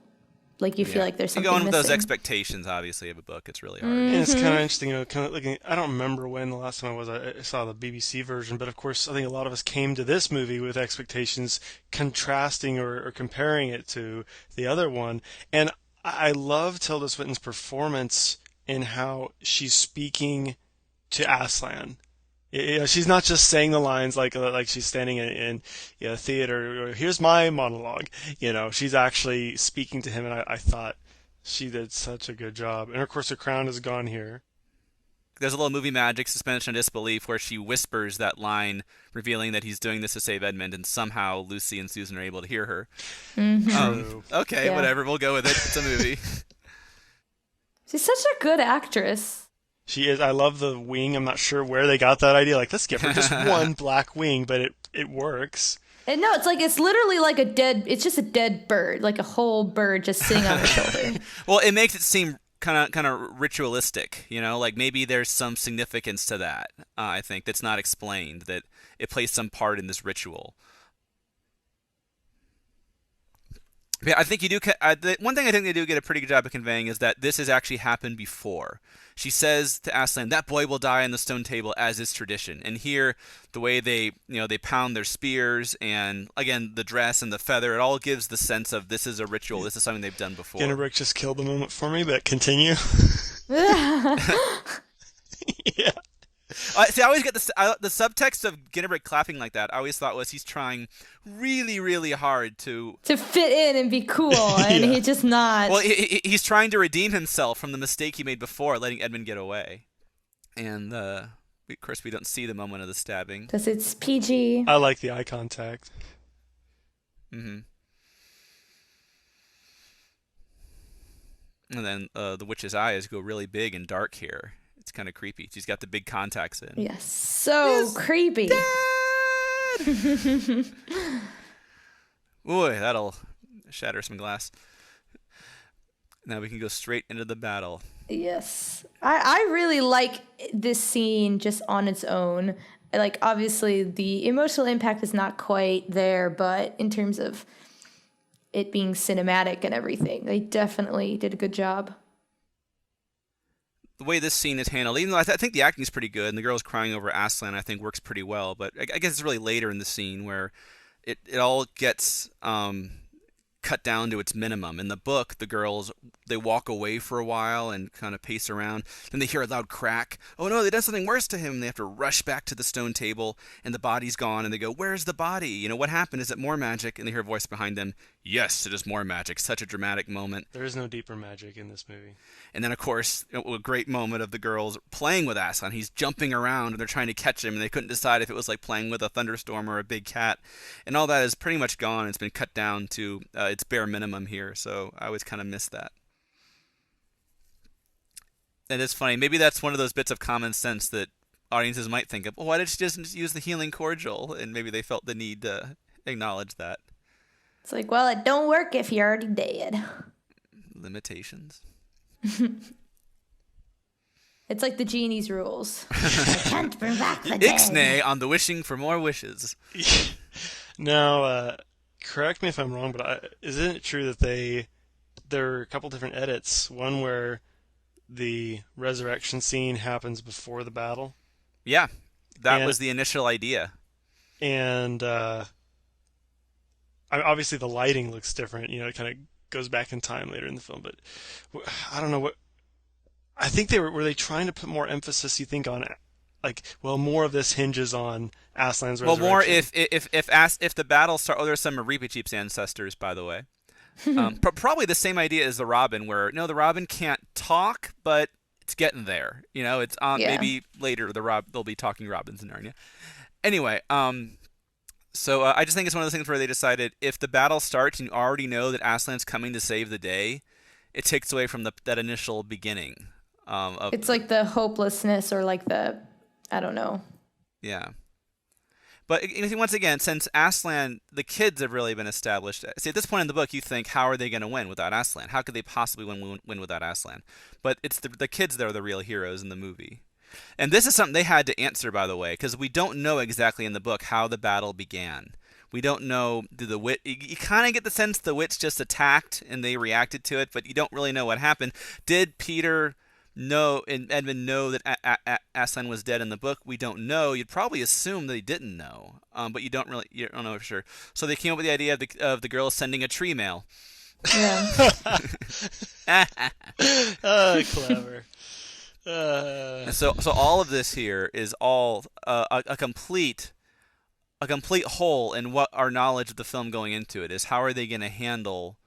like you feel like there's something you go in with those missing. expectations, obviously, of a book. It's really hard. And it's kind of interesting, kind of looking. I don't remember when the last time I saw the BBC version, but of course, I think a lot of us came to this movie with expectations, contrasting or comparing it to the other one. And I love Tilda Swinton's performance in how she's speaking to Aslan. She's not just saying the lines like she's standing in a theater. Or, here's my monologue. She's actually speaking to him, and I thought she did such a good job. And of course, her crown is gone here. There's a little movie magic, suspension of disbelief, where she whispers that line, revealing that he's doing this to save Edmund, and somehow Lucy and Susan are able to hear her. True. Okay, Yeah. whatever. We'll go with it. It's a movie. She's such a good actress. She is. I love the wing. I'm not sure where they got that idea. Like, let's give her just one black wing, but it works. And no, it's literally like it's just a dead bird, like a whole bird just sitting on her shoulder. Well, it makes it seem kind of ritualistic, like maybe there's some significance to that. I think that's not explained, that it plays some part in this ritual. Yeah, I think you do. The one thing I think they do get a pretty good job of conveying is that this has actually happened before. She says to Aslan, "That boy will die on the stone table, as is tradition." And here, the way they pound their spears, and again the dress and the feather, it all gives the sense of this is a ritual. This is something they've done before. Again, Rick just killed the moment for me, but continue. Yeah. See, I always get the subtext of Ginnebrick clapping like that. I always thought was he's trying really, really hard to fit in and be cool, and he's just not. Well, he's trying to redeem himself from the mistake he made before, letting Edmund get away. And of course, we don't see the moment of the stabbing because it's PG. I like the eye contact. Mm-hmm. And then the witch's eyes go really big and dark here. It's kind of creepy. She's got the big contacts in. Yes, so creepy. Boy, that'll shatter some glass. Now we can go straight into the battle. Yes. I really like this scene just on its own. Like, obviously, the emotional impact is not quite there, but in terms of it being cinematic and everything, they definitely did a good job. The way this scene is handled, even though I think the acting is pretty good, and the girl's crying over Aslan, I think works pretty well. But I guess it's really later in the scene where it all gets cut down to its minimum. In the book, the girls, they walk away for a while and kind of pace around. Then they hear a loud crack. Oh no, they done something worse to him. They have to rush back to the stone table, and the body's gone. And they go, "Where's the body? What happened? Is it more magic?" And they hear a voice behind them. "Yes, it is more magic." Such a dramatic moment. There is no deeper magic in this movie. And then, of course, a great moment of the girls playing with Aslan. He's jumping around, and they're trying to catch him, and they couldn't decide if it was like playing with a thunderstorm or a big cat. And all that is pretty much gone. It's been cut down to its bare minimum here, so I always kind of miss that. And it's funny. Maybe that's one of those bits of common sense that audiences might think of. Well, why did she just use the healing cordial? And maybe they felt the need to acknowledge that. It's like, well, it don't work if you're already dead. Limitations. It's like the genie's rules. I can't bring back the dead. Ixnay on the wishing for more wishes. Now, correct me if I'm wrong, but isn't it true that there are a couple different edits? One where the resurrection scene happens before the battle, Yeah, that and was the initial idea. and obviously the lighting looks different. It kind of goes back in time later in the film, but I don't know what. I think were they trying to put more emphasis? You think on like, well, more of this hinges on Aslan's Well, resurrection. more if the battle start. Oh, there's some Reepicheep's ancestors, by the way. Probably the same idea as the Robin, where no, the Robin can't talk, but it's getting there. It's Yeah. maybe later they'll be talking Robins in Narnia. Anyway, so I just think it's one of those things where they decided if the battle starts and you already know that Aslan's coming to save the day, it takes away from that initial beginning. It's like the hopelessness or like I don't know. Yeah. But once again, since Aslan, the kids have really been established. See, at this point in the book, you think, how are they going to win without Aslan? How could they possibly win without Aslan? But it's the kids that are the real heroes in the movie. And this is something they had to answer, by the way, because we don't know exactly in the book how the battle began. We don't know, you kind of get the sense the witch just attacked and they reacted to it, but you don't really know what happened. Did Peter and Edmund know that Aslan was dead in the book? We don't know. You'd probably assume they didn't know, but you don't know for sure. So they came up with the idea of the girl sending a tree mail. Yeah. Clever. So all of this here is all a complete hole in what our knowledge of the film going into it is. How are they going to handle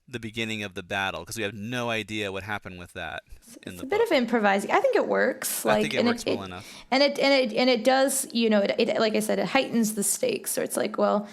the beginning of the battle? Because we have no idea what happened with that. It's a bit of improvising. I think it works. I think it works well enough. And it does. It like I said, it heightens the stakes. So it's like, well,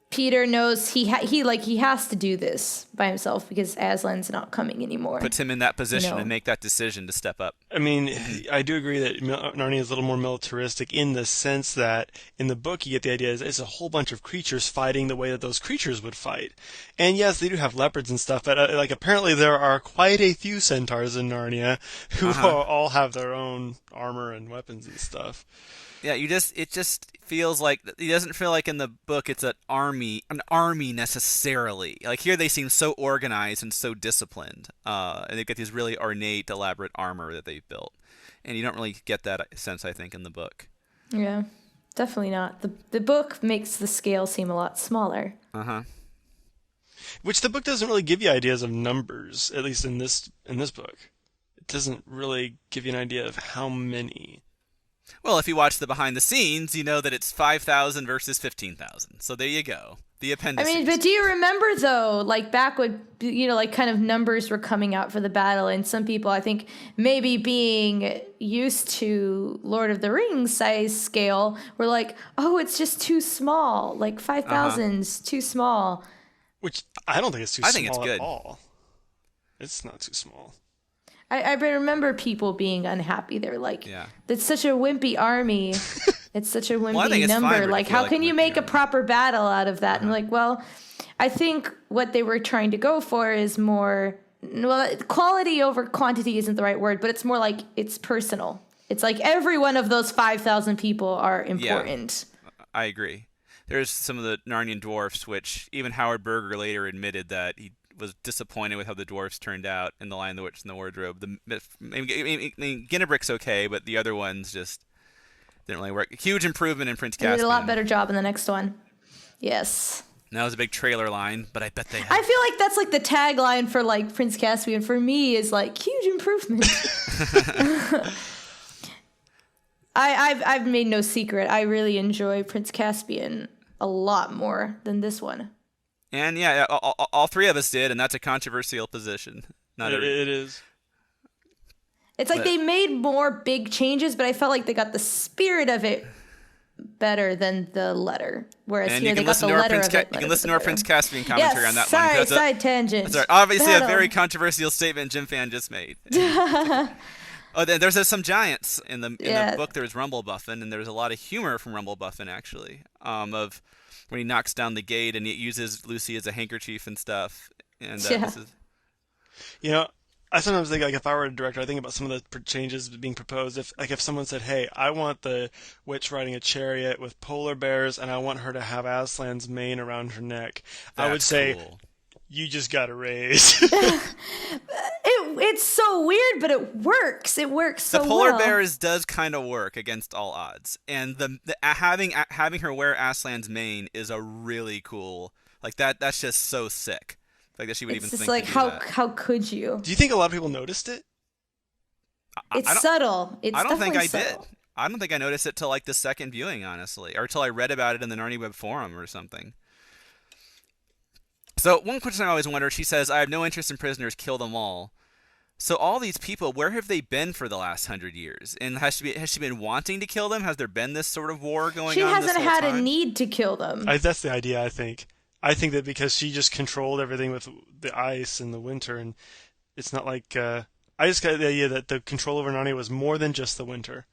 Peter knows he has to do this by himself because Aslan's not coming anymore. Puts him in that position and make that decision to step up. I mean, I do agree that Narnia is a little more militaristic in the sense that in the book you get the idea it's a whole bunch of creatures fighting the way that those creatures would fight. And yes, they do have leopards and stuff, but apparently there are quite a few centaurs in Narnia who all have their own armor and weapons and stuff. Yeah, it just feels like it doesn't feel like in the book it's an army necessarily. Like here they seem so organized and so disciplined, and they've got these really ornate, elaborate armor that they've built, and you don't really get that sense, I think, in the book. Yeah, definitely not. The book makes the scale seem a lot smaller. Which the book doesn't really give you ideas of numbers, at least in this book. It doesn't really give you an idea of how many. Well, if you watch the behind the scenes, you know that it's 5,000 versus 15,000. So there you go. The appendices. I mean, but do you remember though, like back when kind of numbers were coming out for the battle, and some people, I think, maybe being used to Lord of the Rings size scale, were like, oh, it's just too small. Like 5,000's too small. Which I don't think it's too small think it's good. At all. It's not too small. I remember people being unhappy. They're like, Yeah. that's such a wimpy army. It's such a wimpy I think it's fine number. for it Like, to feel how like can a you wimpy make a army. proper battle out of that? And like, well, I think what they were trying to go for is more, well, quality over quantity isn't the right word, but it's more like it's personal. It's like every one of those 5,000 people are important. Yeah, I agree. There's some of the Narnian dwarfs, which even Howard Berger later admitted that he was disappointed with how the dwarfs turned out in The Lion, the Witch, and the Wardrobe. Ginnebrick's okay, but the other ones just didn't really work. Huge improvement in Prince They Caspian. did a lot better job in the next one. Yes. And that was a big trailer line, but I bet they had. I feel like that's like the tagline for like Prince Caspian for me is like huge improvement. I've made no secret. I really enjoy Prince Caspian a lot more than this one. And yeah, all three of us did, and that's a controversial position. It is. It's like they made more big changes, but I felt like they got the spirit of it better than the letter. Whereas and here they got the letter of it. You can listen to our Prince Caspian commentary on that one. Sorry, side tangent. That's right. Obviously, Battle. a very controversial statement Jim Fan just made. Oh, there's some giants in the book. There's Rumblebuffin, and there's a lot of humor from Rumblebuffin actually. Of when he knocks down the gate and he uses Lucy as a handkerchief and stuff. And I sometimes think like if I were a director, I think about some of the changes being proposed. If someone said, "Hey, I want the witch riding a chariot with polar bears, and I want her to have Aslan's mane around her neck," I would That's say, cool. "You just got to raise." It's so weird, but it works. It works so The polar well. bears does kind of work against all odds, and having her wear Aslan's mane is a really cool, like that's just so sick. Like that she would It's even just think like to do how could you? Do you think a lot of people noticed it? It's I don't, subtle. It's I don't think definitely I did. subtle. I don't think I noticed it till like the second viewing, honestly, or till I read about it in the NarniaWeb forum or something. So one question I always wonder, she says, "I have no interest in prisoners, kill them all." So all these people, where have they been for the last 100 years? And has she been wanting to kill them? Has there been this sort of war going She on this hasn't whole had a time? need to kill them. That's the idea. I think. I think that because she just controlled everything with the ice and the winter, and it's not like I just got the idea that the control over Narnia was more than just the winter.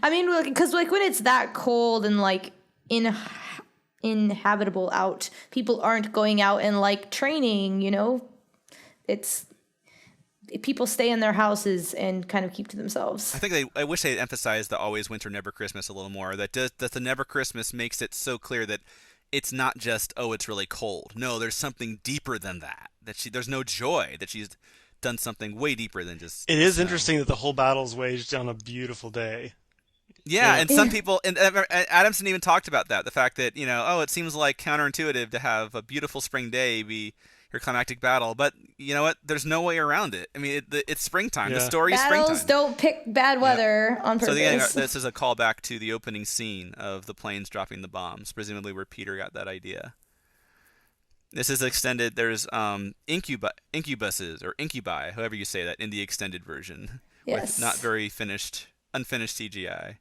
I mean, because like when it's that cold and like inhabitable out, people aren't going out and like training. It's people stay in their houses and kind of keep to themselves. I wish they'd emphasized the always winter, never Christmas a little more. That the never Christmas makes it so clear that it's not just, oh, it's really cold. No, there's something deeper than that. There's no joy, that she's done something way deeper than just It is snow. interesting that the whole battle's waged on a beautiful day. Yeah, Yeah. and some people, and Adamson even talked about that, the fact that, it seems like counterintuitive to have a beautiful spring day be your climactic battle, but you know what? There's no way around it. I mean, it's springtime. The Yeah. story's Battles springtime. don't pick bad weather on So again, purpose. this is a callback to the opening scene of the planes dropping the bombs, presumably where Peter got that idea. This is extended. There's incubuses or incubi, however you say that, in the extended version, Yes. with not very unfinished CGI.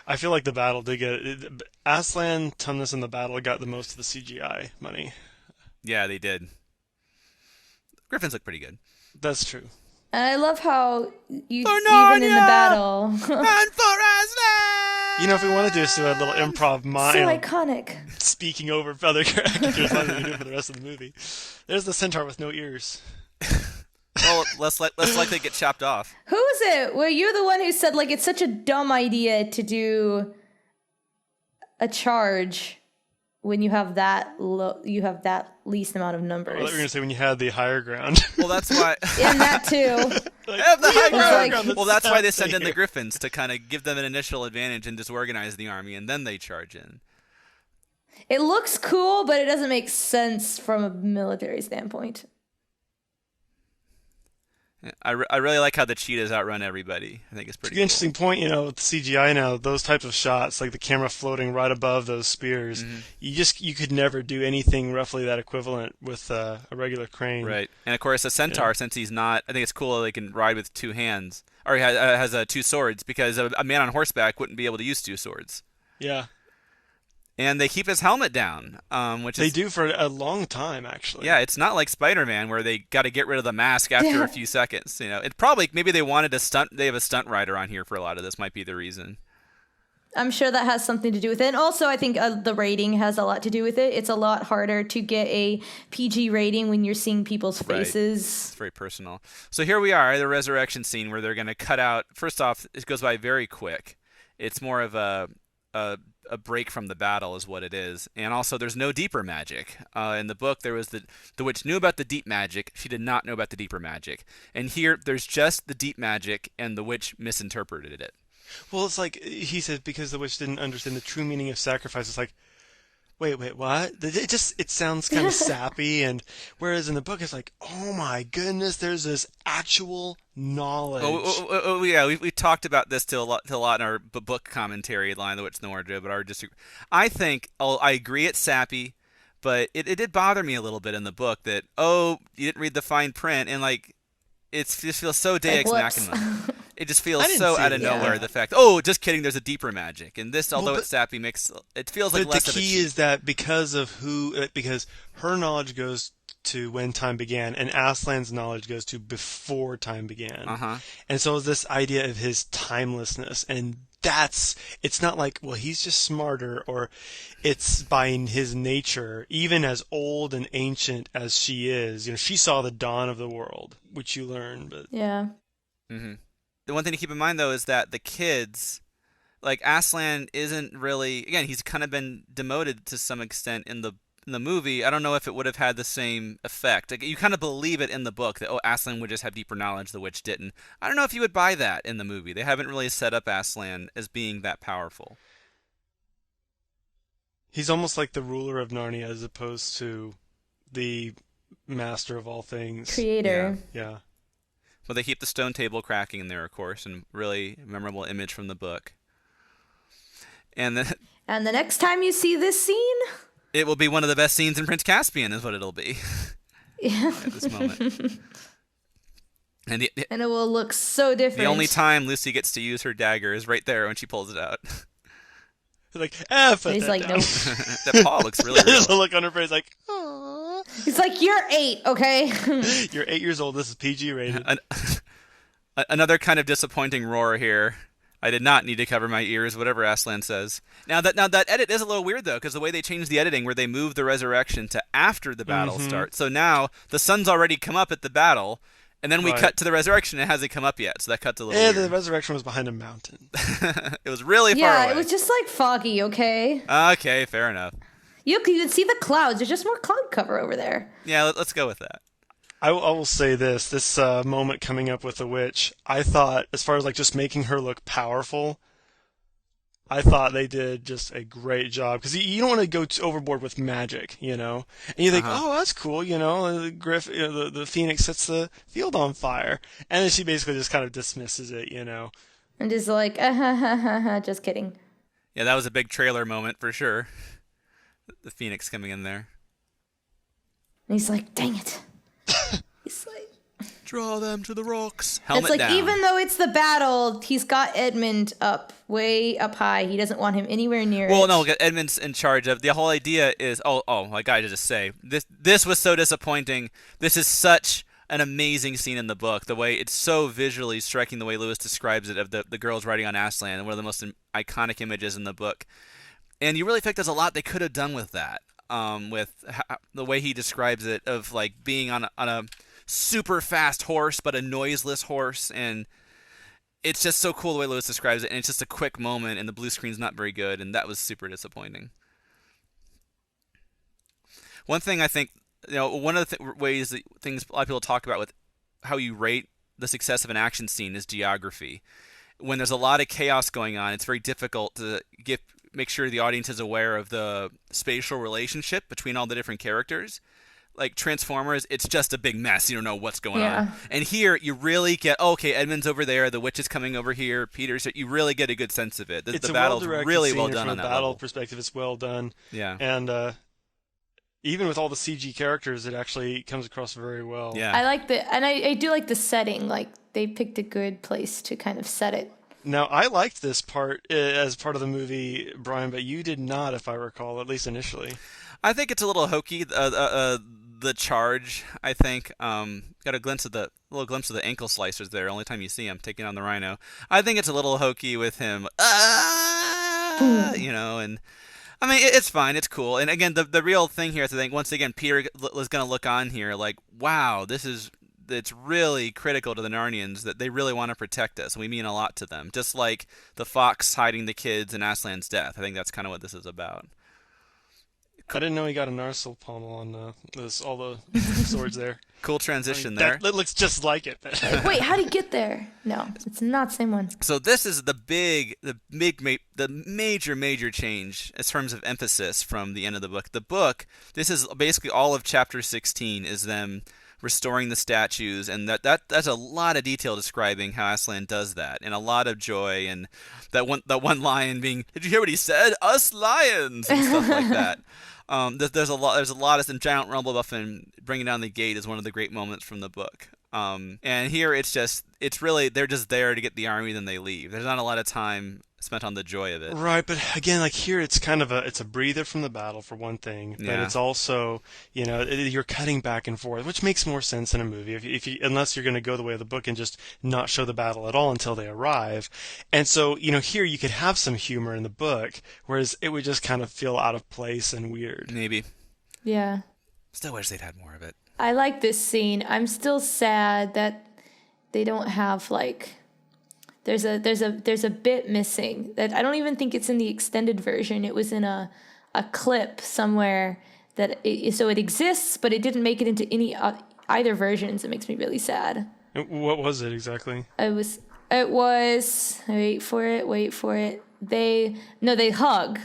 I feel like the battle did get Aslan, Tumnus, and the battle got the most of the CGI money. Yeah, they did. Griffins look pretty good. That's true. And I love how you For even in the Narnia! battle, And for Aslan! If we want to do is do a little improv so mind iconic. speaking over other characters like we do for the rest of the movie. There's the centaur with no ears. Well, less likely to get chopped off. Who is it? Well, you're the one who said like it's such a dumb idea to do a charge when you have that least amount of I numbers. thought you were going to say when you had the higher ground. Well, that's why. And that too. Have the high ground. ground. Well, that's why they send in the Griffins to kind of give them an initial advantage and disorganize the army, and then they charge in. It looks cool, but it doesn't make sense from a military standpoint. I really like how the cheetahs outrun everybody. I think it's pretty It's an interesting point, with CGI now, those types of shots, like the camera floating right above those spears, you could never do anything roughly that equivalent with a regular crane. cool. Right. And of course, a centaur, since he's not, I think it's cool that he can ride with two hands, or he has two swords, because a man on horseback wouldn't be able to use two swords. Yeah. And they keep his helmet down, which They is do for a long time, actually. yeah, it's not like Spider-Man where they got to get rid of the mask after a few seconds. It probably maybe they wanted a stunt. They have a stunt rider on here for a lot of this. Might be the reason. I'm sure that has something to do with it. And also, I think the rating has a lot to do with it. It's a lot harder to get a PG rating when you're seeing people's faces. It's very personal. So here we are, the resurrection scene where they're going to cut out. First off, it goes by very quick. It's more of a break from the battle is what it is. And also there's no deeper magic. In the book there was the witch knew about the deep magic. She did not know about the deeper magic. And here there's just the deep magic and the witch misinterpreted it. Well, it's like he said because the witch didn't understand the true meaning of sacrifice. It's like, wait, what? It sounds kind of sappy, and whereas in the book it's like, oh my goodness, there's this actual knowledge. Oh yeah, we talked about this to a lot in our book commentary, Lion, the Witch, and the Wardrobe, but I think I agree it's sappy, but it did bother me a little bit in the book that you didn't read the fine print, and like it just feels so Deus Machina. It just feels so out of nowhere. The fact, just kidding. There's a deeper magic, and this, although it's sappy, it feels like less of a cheat. The key is that because her knowledge goes to when time began, and Aslan's knowledge goes to before time began. Uh-huh. And so it's this idea of his timelessness and it's not like, well, he's just smarter, or it's by his nature, even as old and ancient as she is. She saw the dawn of the world, which you learn, but Yeah. hmm The one thing to keep in mind, though, is that the kids, like Aslan, isn't really. Again, he's kind of been demoted to some extent in the movie. I don't know if it would have had the same effect. Like, you kind of believe it in the book that Aslan would just have deeper knowledge, the witch didn't. I don't know if you would buy that in the movie. They haven't really set up Aslan as being that powerful. he's almost like the ruler of Narnia as opposed to the master of all things. Creator. Yeah. But they keep the stone table cracking in there, of course, and really memorable image from the book. And then And the next time you see this scene, it will be one of the best scenes in Prince Caspian, is what it'll be yeah. at this moment. And And it will look so different. the only time Lucy gets to use her dagger is right there when she pulls it out. Like, F And he's like, nope. That paw looks really There's a real. look on her face like, oh. He's like, you're 8, okay? You're 8 years old. This is PG rated. Another kind of disappointing roar here. I did not need to cover my ears, whatever Aslan says. Now that edit is a little weird, though, because the way they changed the editing, where they moved the resurrection to after the battle starts. So now the sun's already come up at the battle, and then we cut to the resurrection, and it hasn't come up yet. So that cuts a little weird. The resurrection was behind a mountain. It was really far Yeah, away. it was just like foggy, okay? Okay, fair enough. You can see the clouds. There's just more cloud cover over there. Yeah, let's go with that. I will say this moment coming up with the witch, I thought, as far as like just making her look powerful, I thought they did just a great job, because you don't want to go overboard with magic, And you think, oh, that's cool, the phoenix sets the field on fire, and then she basically just kind of dismisses it, And just like, just kidding. Yeah, that was a big trailer moment for sure. The phoenix coming in there. And he's like, dang it. He's like, Draw them to the rocks. Helmet it's like, down. even though it's the battle, he's got Edmund way up high. He doesn't want him anywhere near Well, it. no, Edmund's in charge of the whole idea. Is I gotta just say this was so disappointing. This is such an amazing scene in the book. The way it's so visually striking, the way Lewis describes it, of the girls riding on Aslan, and one of the most iconic images in the book. And you really think there's a lot they could have done with that. With the way he describes it, of like being on a super fast horse, but a noiseless horse, and it's just so cool the way Lewis describes it. And it's just a quick moment, and the blue screen's not very good, and that was super disappointing. One thing I think, one of the ways that things a lot of people talk about with how you rate the success of an action scene is geography. When there's a lot of chaos going on, it's very difficult to make sure the audience is aware of the spatial relationship between all the different characters. Like Transformers, it's just a big mess. You don't know what's going on. And here, you really get, okay, Edmund's over there, the witch is coming over here, Peter's. You really get a good sense of it. The battle's really well done on that level. From a battle perspective, it's well done. Yeah. And even with all the CG characters, it actually comes across very well. Yeah. I do like the setting. Like, they picked a good place to kind of set it. Now, I liked this part as part of the movie, Brian, but you did not, if I recall, at least initially. I think it's a little hokey. The charge, I think, got a little glimpse of the ankle slicers there. Only time you see him taking on the rhino. I think it's a little hokey with him, and I mean it's fine, it's cool. And again, the real thing here is, I think, once again, Peter was going to look on here like, wow, it's really critical to the Narnians that they really want to protect us. We mean a lot to them, just like the fox hiding the kids and Aslan's death. I think that's kind of what this is about. I didn't know he got a narsil pommel on all the swords there. Cool transition there. That looks just like it. Wait, how'd he get there? No, it's not the same one. So this is the major change in terms of emphasis from the end of the book. The book, this is basically all of chapter 16 is them restoring the statues, and that's a lot of detail describing how Aslan does that, and a lot of joy, and that one lion being, did you hear what he said? Us lions, and stuff like that. There's a lot of some giant rumble buff, and bringing down the gate is one of the great moments from the book. And here it's really they're just there to get the army, then they leave. There's not a lot of time spent on the joy of it. Right, but again, like here, it's kind of it's a breather from the battle for one thing, but Yeah. it's also, you're cutting back and forth, which makes more sense in a movie if you unless you're going to go the way of the book and just not show the battle at all until they arrive. And so, here you could have some humor in the book, whereas it would just kind of feel out of place and weird. Maybe. Yeah. Still wish they'd had more of it. I like this scene. I'm still sad that they don't have there's a bit missing that I don't even think it's in the extended version. It was in a clip somewhere so it exists, but it didn't make it into either versions. It makes me really sad. What was it exactly? It was wait for it. They hug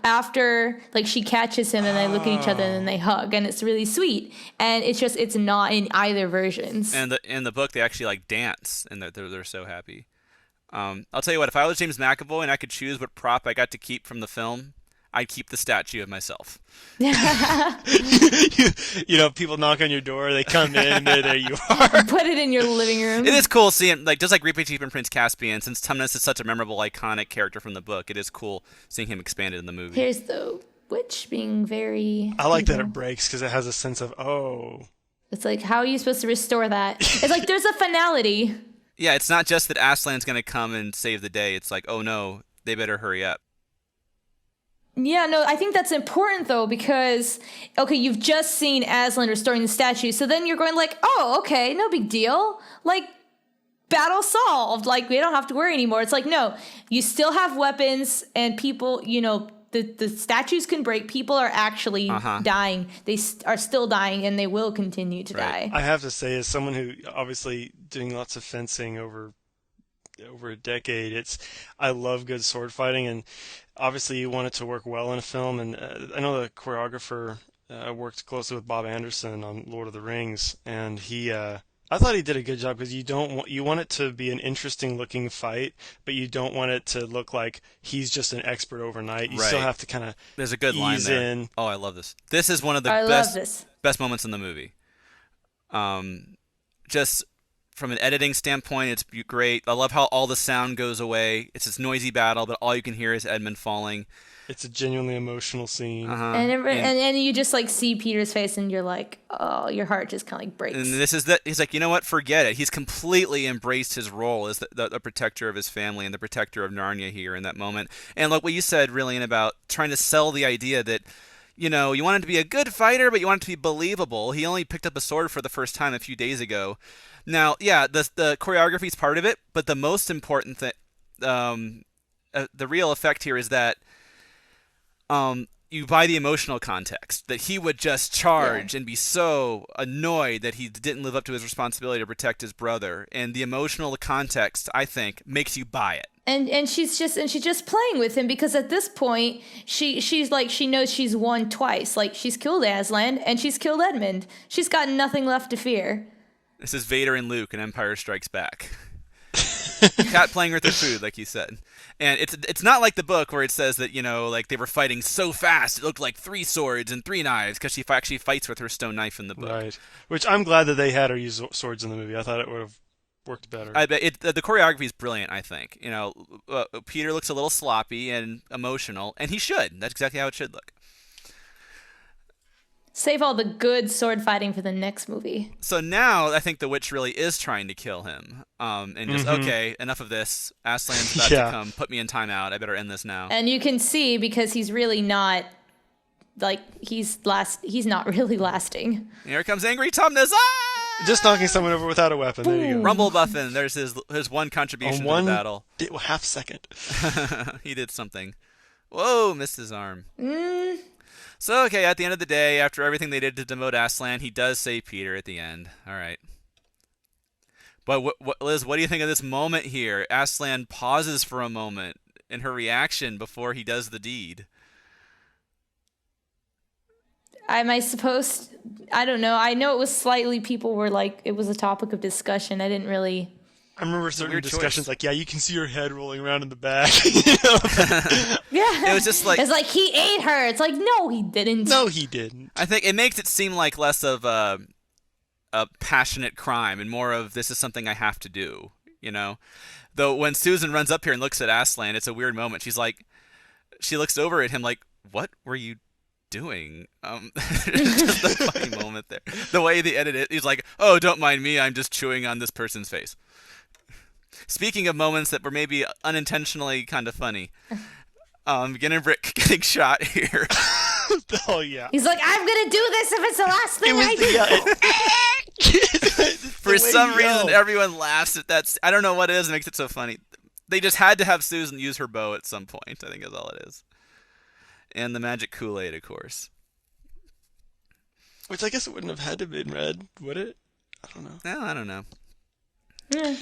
after she catches him and they look at each other and then they hug, and it's really sweet, and it's not in either versions. And in the book they actually dance, and they're so happy. I'll tell you what, if I was James McAvoy and I could choose what prop I got to keep from the film, I'd keep the statue of myself. People knock on your door, they come in, there you are. Put it in your living room. It is cool seeing, just like Reaping Chief and Prince Caspian, since Tumnus is such a memorable, iconic character from the book, it is cool seeing him expanded in the movie. Here's the witch being very... I like that it breaks because it has a sense of, It's like, how are you supposed to restore that? It's like, there's a finality. Yeah, it's not just that Aslan's going to come and save the day. It's like, oh no, they better hurry up. Yeah, no, I think that's important, though, because, okay, you've just seen Aslan restoring the statue, so then you're going oh, okay, no big deal. Battle solved. We don't have to worry anymore. It's like, no, you still have weapons, and people, the statues can break. People are actually dying. They are still dying, and they will continue to die. I have to say, as someone who obviously doing lots of fencing over a decade, I love good sword fighting, and obviously you want it to work well in a film. And I know the choreographer worked closely with Bob Anderson on Lord of the Rings, and I thought he did a good job because you want it to be an interesting looking fight, but you don't want it to look like he's just an expert overnight. You still have to kind of There's a good line there. in. Oh, I love this. This is one of the best moments in the movie. Just from an editing standpoint, it's great. I love how all the sound goes away. It's this noisy battle, but all you can hear is Edmund falling. It's a genuinely emotional scene. And you just see Peter's face, and you're like, oh, your heart just kind of breaks. And he's like, you know what? Forget it. He's completely embraced his role as the protector of his family and the protector of Narnia here in that moment. And like what you said, Rilian, about trying to sell the idea that, you want him to be a good fighter, but you want him to be believable. He only picked up a sword for the first time a few days ago. Now, yeah, the choreography is part of it, but the most important thing, the real effect here is that you buy the emotional context, that he would just charge and be so annoyed that he didn't live up to his responsibility to protect his brother. And the emotional context, I think, makes you buy it. And she's just playing with him, because at this point she knows she's won twice. She's killed Aslan and she's killed Edmund. She's got nothing left to fear. This is Vader and Luke in Empire Strikes Back. Cat playing with her food, like you said. And it's not like the book where it says that, they were fighting so fast it looked like 3 swords and 3 knives, because she actually fights with her stone knife in the book. Right. Which I'm glad that they had her use swords in the movie. I thought it would have worked better. I bet the choreography is brilliant, I think. Peter looks a little sloppy and emotional, and he should. That's exactly how it should look. Save all the good sword fighting for the next movie. So now I think the witch really is trying to kill him. And just, okay, enough of this. Aslan's about to come. Put me in timeout. I better end this now. And you can see, because he's really not, he's not really lasting. Here comes Angry Tumnus. Ah! Just knocking someone over without a weapon. There you go. Rumble Buffin. There's his one contribution to the battle. Half second. He did something. Whoa, missed his arm. So, okay, at the end of the day, after everything they did to demote Aslan, he does save Peter at the end. All right. But, Liz, what do you think of this moment here? Aslan pauses for a moment in her reaction before he does the deed. Am I supposed... I don't know. I know it was slightly... People were it was a topic of discussion. I didn't really... I remember certain discussions you can see her head rolling around in the back. Yeah. It was just it's he ate her. It's no, he didn't. No, he didn't. I think it makes it seem like less of a a passionate crime and more of this is something I have to do, you know? Though when Susan runs up here and looks at Aslan, it's a weird moment. She looks over at him like, what were you doing? Just a funny moment there. The way they edit it, he's like, oh, don't mind me, I'm just chewing on this person's face. Speaking of moments that were maybe unintentionally kind of funny, Rick getting shot here. Oh yeah. He's like, I'm gonna do this if it's the last thing I do. For some reason, everyone laughs at that. I don't know what it is that makes it so funny. They just had to have Susan use her bow at some point, I think is all it is. And the magic Kool-Aid, of course. Which I guess it wouldn't have had to have been red, would it? I don't know. No, I don't know. Yeah.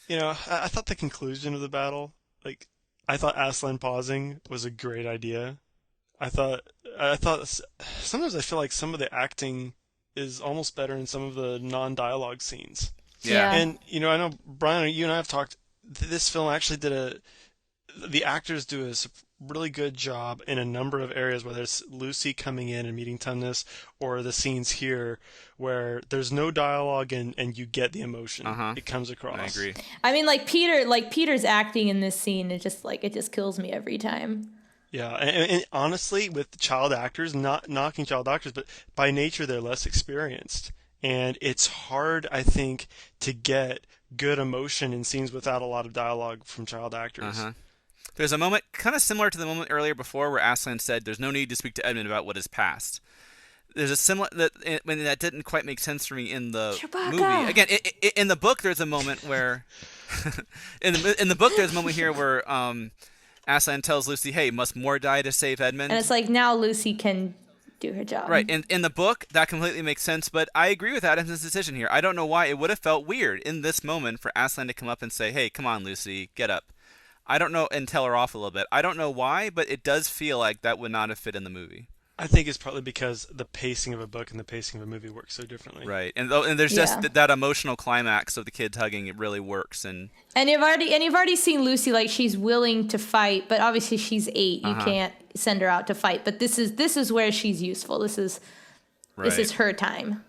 You know, I thought the conclusion of the battle, like, I thought Aslan pausing was a great idea. I thought sometimes I feel like some of the acting is almost better in some of the non-dialogue scenes. Yeah. And, you know, I know, Brian, you and I have talked, this film actually the actors do a really good job in a number of areas, whether it's Lucy coming in and meeting Tumnus, or the scenes here where there's no dialogue and you get the emotion. It comes across. I agree. I mean, Peter's acting in this scene, it just kills me every time. Yeah, and honestly, with child actors, not knocking child actors, but by nature they're less experienced, and it's hard, I think, to get good emotion in scenes without a lot of dialogue from child actors. There's a moment kind of similar to the moment earlier before where Aslan said, "There's no need to speak to Edmund about what is past." There's a similar that didn't quite make sense for me in the movie. Again, in the book, there's a moment where in the book there's a moment here where Aslan tells Lucy, "Hey, must more die to save Edmund?" And it's like, now Lucy can do her job. Right. In the book, that completely makes sense, but I agree with Adam's decision here. I don't know why it would have felt weird in this moment for Aslan to come up and say, "Hey, come on, Lucy, get up." I don't know, and tell her off a little bit. I don't know why, but it does feel like that would not have fit in the movie. I think it's probably because the pacing of a book and the pacing of a movie work so differently. Right, and there's just that emotional climax of the kids hugging. It really works, and you've already seen Lucy, like, she's willing to fight, but obviously she's 8. You can't send her out to fight. But this is where she's useful. This is her time.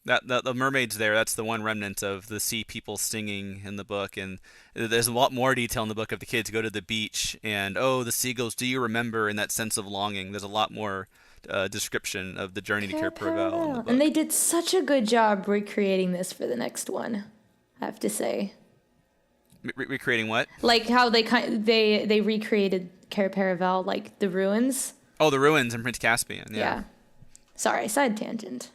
That the mermaids there, that's the one remnant of the sea people singing in the book, and there's a lot more detail in the book of the kids go to the beach and, oh, the seagulls, do you remember, and that sense of longing. There's a lot more description of the journey to Cair Paravel in the book. And they did such a good job recreating this for the next one, I have to say. Recreating what? Like how they recreated Cair Paravel, like the ruins. Oh, the ruins in Prince Caspian. Yeah. Sorry, side tangent.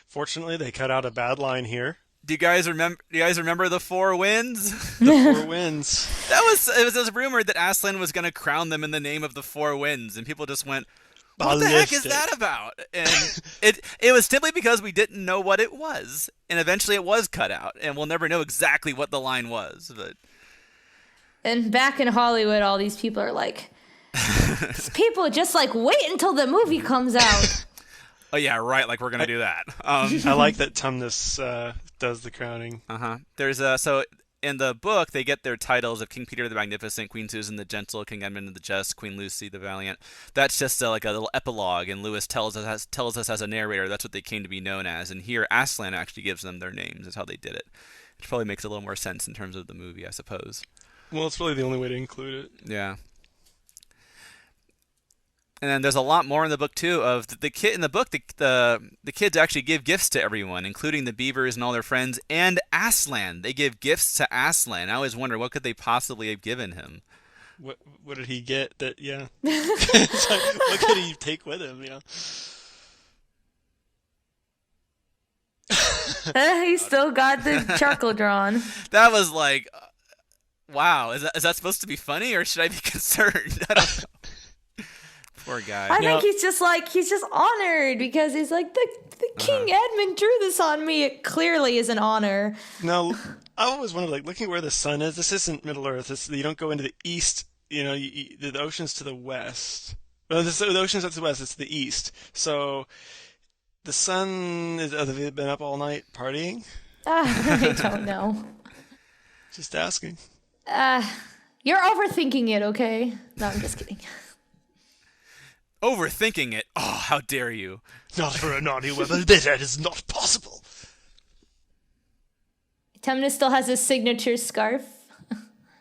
Fortunately, they cut out a bad line here. Do you guys remember the Four Winds? The Four Winds. It was rumored that Aslan was going to crown them in the name of the Four Winds, and people just went, "What the heck is that about?" And it was simply because we didn't know what it was, and eventually it was cut out, and we'll never know exactly what the line was. But and back in Hollywood, all these people are like, these people just like wait until the movie comes out. Oh yeah, right. Like we're gonna do that. I like that Tumnus does the crowning. There's so in the book they get their titles of King Peter the Magnificent, Queen Susan the Gentle, King Edmund the Just, Queen Lucy the Valiant. That's just like a little epilogue, and Lewis tells us as a narrator that's what they came to be known as. And here Aslan actually gives them their names. Is how they did it. Which probably makes a little more sense in terms of the movie, I suppose. Well, it's really the only way to include it. Yeah. And then there's a lot more in the book too. Of the kid in the book, the kids actually give gifts to everyone, including the beavers and all their friends, and Aslan. They give gifts to Aslan. I always wonder what could they possibly have given him. What did he get? That It's like, what could he take with him? He still got the charcoal drawn. That was like, wow. Is that supposed to be funny, or should I be concerned? I don't know. Poor guy. I think he's just honored because he's like, the King Edmund drew this on me. It clearly is an honor. No, I always wondered, like, looking at where the sun is, this isn't Middle Earth. You don't go into the east. The ocean's to the west. Well, the ocean's to the west. It's the east. So the sun have they been up all night partying? I don't know. Just asking. You're overthinking it, okay? No, I'm just kidding. Overthinking it? Oh, how dare you! Not for a NarniaWeb, that is not possible. Tumnus still has his signature scarf.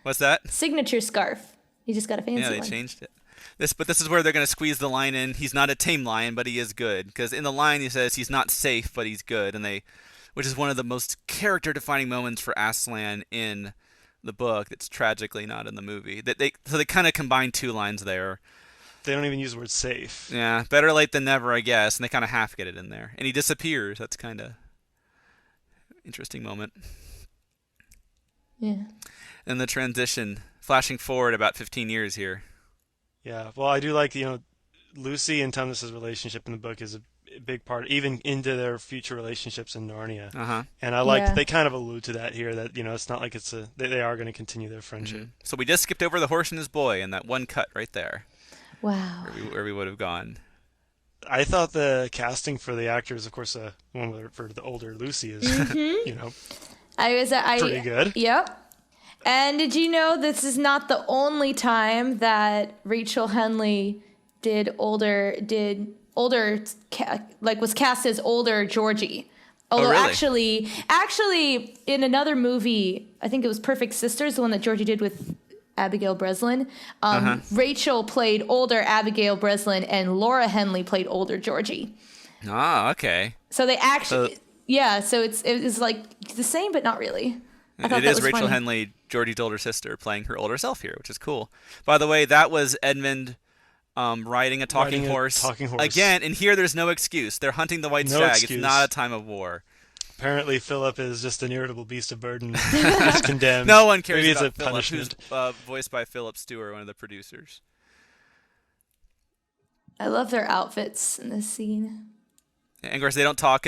What's that? Signature scarf. He just got a fancy Yeah, they one. changed it. But this is where they're going to squeeze the line in. He's not a tame lion, but he is good. Because in the line he says he's not safe, but he's good, which is one of the most character-defining moments for Aslan in the book. That's tragically not in the movie. So they kind of combine two lines there. They don't even use the word safe. Yeah, better late than never, I guess. And they kind of half get it in there, and he disappears. That's kind of interesting moment. Yeah. And the transition, flashing forward about 15 years here. Yeah, well, I do like, Lucy and Tumnus's relationship in the book is a big part, even into their future relationships in Narnia. Uh-huh. And I like that they kind of allude to that here, that, it's not like they are going to continue their friendship. Mm-hmm. So we just skipped over the horse and his boy in that one cut right there. Wow. Where we would have gone. I thought the casting for the actors, of course, one for the older Lucy is, pretty good. Yep. And did you know this is not the only time that Rachel Henley was cast as older Georgie? Although really? actually in another movie, I think it was Perfect Sisters, the one that Georgie did with Abigail Breslin. Rachel played older Abigail Breslin, and Laura Henley played older Georgie. Ah, okay. So they actually, so it's like the same, but not really. It is Rachel Henley, Georgie's older sister, playing her older self here, which is cool. By the way, that was Edmund riding a talking horse. Again, and here there's no excuse. They're hunting the white stag. Excuse. It's not a time of war. Apparently, Philip is just an irritable beast of burden. He's condemned. No one cares Maybe about it's a Philip, punishment. who's voiced by Philip Stewart, one of the producers. I love their outfits in this scene. And of course, they don't talk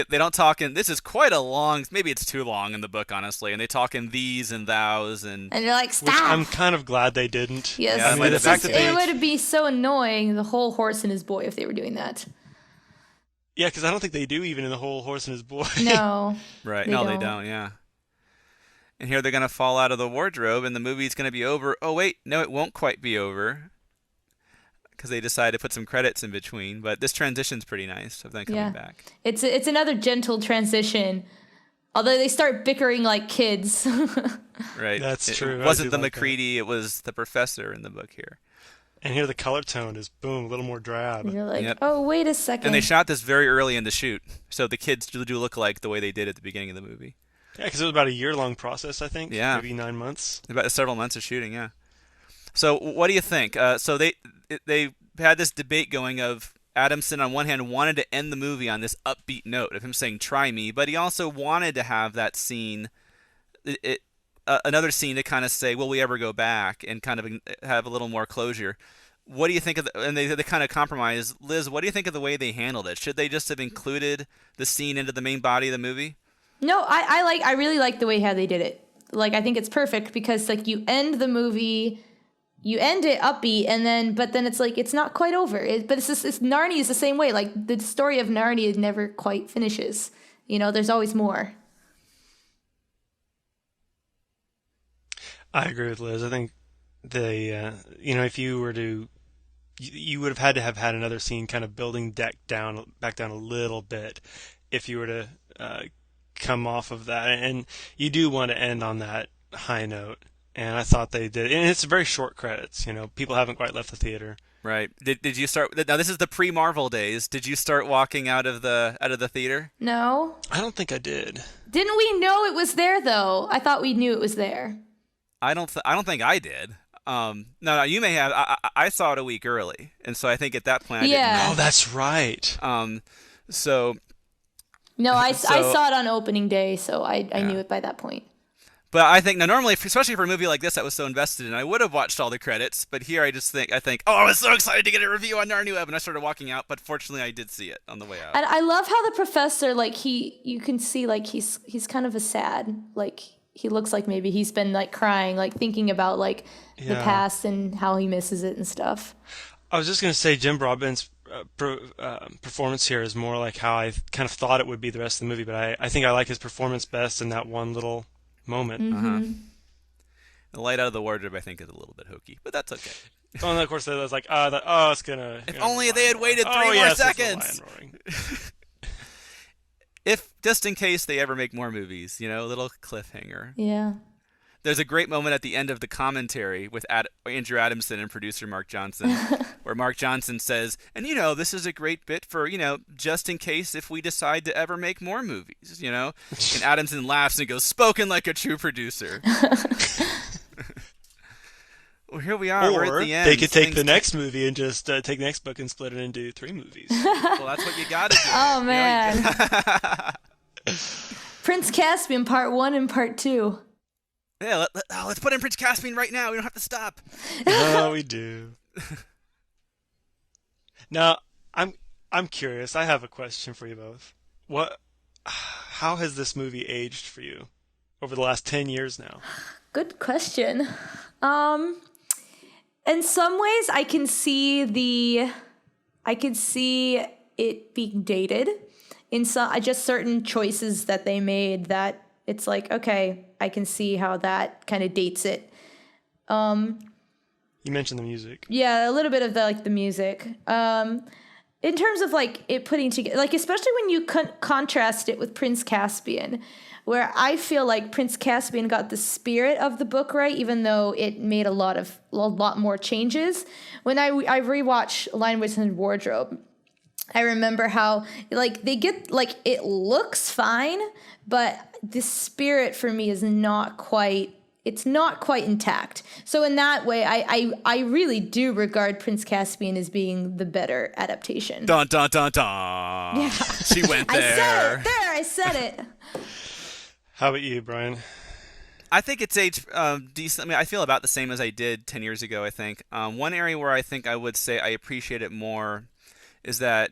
in. This is quite a long. Maybe it's too long in the book, honestly. And they talk in these and thous and you're like, stop. Which I'm kind of glad they didn't. Yes, yeah, it would be so annoying, the whole horse and his boy, if they were doing that. Yeah, because I don't think they do even in the whole horse and his boy. No. Right? No, they don't. Yeah. And here they're gonna fall out of the wardrobe, and the movie's gonna be over. Oh wait, no, it won't quite be over. Because they decided to put some credits in between, but this transition's pretty nice of them coming back. It's another gentle transition, although they start bickering like kids. Right. That's true. It wasn't the McCready, it was the professor in the book here. And here the color tone is, boom, a little more drab. And you're like, oh, wait a second. And they shot this very early in the shoot, so the kids do look like the way they did at the beginning of the movie. Yeah, because it was about a year-long process, I think. Yeah. Maybe 9 months. About several months of shooting, yeah. So what do you think? So they had this debate going of Adamson on one hand wanted to end the movie on this upbeat note of him saying "try me," but he also wanted to have that scene, another scene to kind of say, "Will we ever go back?" and kind of have a little more closure. What do you think of and they kind of compromise. Liz, what do you think of the way they handled it? Should they just have included the scene into the main body of the movie? No, I really like the way how they did it. Like, I think it's perfect because like you end the movie. You end it upbeat, but then it's like it's not quite over. But it's Narnia is the same way. Like the story of Narnia never quite finishes. There's always more. I agree with Liz. I think if you were to, you would have had another scene kind of building back down a little bit, if you were to come off of that, and you do want to end on that high note. And I thought they did. And it's very short credits. People haven't quite left the theater. Right. Did you start? Now this is the pre-Marvel days. Did you start walking out of the theater? No. I don't think I did. Didn't we know it was there though? I thought we knew it was there. I don't think I did. No, you may have. I saw it a week early, and so I think at that point I didn't know. Oh, that's right. So. No, I saw it on opening day, so I knew it by that point. But I think now normally, especially for a movie like this, I was so invested in, I would have watched all the credits. But here, I think, oh, I was so excited to get a review on NarniaWeb, and I started walking out. But fortunately, I did see it on the way out. And I love how the professor, like you can see, like he's kind of a sad, like he looks like maybe he's been like crying, like thinking about like the past and how he misses it and stuff. I was just gonna say Jim Broadbent's performance here is more like how I kind of thought it would be the rest of the movie, but I think I like his performance best in that one little moment. Mm-hmm. The light out of the wardrobe, I think, is a little bit hokey, but that's okay. Oh, and of course, I was like, it's gonna. If only they had waited 3 more seconds. if just in case they ever make more movies, a little cliffhanger. Yeah. There's a great moment at the end of the commentary with Andrew Adamson and producer Mark Johnson, where Mark Johnson says, and this is a great bit for, just in case if we decide to ever make more movies, And Adamson laughs and goes, spoken like a true producer. Well, here we are. We're at the end. They could take the next movie and just take the next book and split it into 3 movies. Well, that's what you got to do. Oh, man. Prince Caspian, part 1 and part 2. Yeah, let's put in Prince Caspian right now. We don't have to stop. No, we do. Now, I'm curious. I have a question for you both. How has this movie aged for you over the last 10 years now? Good question. In some ways, I can see it being dated. In some, just certain choices that they made that it's like, okay, I can see how that kind of dates it. You mentioned the music. Yeah, a little bit of the music. In terms of it putting together, especially when you contrast it with Prince Caspian, where I feel like Prince Caspian got the spirit of the book right, even though it made a lot more changes. When I rewatched Lion, Witch, and Wardrobe, I remember how they get it looks fine, but the spirit for me is not quite intact. So in that way, I really do regard Prince Caspian as being the better adaptation. Dun dun dun dun. Yeah. She went there. I said it. How about you, Brian? I think it's aged decent. I mean, I feel about the same as I did 10 years ago, I think. One area where I think I would say I appreciate it more is that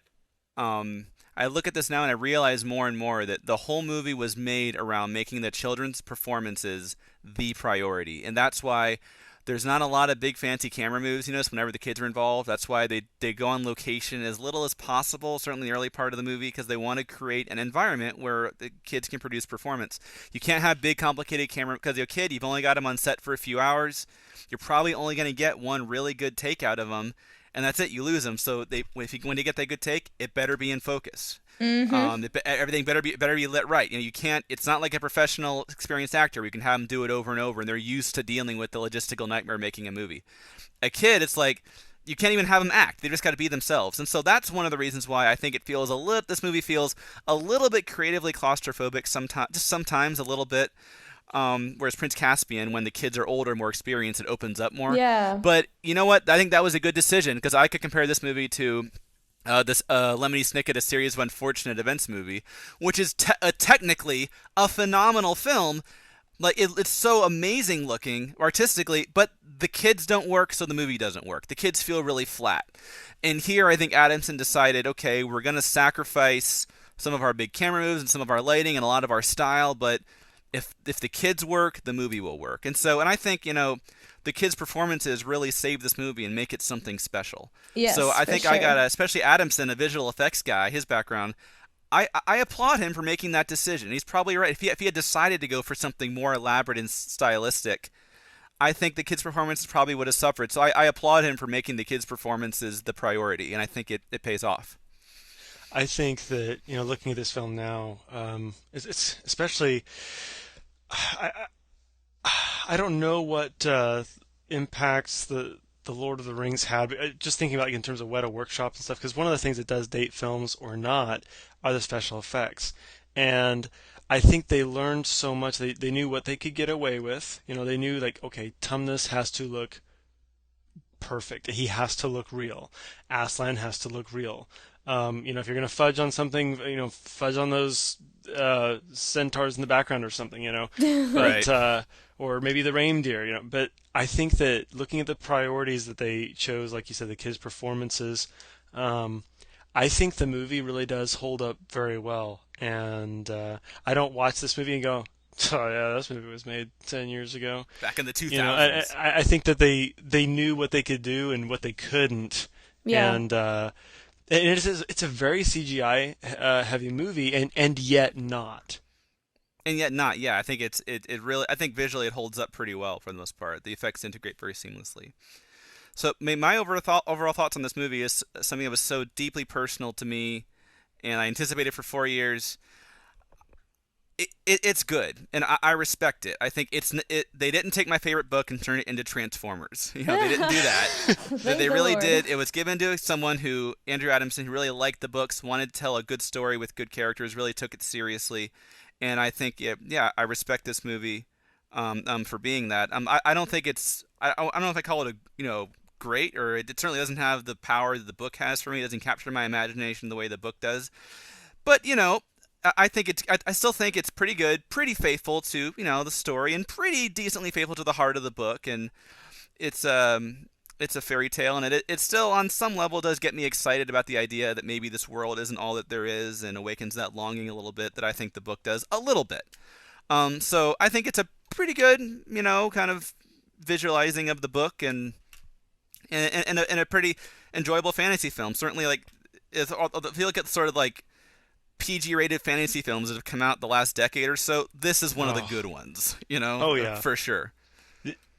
I look at this now and I realize more and more that the whole movie was made around making the children's performances the priority. And that's why there's not a lot of big fancy camera moves, whenever the kids are involved. That's why they go on location as little as possible, certainly the early part of the movie, because they want to create an environment where the kids can produce performance. You can't have big, complicated camera, because your kid, you've only got them on set for a few hours. You're probably only going to get one really good take out of them, and that's it. You lose them. So when you get that good take, it better be in focus. Mm-hmm. Everything better be lit right. You can't. It's not like a professional, experienced actor. We can have them do it over and over, and they're used to dealing with the logistical nightmare of making a movie. A kid, it's like you can't even have them act. They just got to be themselves. And so that's one of the reasons why I think this movie feels a little bit creatively claustrophobic. Sometimes a little bit. Whereas Prince Caspian, when the kids are older, more experienced, it opens up more. Yeah. But you know what? I think that was a good decision, because I could compare this movie to this Lemony Snicket, A Series of Unfortunate Events movie, which is technically a phenomenal film. It's so amazing looking artistically, but the kids don't work, so the movie doesn't work. The kids feel really flat. And here I think Adamson decided, okay, we're going to sacrifice some of our big camera moves and some of our lighting and a lot of our style, but if the kids work, the movie will work. And I think, the kids' performances really save this movie and make it something special. Yes, so I think sure. I got especially Adamson, a visual effects guy, his background, I applaud him for making that decision. He's probably right. If he had decided to go for something more elaborate and stylistic, I think the kids' performances probably would have suffered. So I applaud him for making the kids' performances the priority, and I think it pays off. I think that, looking at this film now, it's especially... I don't know what impacts the Lord of the Rings had, but just thinking about in terms of Weta Workshop and stuff, because one of the things that does date films or not are the special effects. And I think they learned so much. They knew what they could get away with. They knew, okay, Tumnus has to look perfect. He has to look real. Aslan has to look real. If you're going to fudge on something, fudge on those centaurs in the background or something, but Right. Or maybe the reindeer, But I think that looking at the priorities that they chose, like you said, the kids' performances, I think the movie really does hold up very well. And I don't watch this movie and go, oh yeah, this movie was made 10 years ago. Back in the 2000s. I think that they knew what they could do and what they couldn't. Yeah. And it's a very CGI heavy movie, and yet not. And yet not, yeah. I think it really, I think visually it holds up pretty well for the most part. The effects integrate very seamlessly. So my overall thoughts on this movie is something that was so deeply personal to me, and I anticipated for 4 years. it's good, and I respect it. I think they didn't take my favorite book and turn it into Transformers. You know, they didn't do that. Thank They the really Lord. did. It was given to someone who, Andrew Adamson, who really liked the books, wanted to tell a good story with good characters, really took it seriously, and I think yeah, I respect this movie for being that. I don't think I don't know if I call it a great, or it certainly doesn't have the power that the book has for me. It doesn't capture my imagination the way the book does. But I think I still think it's pretty good, pretty faithful to the story, and pretty decently faithful to the heart of the book. And it's a fairy tale, and it still on some level does get me excited about the idea that maybe this world isn't all that there is, and awakens that longing a little bit that I think the book does a little bit. So I think it's a pretty good, kind of visualizing of the book, and a pretty enjoyable fantasy film. Certainly, like if you look at sort of like PG-rated fantasy films that have come out the last decade or so, this is one of the good ones. Oh yeah, for sure.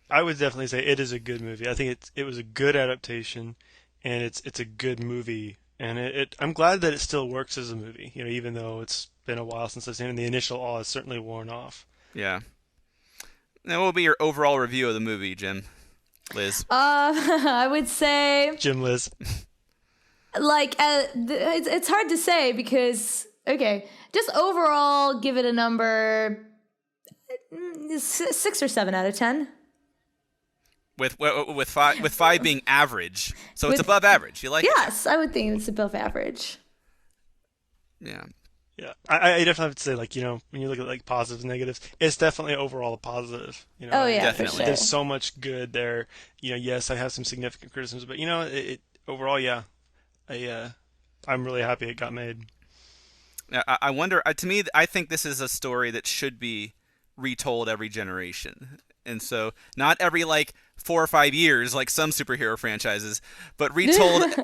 I would definitely say it is a good movie. I think it was a good adaptation, and it's a good movie, and I'm glad that it still works as a movie. Even though it's been a while since I've seen it, and the initial awe is certainly worn off. Yeah. Now, what will be your overall review of the movie, Jim? Liz? I would say, Jim, Liz. like, it's hard to say because, okay, just overall give it a number 6 or 7 out of 10. With five being average, so it's above average. You like it? Yes, I would think it's above average. Yeah. Yeah, I definitely have to say, like, when you look at like positives and negatives, it's definitely overall a positive. Oh yeah, Definitely. for sure. There's so much good there. Yes, I have some significant criticisms, but overall, yeah, I'm really happy it got made. Now, I wonder. To me, I think this is a story that should be retold every generation, and so not every 4 or 5 years like some superhero franchises, but retold,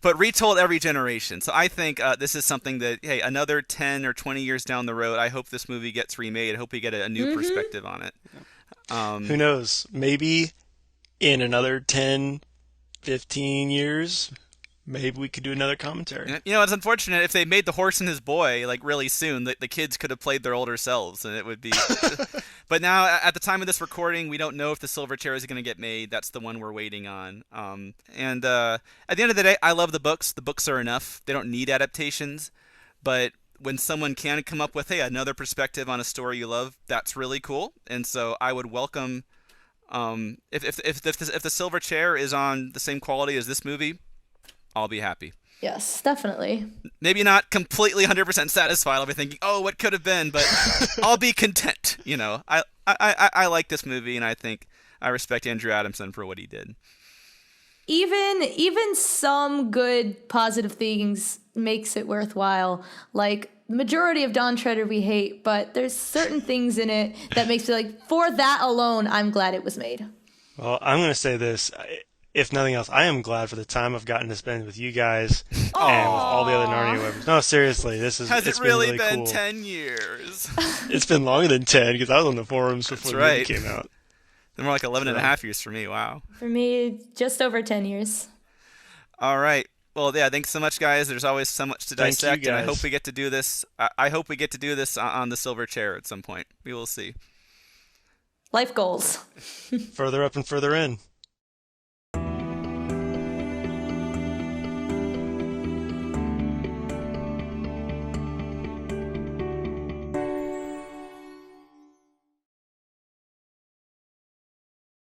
but retold every generation. So I think this is something that, hey, another 10 or 20 years down the road, I hope this movie gets remade. I hope we get a new perspective on it. Who knows? Maybe in another 10, 15 years, maybe we could do another commentary. It's unfortunate if they made The Horse and His Boy really soon, the kids could have played their older selves, and it would be. But now, at the time of this recording, we don't know if the Silver Chair is going to get made. That's the one we're waiting on. And at the end of the day, I love the books. The books are enough. They don't need adaptations. But when someone can come up with, hey, another perspective on a story you love, that's really cool. And so I would welcome if the Silver Chair is on the same quality as this movie, I'll be happy. Yes, definitely. Maybe not completely 100% satisfied. I'll be thinking, oh, what could have been, but I'll be content. I like this movie, and I think I respect Andrew Adamson for what he did. Even some good positive things makes it worthwhile. Like, the majority of Dawn Treader we hate, but there's certain things in it that makes me for that alone, I'm glad it was made. Well, I'm going to say this. If nothing else, I am glad for the time I've gotten to spend with you guys and with all the other NarniaWebs. No, seriously, Has it's it really been been cool. 10 years? It's been longer than 10 because I was on the forums before the movie came out. They're more like 11 and a half years for me. Wow. For me, just over 10 years. All right. Well, yeah, thanks so much, guys. There's always so much to Thank you, dissect, and I guys. hope we get to do this. I hope we get to do this on the Silver Chair at some point. We will see. Life goals. Further up and further in.